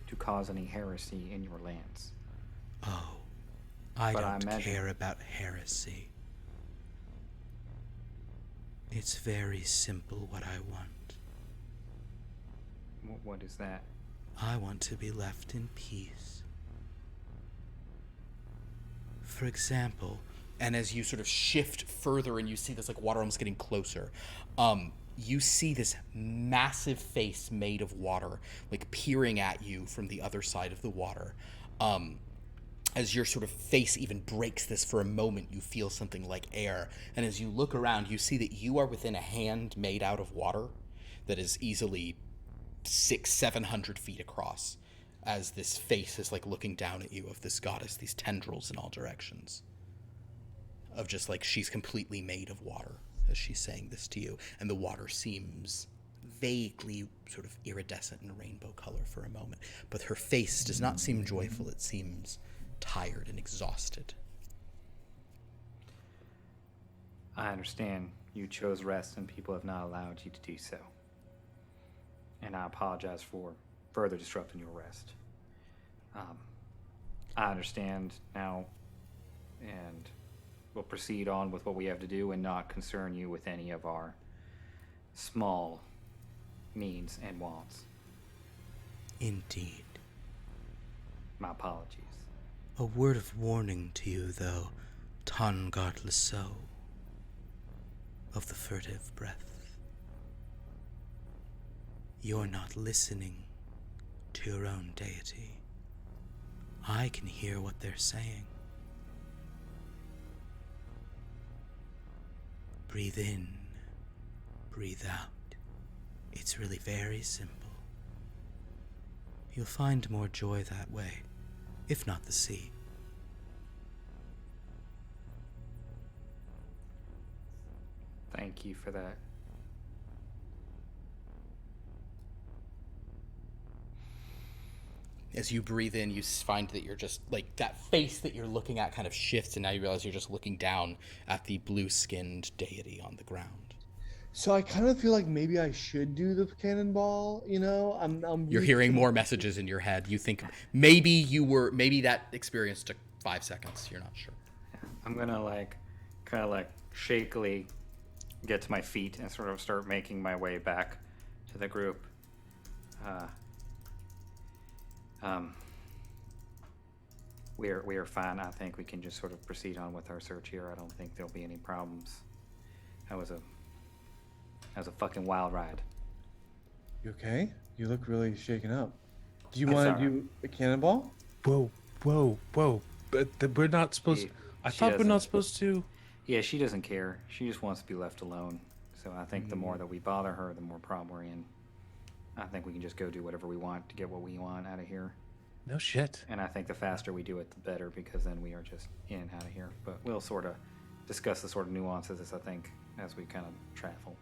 to cause any heresy in your lands. Oh, I don't care about heresy. It's very simple what I want. What is that? I want to be left in peace. For example, and as you sort of shift further and you see this like water almost getting closer, you see this massive face made of water like peering at you from the other side of the water. As your sort of face even breaks this for a moment, you feel something like air, and as you look around, you see that you are within a hand made out of water that is easily 600-700 feet across, as this face is like looking down at you of this goddess, these tendrils in all directions, of just like she's completely made of water as she's saying this to you, and the water seems vaguely sort of iridescent in rainbow color for a moment, but her face does not seem joyful. It seems tired and exhausted. I understand you chose rest and people have not allowed you to do so, and I apologize for further disrupting your rest. I understand now, and we'll proceed on with what we have to do and not concern you with any of our small needs and wants. Indeed. My apologies. A word of warning to you, though, Tongart Lasso, of the furtive breath. You're not listening to your own deity. I can hear what they're saying. Breathe in, breathe out. It's really very simple. You'll find more joy that way, if not the sea. Thank you for that. As you breathe in, you find that you're just, like, that face that you're looking at kind of shifts, and now you realize you're just looking down at the blue-skinned deity on the ground. So I kind of feel like maybe I should do the cannonball, you know? You're hearing more messages in your head. You think maybe that experience took 5 seconds. You're not sure. I'm gonna, kind of shakily get to my feet and sort of start making my way back to the group. We are fine. I think we can just sort of proceed on with our search here. I don't think there'll be any problems. That was a fucking wild ride. You okay? You look really shaken up. Do you want to do a cannonball? Whoa. But we're not supposed... I thought we're not supposed to... Yeah, she doesn't care. She just wants to be left alone. So I think the more that we bother her, the more problem we're in. I think we can just go do whatever we want to get what we want out of here. No shit. And I think the faster we do it, the better, because then we are just in and out of here. But we'll sort of discuss the sort of nuances, I think, as we kind of travel.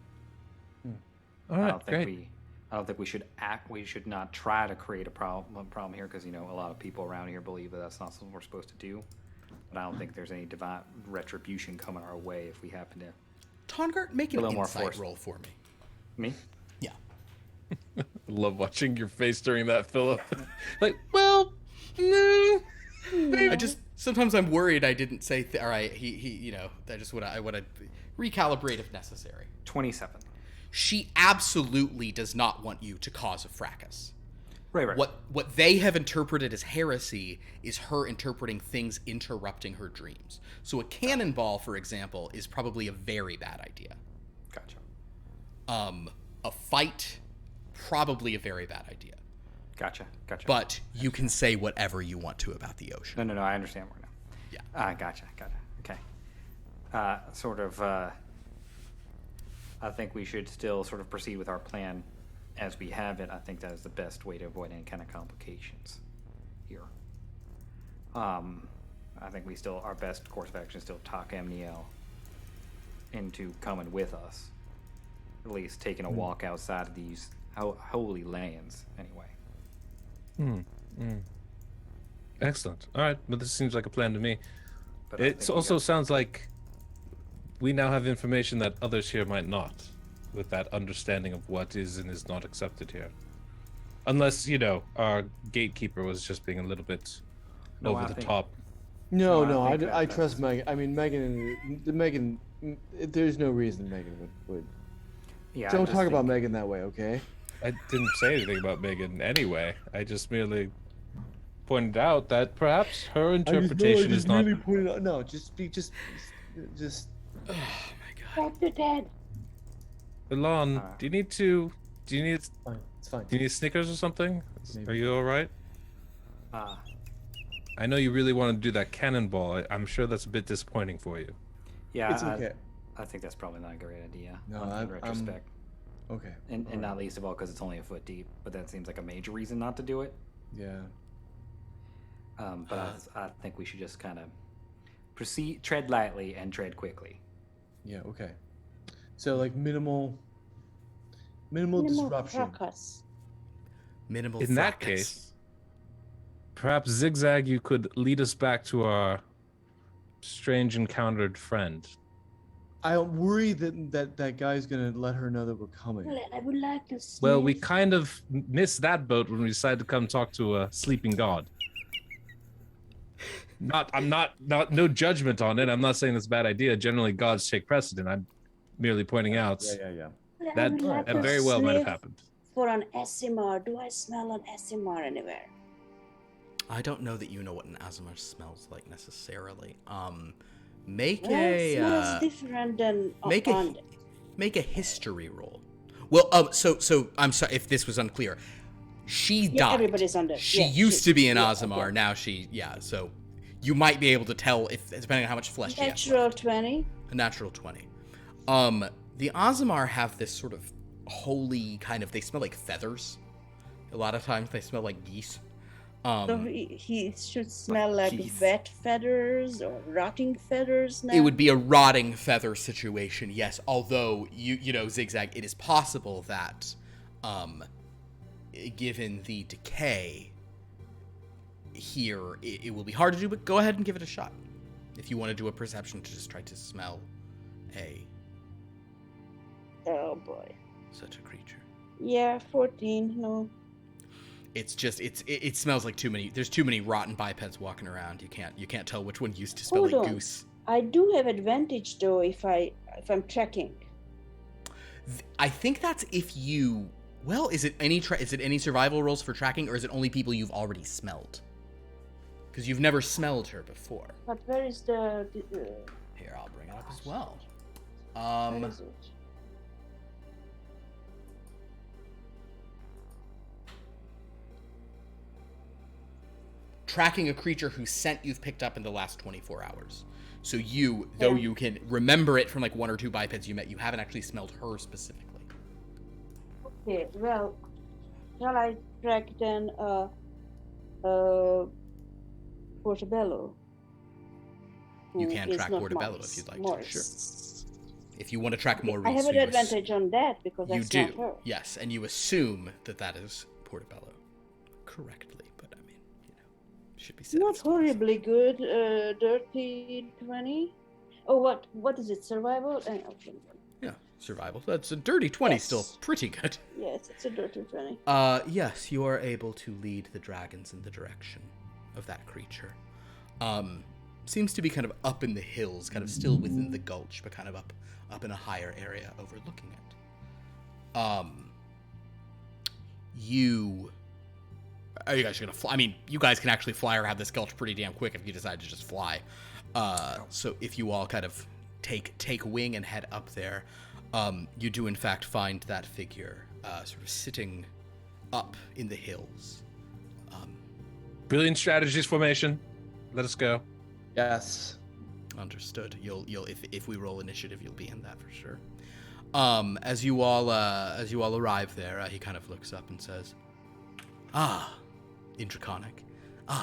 All right, great. I don't think we should we should not try to create a problem here, because, a lot of people around here believe that that's not something we're supposed to do. But I don't think there's any divine retribution coming our way if we happen to... Tongart, make an insight roll for me. Me? Yeah. I love watching your face during that, Philip. No. I just Sometimes I'm worried I didn't say. All right, he. I just want to recalibrate if necessary. 27. She absolutely does not want you to cause a fracas. Right. What they have interpreted as heresy is her interpreting things interrupting her dreams. So a cannonball, for example, is probably a very bad idea. Gotcha. A fight, probably a very bad idea. Gotcha. But you can say whatever you want to about the ocean. No, I understand more now. Yeah. Gotcha. Okay. I think we should still sort of proceed with our plan as we have it. I think that is the best way to avoid any kind of complications here. I think our best course of action is still talk Amniel into coming with us. At least taking a walk outside of these holy lands, anyway. Excellent. All right, well, this seems like a plan to me. But It also sounds like we now have information that others here might not, with that understanding of what is and is not accepted here. Unless, our gatekeeper was just being a little bit over the top. No, I trust Megan. I mean, Megan, there's no reason Megan would. Yeah, Don't talk about Megan that way, okay? I didn't say anything about Megan anyway. I just merely pointed out that perhaps her interpretation is not. Really pointed out. No, just. Oh my god. Dr. Dead. Elon, do you need? It's fine. Do you need Snickers or something? Maybe. Are you all right? I know you really want to do that cannonball. I'm sure that's a bit disappointing for you. Yeah, It's okay. I think that's probably not a great idea. No, in retrospect. Okay. And not least of all because it's only a foot deep, but that seems like a major reason not to do it. Yeah. But I think we should just kind of tread lightly and tread quickly. Yeah. Okay. So like minimal disruption. Fracas. Minimal. In that fracas. case, perhaps XigXag, you could lead us back to our strange encountered friend. I worry that guy's gonna let her know that we're coming. Well, I would like to see. Well, we kind of missed that boat when we decided to come talk to a sleeping god. No judgment on it. I'm not saying it's a bad idea. Generally, gods take precedent. I'm merely pointing out Yeah. Well, I that would like to very well might have sniff happened. For an SMR, do I smell an SMR anywhere? I don't know that you know what an Azimar smells like necessarily. Make Well, it smells a different than make a history roll. Well, so I'm sorry if this was unclear. She died. Everybody's under. She used to be an Azimar. Now so you might be able to tell if depending on how much flesh she has. Natural 20. A natural 20. The Azimar have this sort of holy kind of. They smell like feathers. A lot of times they smell like geese. So he should smell like geese. wet feathers or rotting feathers now? It would be a rotting feather situation, yes. Although you know, XigXag, it is possible that, given the decay here, it will be hard to do. But go ahead and give it a shot if you want to do a perception to just try to smell Oh boy. such a creature. Yeah, 14. No. It's just it smells like too many. There's too many rotten bipeds walking around. You can't tell which one used to smell Hold like on. goose. I do have advantage though if I'm trekking. I think that's if you. Well, is it any survival rolls for tracking, or is it only people you've already smelled? Because you've never smelled her before. But where is the Here, I'll bring it up as well. where is it? Tracking a creature whose scent you've picked up in the last 24 hours. So though you can remember it from like one or two bipeds you met, you haven't actually smelled her specifically. Okay, well, shall I track then Portobello? You who can is track not Portobello Morris. if you'd like Morris. to. Sure. If you want to track more I have an you advantage on that because I You smelled her. do, yes, and you assume that is Portobello correctly, but I mean, should be said. Not horribly good. Dirty 20. Oh, what is it? Survival? Okay. Yeah, survival. That's a dirty 20, Yes. still pretty good. Yes, it's a dirty 20. Yes, you are able to lead the dragons in the direction of that creature. seems to be kind of up in the hills, kind of still within the gulch, but kind of up in a higher area overlooking it. Are you guys gonna fly? I mean, you guys can actually fly or have this gulch pretty damn quick if you decide to just fly. So if you all kind of take wing and head up there, you do in fact find that figure sort of sitting up in the hills. Brilliant strategies formation. Let us go. Yes. Understood. You'll if we roll initiative, you'll be in that for sure. As you all arrive there, he kind of looks up and says, in draconic.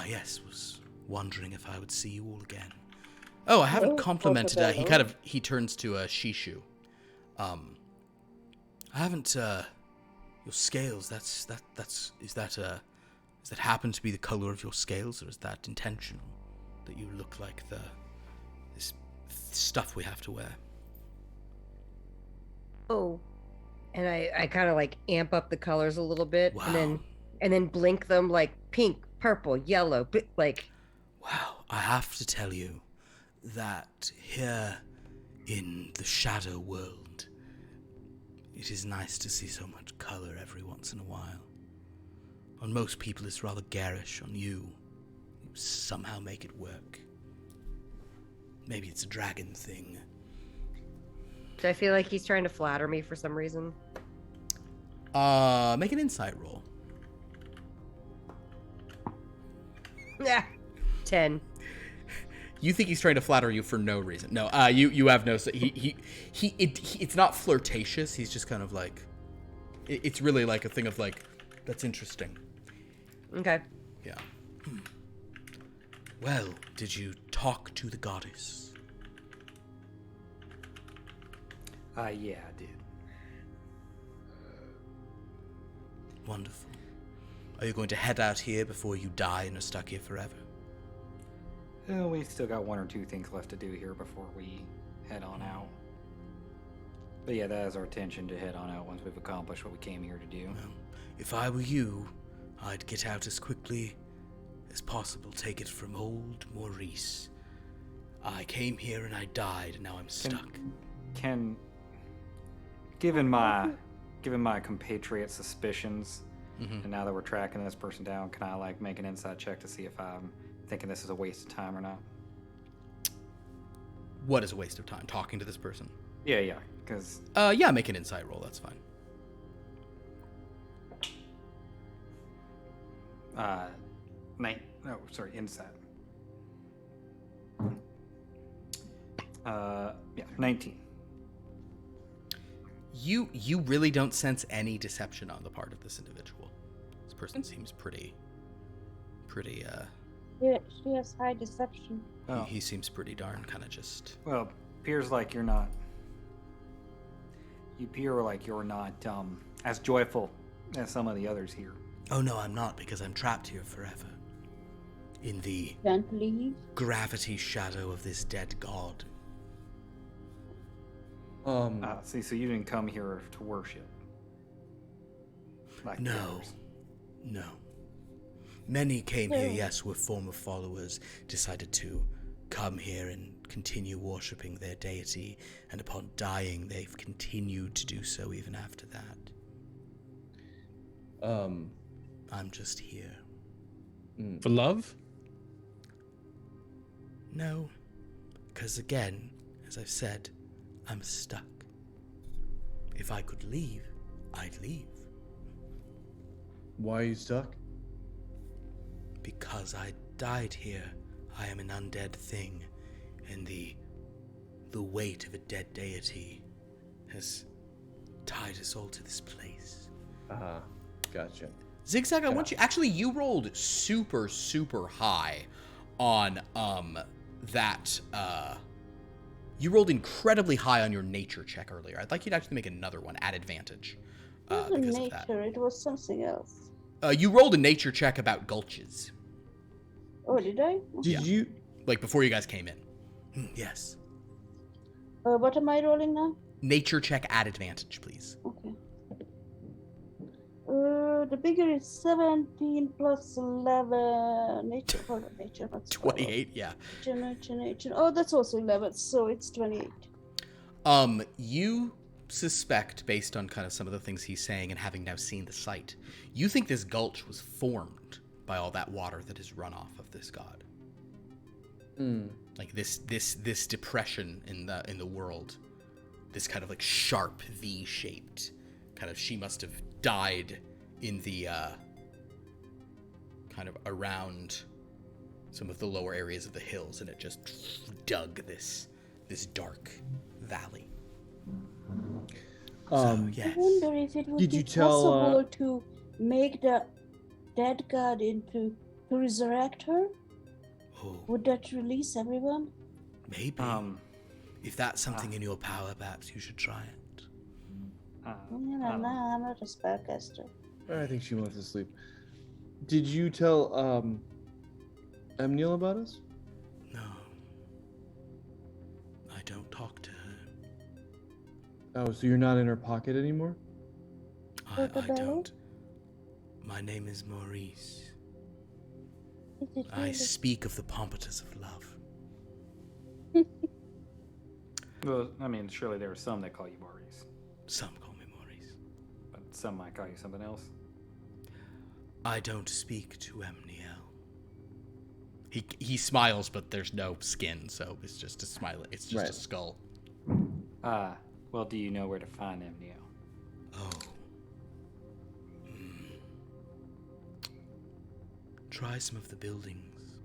Yes, was wondering if I would see you all again. Oh, I haven't complimented. He turns to Shishu. I haven't. Your scales. Does that happen to be the color of your scales, or is that intentional? That you look like this stuff we have to wear. Oh, and I kind of like amp up the colors a little bit, Wow. and then blink them like pink, purple, yellow, like. Wow, I have to tell you that here in the shadow world, it is nice to see so much color every once in a while. On most people, it's rather garish. On you somehow make it work. Maybe it's a dragon thing. Do I feel like he's trying to flatter me for some reason? Make an insight roll. Yeah, 10. You think he's trying to flatter you for no reason? No, you have no. It's not flirtatious. He's just kind of like, it's really like a thing of like, that's interesting. Okay. Yeah. Well, did you talk to the goddess? Yeah, I did. Wonderful. Are you going to head out here before you die and are stuck here forever? Well, we still got one or two things left to do here before we head on out. But yeah, that is our intention, to head on out once we've accomplished what we came here to do. Well, if I were you, I'd get out as quickly as possible. Take it from old Maurice. I came here and I died, and now I'm stuck. Given my compatriot suspicions, and now that we're tracking this person down, can I like make an insight check to see if I'm thinking this is a waste of time or not? What is a waste of time? Talking to this person? Yeah, because... yeah, make an insight roll, that's fine. Insight. Yeah, 19. You really don't sense any deception on the part of this individual. This person seems pretty Yeah, she has high deception. Oh. He seems pretty darn kind of just... Well, appears like you're not... You appear like you're not as joyful as some of the others here. Oh no, I'm not, because I'm trapped here forever. In the Can't leave. gravity shadow of this dead god. See, so you didn't come here to worship. Like the No. others. No. Many came here, yes, were former followers, decided to come here and continue worshipping their deity, and upon dying, they've continued to do so even after that. I'm just here. For love? No, because again, as I've said, I'm stuck. If I could leave, I'd leave. Why are you stuck? Because I died here. I am an undead thing, and the weight of a dead deity has tied us all to this place. Gotcha. XigXag, I want you... Actually, you rolled super, super high on that... You rolled incredibly high on your nature check earlier. I'd like you to actually make another one at advantage. It wasn't Because nature, of that. it was something else. You rolled a nature check about gulches. Oh, did I? Did you? Like, before you guys came in. Yes. What am I rolling now? Nature check at advantage, please. Okay. The bigger is 17 plus 11. Nature, hold on, nature. What's 28, yeah. Nature. Oh, that's also 11, so it's 28. You suspect, based on kind of some of the things he's saying and having now seen the site, you think this gulch was formed by all that water that has run off of this god. Like this depression in the world, this kind of like sharp V-shaped kind of, she must have died in the kind of around some of the lower areas of the hills, and it just dug this dark valley. Yes. I wonder if it would be possible to make the dead god to resurrect her. Oh, Would that release everyone? maybe. If that's something in your power, perhaps you should try it. I'm not a spellcaster. I think she wants to sleep. Did you tell Emniel about us? No. I don't talk to her. Oh, so you're not in her pocket anymore? I don't. My name is Maurice. I speak of the pompousness of love. Well, I mean, surely there are some that call you Maurice, Some call me Maurice. but some might call you something else. I don't speak to Emniel. He smiles, but there's no skin, so it's just a smile. It's just a skull. Well, do you know where to find Emnio? Oh. Try some of the buildings.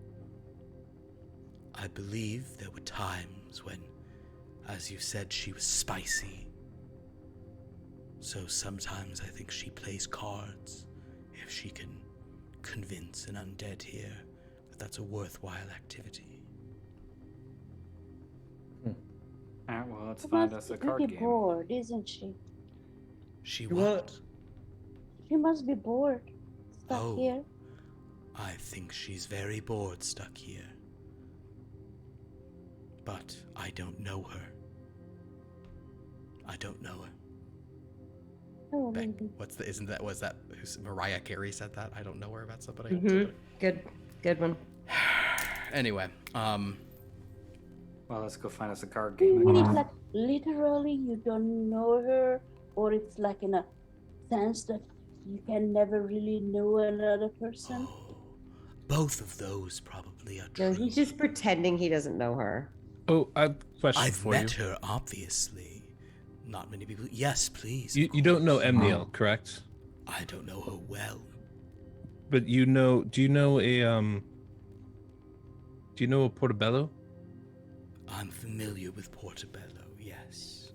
I believe there were times when, as you said, she was spicy. So sometimes I think she plays cards if she can convince an undead here that that's a worthwhile activity. Alright, well, let's find us a card game. Bored, isn't she? She what? She must be bored. Stuck here. I think she's very bored stuck here. But I don't know her. I don't know her. Oh, Beck, maybe. was that Mariah Carey said that? I don't know her about somebody. Mm-hmm. Good one. Anyway, Well, let's go find us a card Do you game. mean it's like literally you don't know her, or it's like in a sense that you can never really know another person? both of those probably are true. No, he's just pretending he doesn't know her. Oh, I have a question I've for met you. her, obviously. Not many people. Yes, please. You don't know Emniel, correct? I don't know her well. But you know, do you know a Portobello? I'm familiar with Portobello, yes.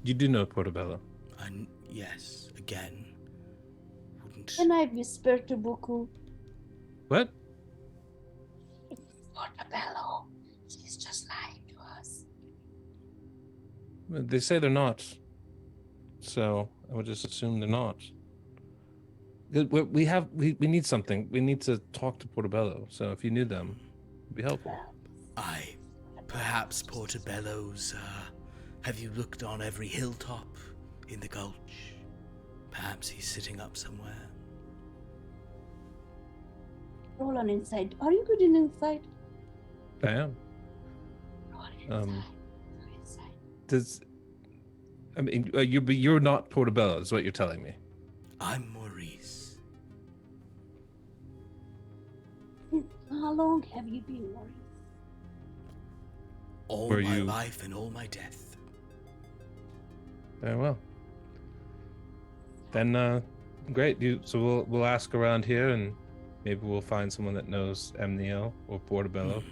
You do know Portobello. Yes, again. Wouldn't... Can I whisper to Buku? What? It's Portobello. She's just lying to us. They say they're not. So I would just assume they're not. We need something. We need to talk to Portobello. So if you knew them, it'd be helpful. Perhaps Portobello's, have you looked on every hilltop in the gulch? Perhaps he's sitting up somewhere. Roll on inside. Are you good in inside? I am. Roll inside. You're not Portobello, is what you're telling me. I'm Maurice. How long have you been Maurice? All my life and all my death. Very well. Then, great. So we'll ask around here, and maybe we'll find someone that knows Emniel or Portobello.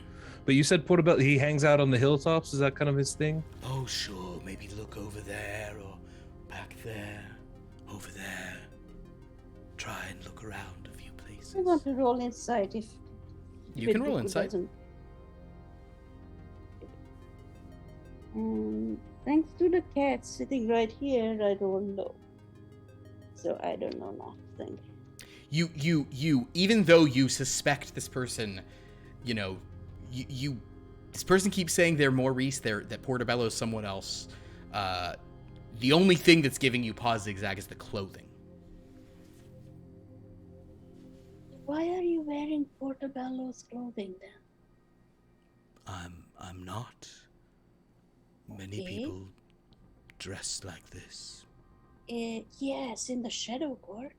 But you said Portobello, he hangs out on the hilltops? Is that kind of his thing? Oh, sure. Maybe look over there or back there, over there. Try and look around a few places. I want to roll inside if You can roll inside. Thanks to the cat sitting right here, I don't know. So I don't know nothing. You, even though you suspect this person, you know, this person keeps saying they're Maurice, that Portobello is someone else. The only thing that's giving you pause, XigXag, is the clothing. Why are you wearing Portobello's clothing then? I'm not. Many people dress like this. Yes, in the Shadow Court.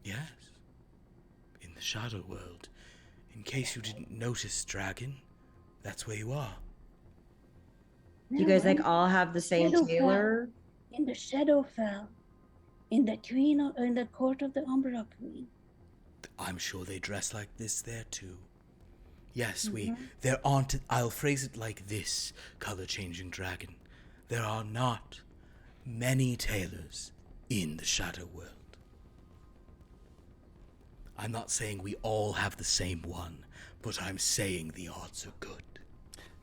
Yes. In the Shadow World. In case you didn't notice, Dragon, that's where you are. You guys like all have the same tailor? In the Shadowfell. In the court of the Umbra Queen. I'm sure they dress like this there too. Yes, there aren't, I'll phrase it like this, color-changing dragon. There are not many tailors in the Shadow World. I'm not saying we all have the same one, but I'm saying the odds are good.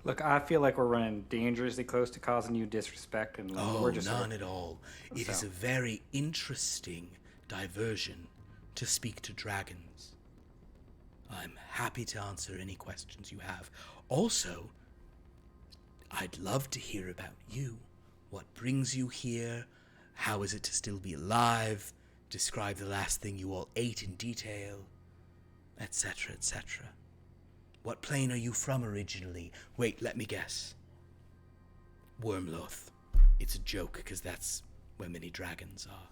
Look, I feel like we're running dangerously close to causing you disrespect, and we're just none at all. It is a very interesting diversion to speak to dragons. I'm happy to answer any questions you have. Also, I'd love to hear about you. What brings you here? How is it to still be alive? Describe the last thing you all ate in detail, etc., etc. What plane are you from originally? Wait, let me guess. Wyrmloth. It's a joke, because that's where many dragons are.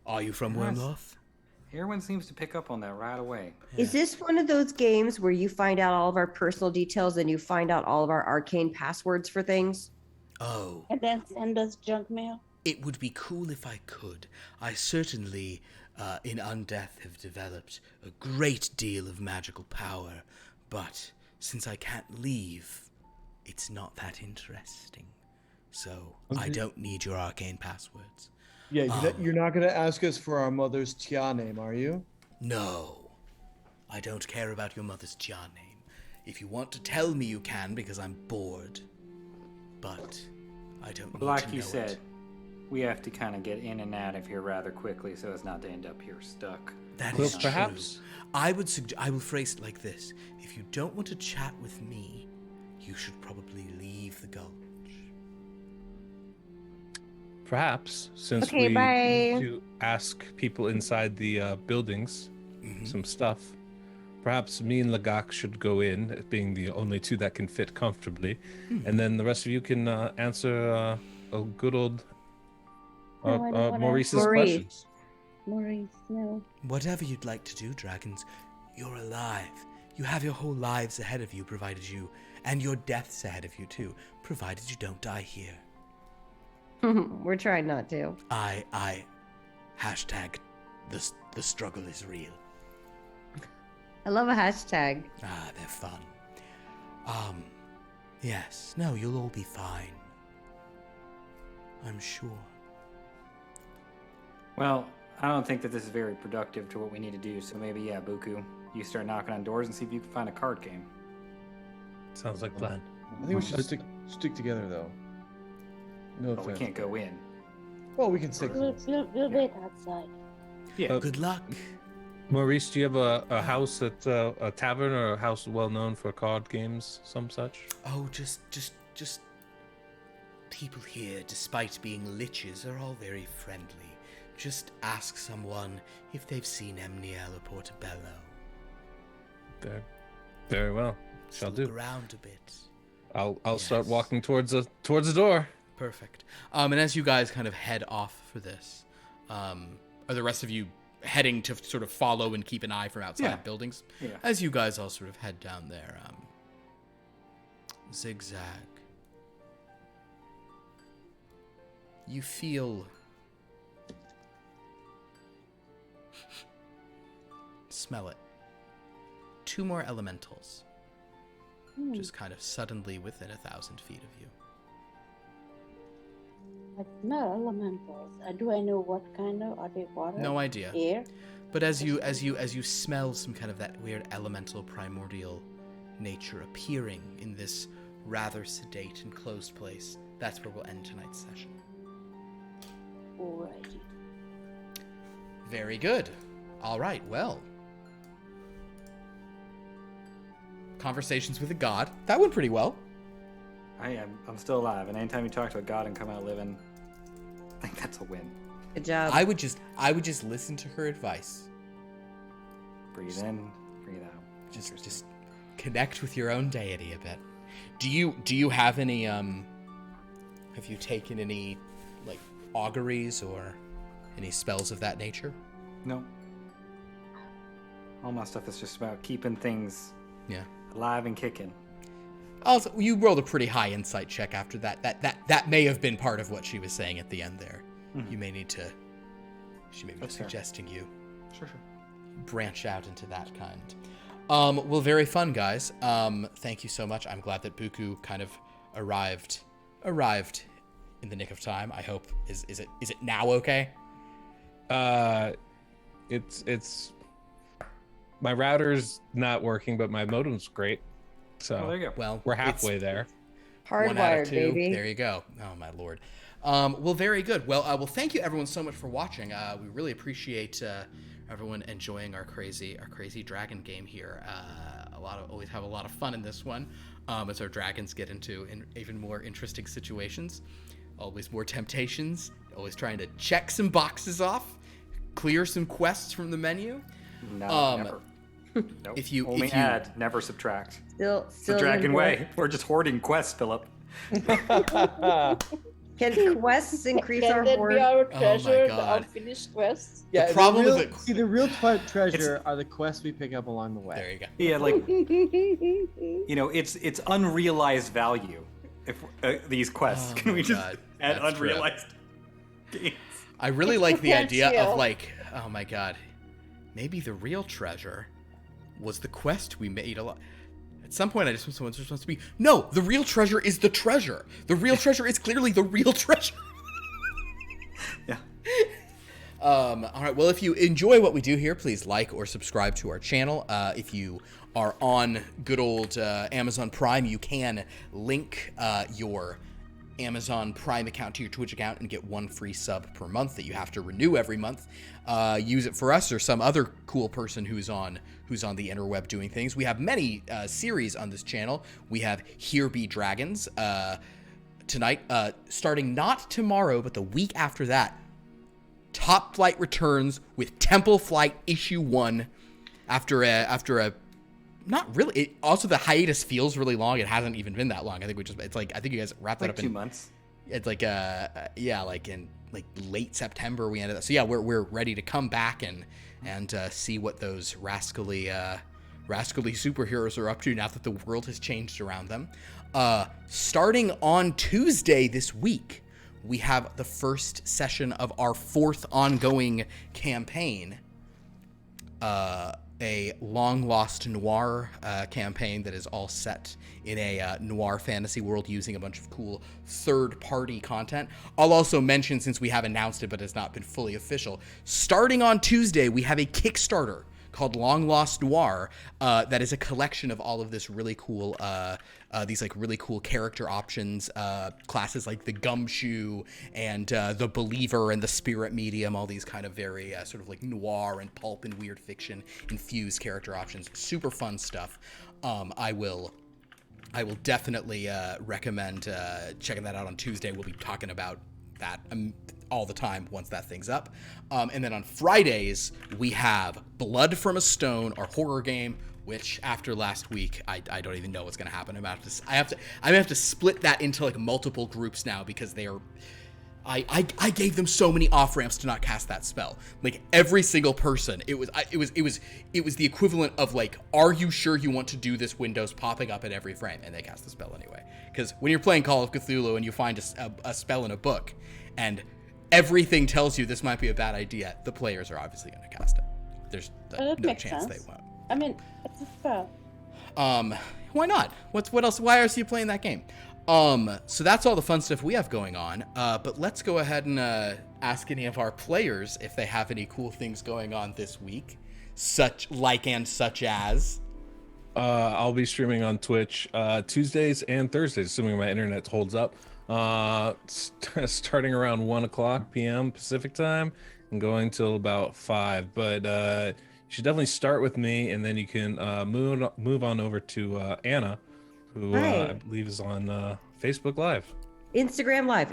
Are you from Wyrmloth? Everyone seems to pick up on that right away. Is this one of those games where you find out all of our personal details and you find out all of our arcane passwords for things? Oh. And then send us junk mail? It would be cool if I could. I certainly, in Undeath, have developed a great deal of magical power, but since I can't leave, it's not that interesting. So, I don't need your arcane passwords. Yeah, you're not going to ask us for our mother's Tia name, are you? No. I don't care about your mother's Tia name. If you want to tell me, you can, because I'm bored. But I don't need to know Like you it. said, we have to kind of get in and out of here rather quickly so as not to end up here stuck. That Well, is perhaps. true. I will phrase it like this. If you don't want to chat with me, you should probably leave the gulch. Perhaps, since Okay, we bye. need to ask people inside the buildings some stuff, perhaps me and Lagak should go in, being the only two that can fit comfortably, and then the rest of you can answer a good old No, I don't wanna Maurice's Maurice. questions. Maurice, no. Whatever you'd like to do, dragons, you're alive. You have your whole lives ahead of you, provided you, and your deaths ahead of you too, provided you don't die here. We're trying not to. Hashtag, the struggle is real. I love a hashtag. Ah, they're fun. Yes, no, you'll all be fine. I'm sure. Well, I don't think that this is very productive to what we need to do, so maybe, yeah, Buku, you start knocking on doors and see if you can find a card game. Sounds like a plan. I think we should stick together, though. No But we offense. can't go in. Well, we can stick. We'll wait outside. Yeah. Good luck. Maurice, do you have a house at a tavern or a house well known for card games, some such? Oh, just people here, despite being liches, are all very friendly. Just ask someone if they've seen Emniel or Portobello. There. Very well. Shall Look do. around a bit. I'll start Yes. walking towards the door. Perfect. And as you guys kind of head off for this, are the rest of you heading to sort of follow and keep an eye from outside Yeah. buildings? Yeah. As you guys all sort of head down there, XigXag. You feel... Smell it. 2 more elementals. Just kind of suddenly within 1,000 feet of you. I smell elementals. Do I know what kind of? Are they water? No idea. Air? But as you smell some kind of that weird elemental primordial nature appearing in this rather sedate and closed place, that's where we'll end tonight's session. Alrighty. Very good. All right, well. Conversations with a god. That went pretty well. I'm still alive, and anytime you talk to a god and come out living, I think that's a win. Good job. I would just listen to her advice. Breathe in, breathe out. Just connect with your own deity a bit. Do you have any have you taken any like auguries or any spells of that nature? No. All my stuff is just about keeping things alive and kicking. Also, you rolled a pretty high insight check after that. That may have been part of what she was saying at the end there. Mm-hmm. You may need to. She may be suggesting you. Sure. Branch out into that kind. Well, very fun, guys. Thank you so much. I'm glad that Buku kind of arrived in the nick of time. I hope is it now okay? It's my router's not working, but my modem's great. So there you go. Well, we're halfway there. Hardwired, baby. There you go. Oh my lord. Well, very good. Well, thank you everyone so much for watching. We really appreciate everyone enjoying our crazy dragon game here. Always have a lot of fun in this one as our dragons get into even more interesting situations. Always more temptations. Always trying to check some boxes off, clear some quests from the menu. No, never. Nope. If you add, never subtract. Still the dragon way. We're just hoarding quests, Philip. Can quests increase our Can that hoard? be our treasure, the God. unfinished quests? Yeah, The problem with See, the real treasure are the quests we pick up along the way. There you go. Yeah, like it's unrealized value. If these quests, Oh can we my just God. add That's true. unrealized gains? I really It's like the idea of potential. like, oh my god, maybe the real treasure was the quest we made a lot. At some point, I just want someone's supposed to be, no, the real treasure is the treasure. The real treasure is clearly the real treasure. Yeah. All right. Well, if you enjoy what we do here, please like or subscribe to our channel. If you are on good old Amazon Prime, you can link your Amazon Prime account to your Twitch account and get one free sub per month that you have to renew every month. Use it for us or some other cool person who's on the interweb doing things. We have many series on this channel. We have Here Be Dragons tonight, starting not tomorrow, but the week after that. Top Flight returns with Temple Flight Issue 1 after a not really. Also, the hiatus feels really long. It hasn't even been that long. I think I think you guys wrapped that up in 2 months. It's like like in like late September we ended up. So yeah, we're ready to come back and see what those rascally superheroes are up to now that the world has changed around them. Starting on Tuesday this week, we have the first session of our 4th ongoing campaign, a long-lost noir campaign that is all set in a noir fantasy world using a bunch of cool third-party content. I'll also mention, since we have announced it but it's not been fully official, starting on Tuesday, we have a Kickstarter called Long Lost Noir that is a collection of all of this really cool these like really cool character options, classes like the Gumshoe and the Believer and the Spirit Medium, all these kind of very sort of like noir and pulp and weird fiction infused character options. Super fun stuff. I will definitely recommend checking that out on Tuesday. We'll be talking about that all the time once that thing's up. And then on Fridays, we have Blood from a Stone, our horror game, which after last week, I don't even know what's going to happen. I have to split that into like multiple groups now because they are, I gave them so many off ramps to not cast that spell. Like every single person, it was the equivalent of like, are you sure you want to do this Windows popping up at every frame? And they cast the spell anyway. Because when you're playing Call of Cthulhu and you find a spell in a book and everything tells you this might be a bad idea, the players are obviously going to cast it. There's no chance they won't. I mean, it's a spell. Why not? What else? Why else are you playing that game? So that's all the fun stuff we have going on. But let's go ahead and ask any of our players if they have any cool things going on this week, such as. I'll be streaming on Twitch Tuesdays and Thursdays, assuming my internet holds up. Starting around 1:00 p.m. Pacific time and going till about 5. But you should definitely start with me, and then you can move on over to Anna, who I believe is on Facebook Live. Instagram Live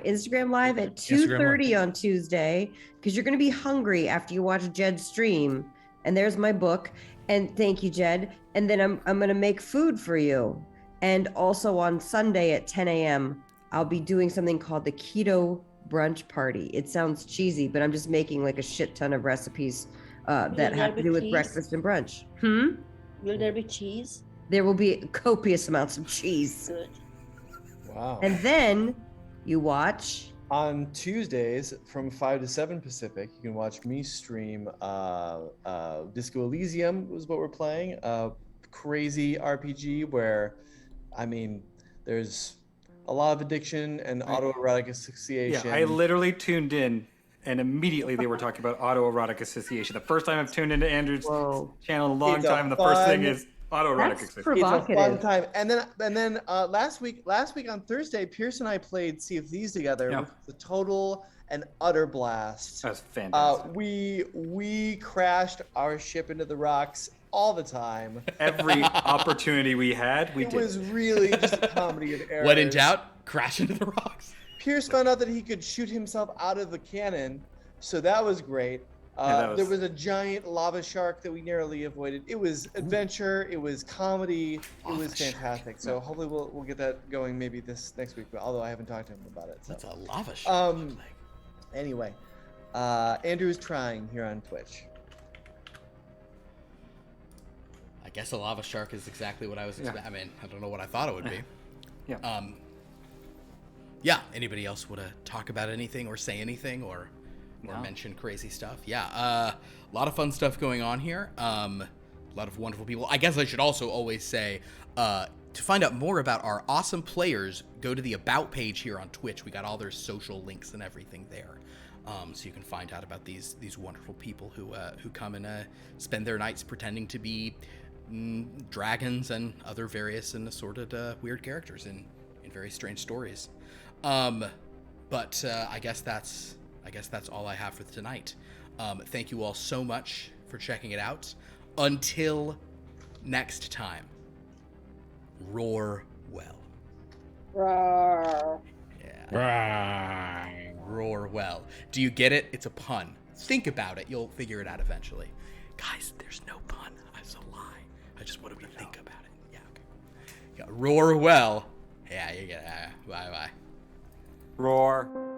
at 2:30 on Tuesday, because you're going to be hungry after you watch Jed's stream. And there's my book. And thank you, Jed. And then I'm gonna make food for you. And also on Sunday at 10 a.m., I'll be doing something called the Keto Brunch Party. It sounds cheesy, but I'm just making like a shit ton of recipes that have to do with breakfast and brunch. Will there be cheese? There will be copious amounts of cheese. Good. Wow. And then you watch. On Tuesdays from 5 to 7 Pacific, you can watch me stream Disco Elysium was what we're playing. Crazy RPG where, I mean, there's a lot of addiction and autoerotic asphyxiation. Yeah, I literally tuned in and immediately they were talking about autoerotic asphyxiation. The first time I've tuned into Andrew's channel in a long time, and the first thing is autoerotic asphyxiation. It's a fun time. And then last week on Thursday, Pierce and I played Sea of Thieves together. Which was a total and utter blast. That was fantastic. We crashed our ship into the rocks all the time. Every opportunity we had, we did. It was really just a comedy of errors. When in doubt, crash into the rocks. Pierce found out that he could shoot himself out of the cannon, so that was great. There was a giant lava shark that we narrowly avoided. It was adventure. It was comedy. It was fantastic. So hopefully we'll get that going maybe this next week. Although I haven't talked to him about it. So. That's a lava shark. Anyway, Andrew's trying here on Twitch. I guess a lava shark is exactly what I was expecting. I mean, I don't know what I thought it would be. Yeah. Yeah. Anybody else want to talk about anything or say anything or mention crazy stuff? Yeah. A lot of fun stuff going on here. A lot of wonderful people. I guess I should also always say, to find out more about our awesome players, go to the About page here on Twitch. We got all their social links and everything there. So you can find out about these wonderful people who come and spend their nights pretending to be dragons and other various and assorted weird characters in very strange stories. But I guess that's all I have for tonight. Thank you all so much for checking it out. Until next time, roar well. Roar. Yeah. Roar well. Do you get it? It's a pun. Think about it. You'll figure it out eventually. Guys, there's no pun. It's a lie. I just wanted to think about it. Yeah, okay. Yeah, roar well. Yeah, you get it. Bye-bye. Roar.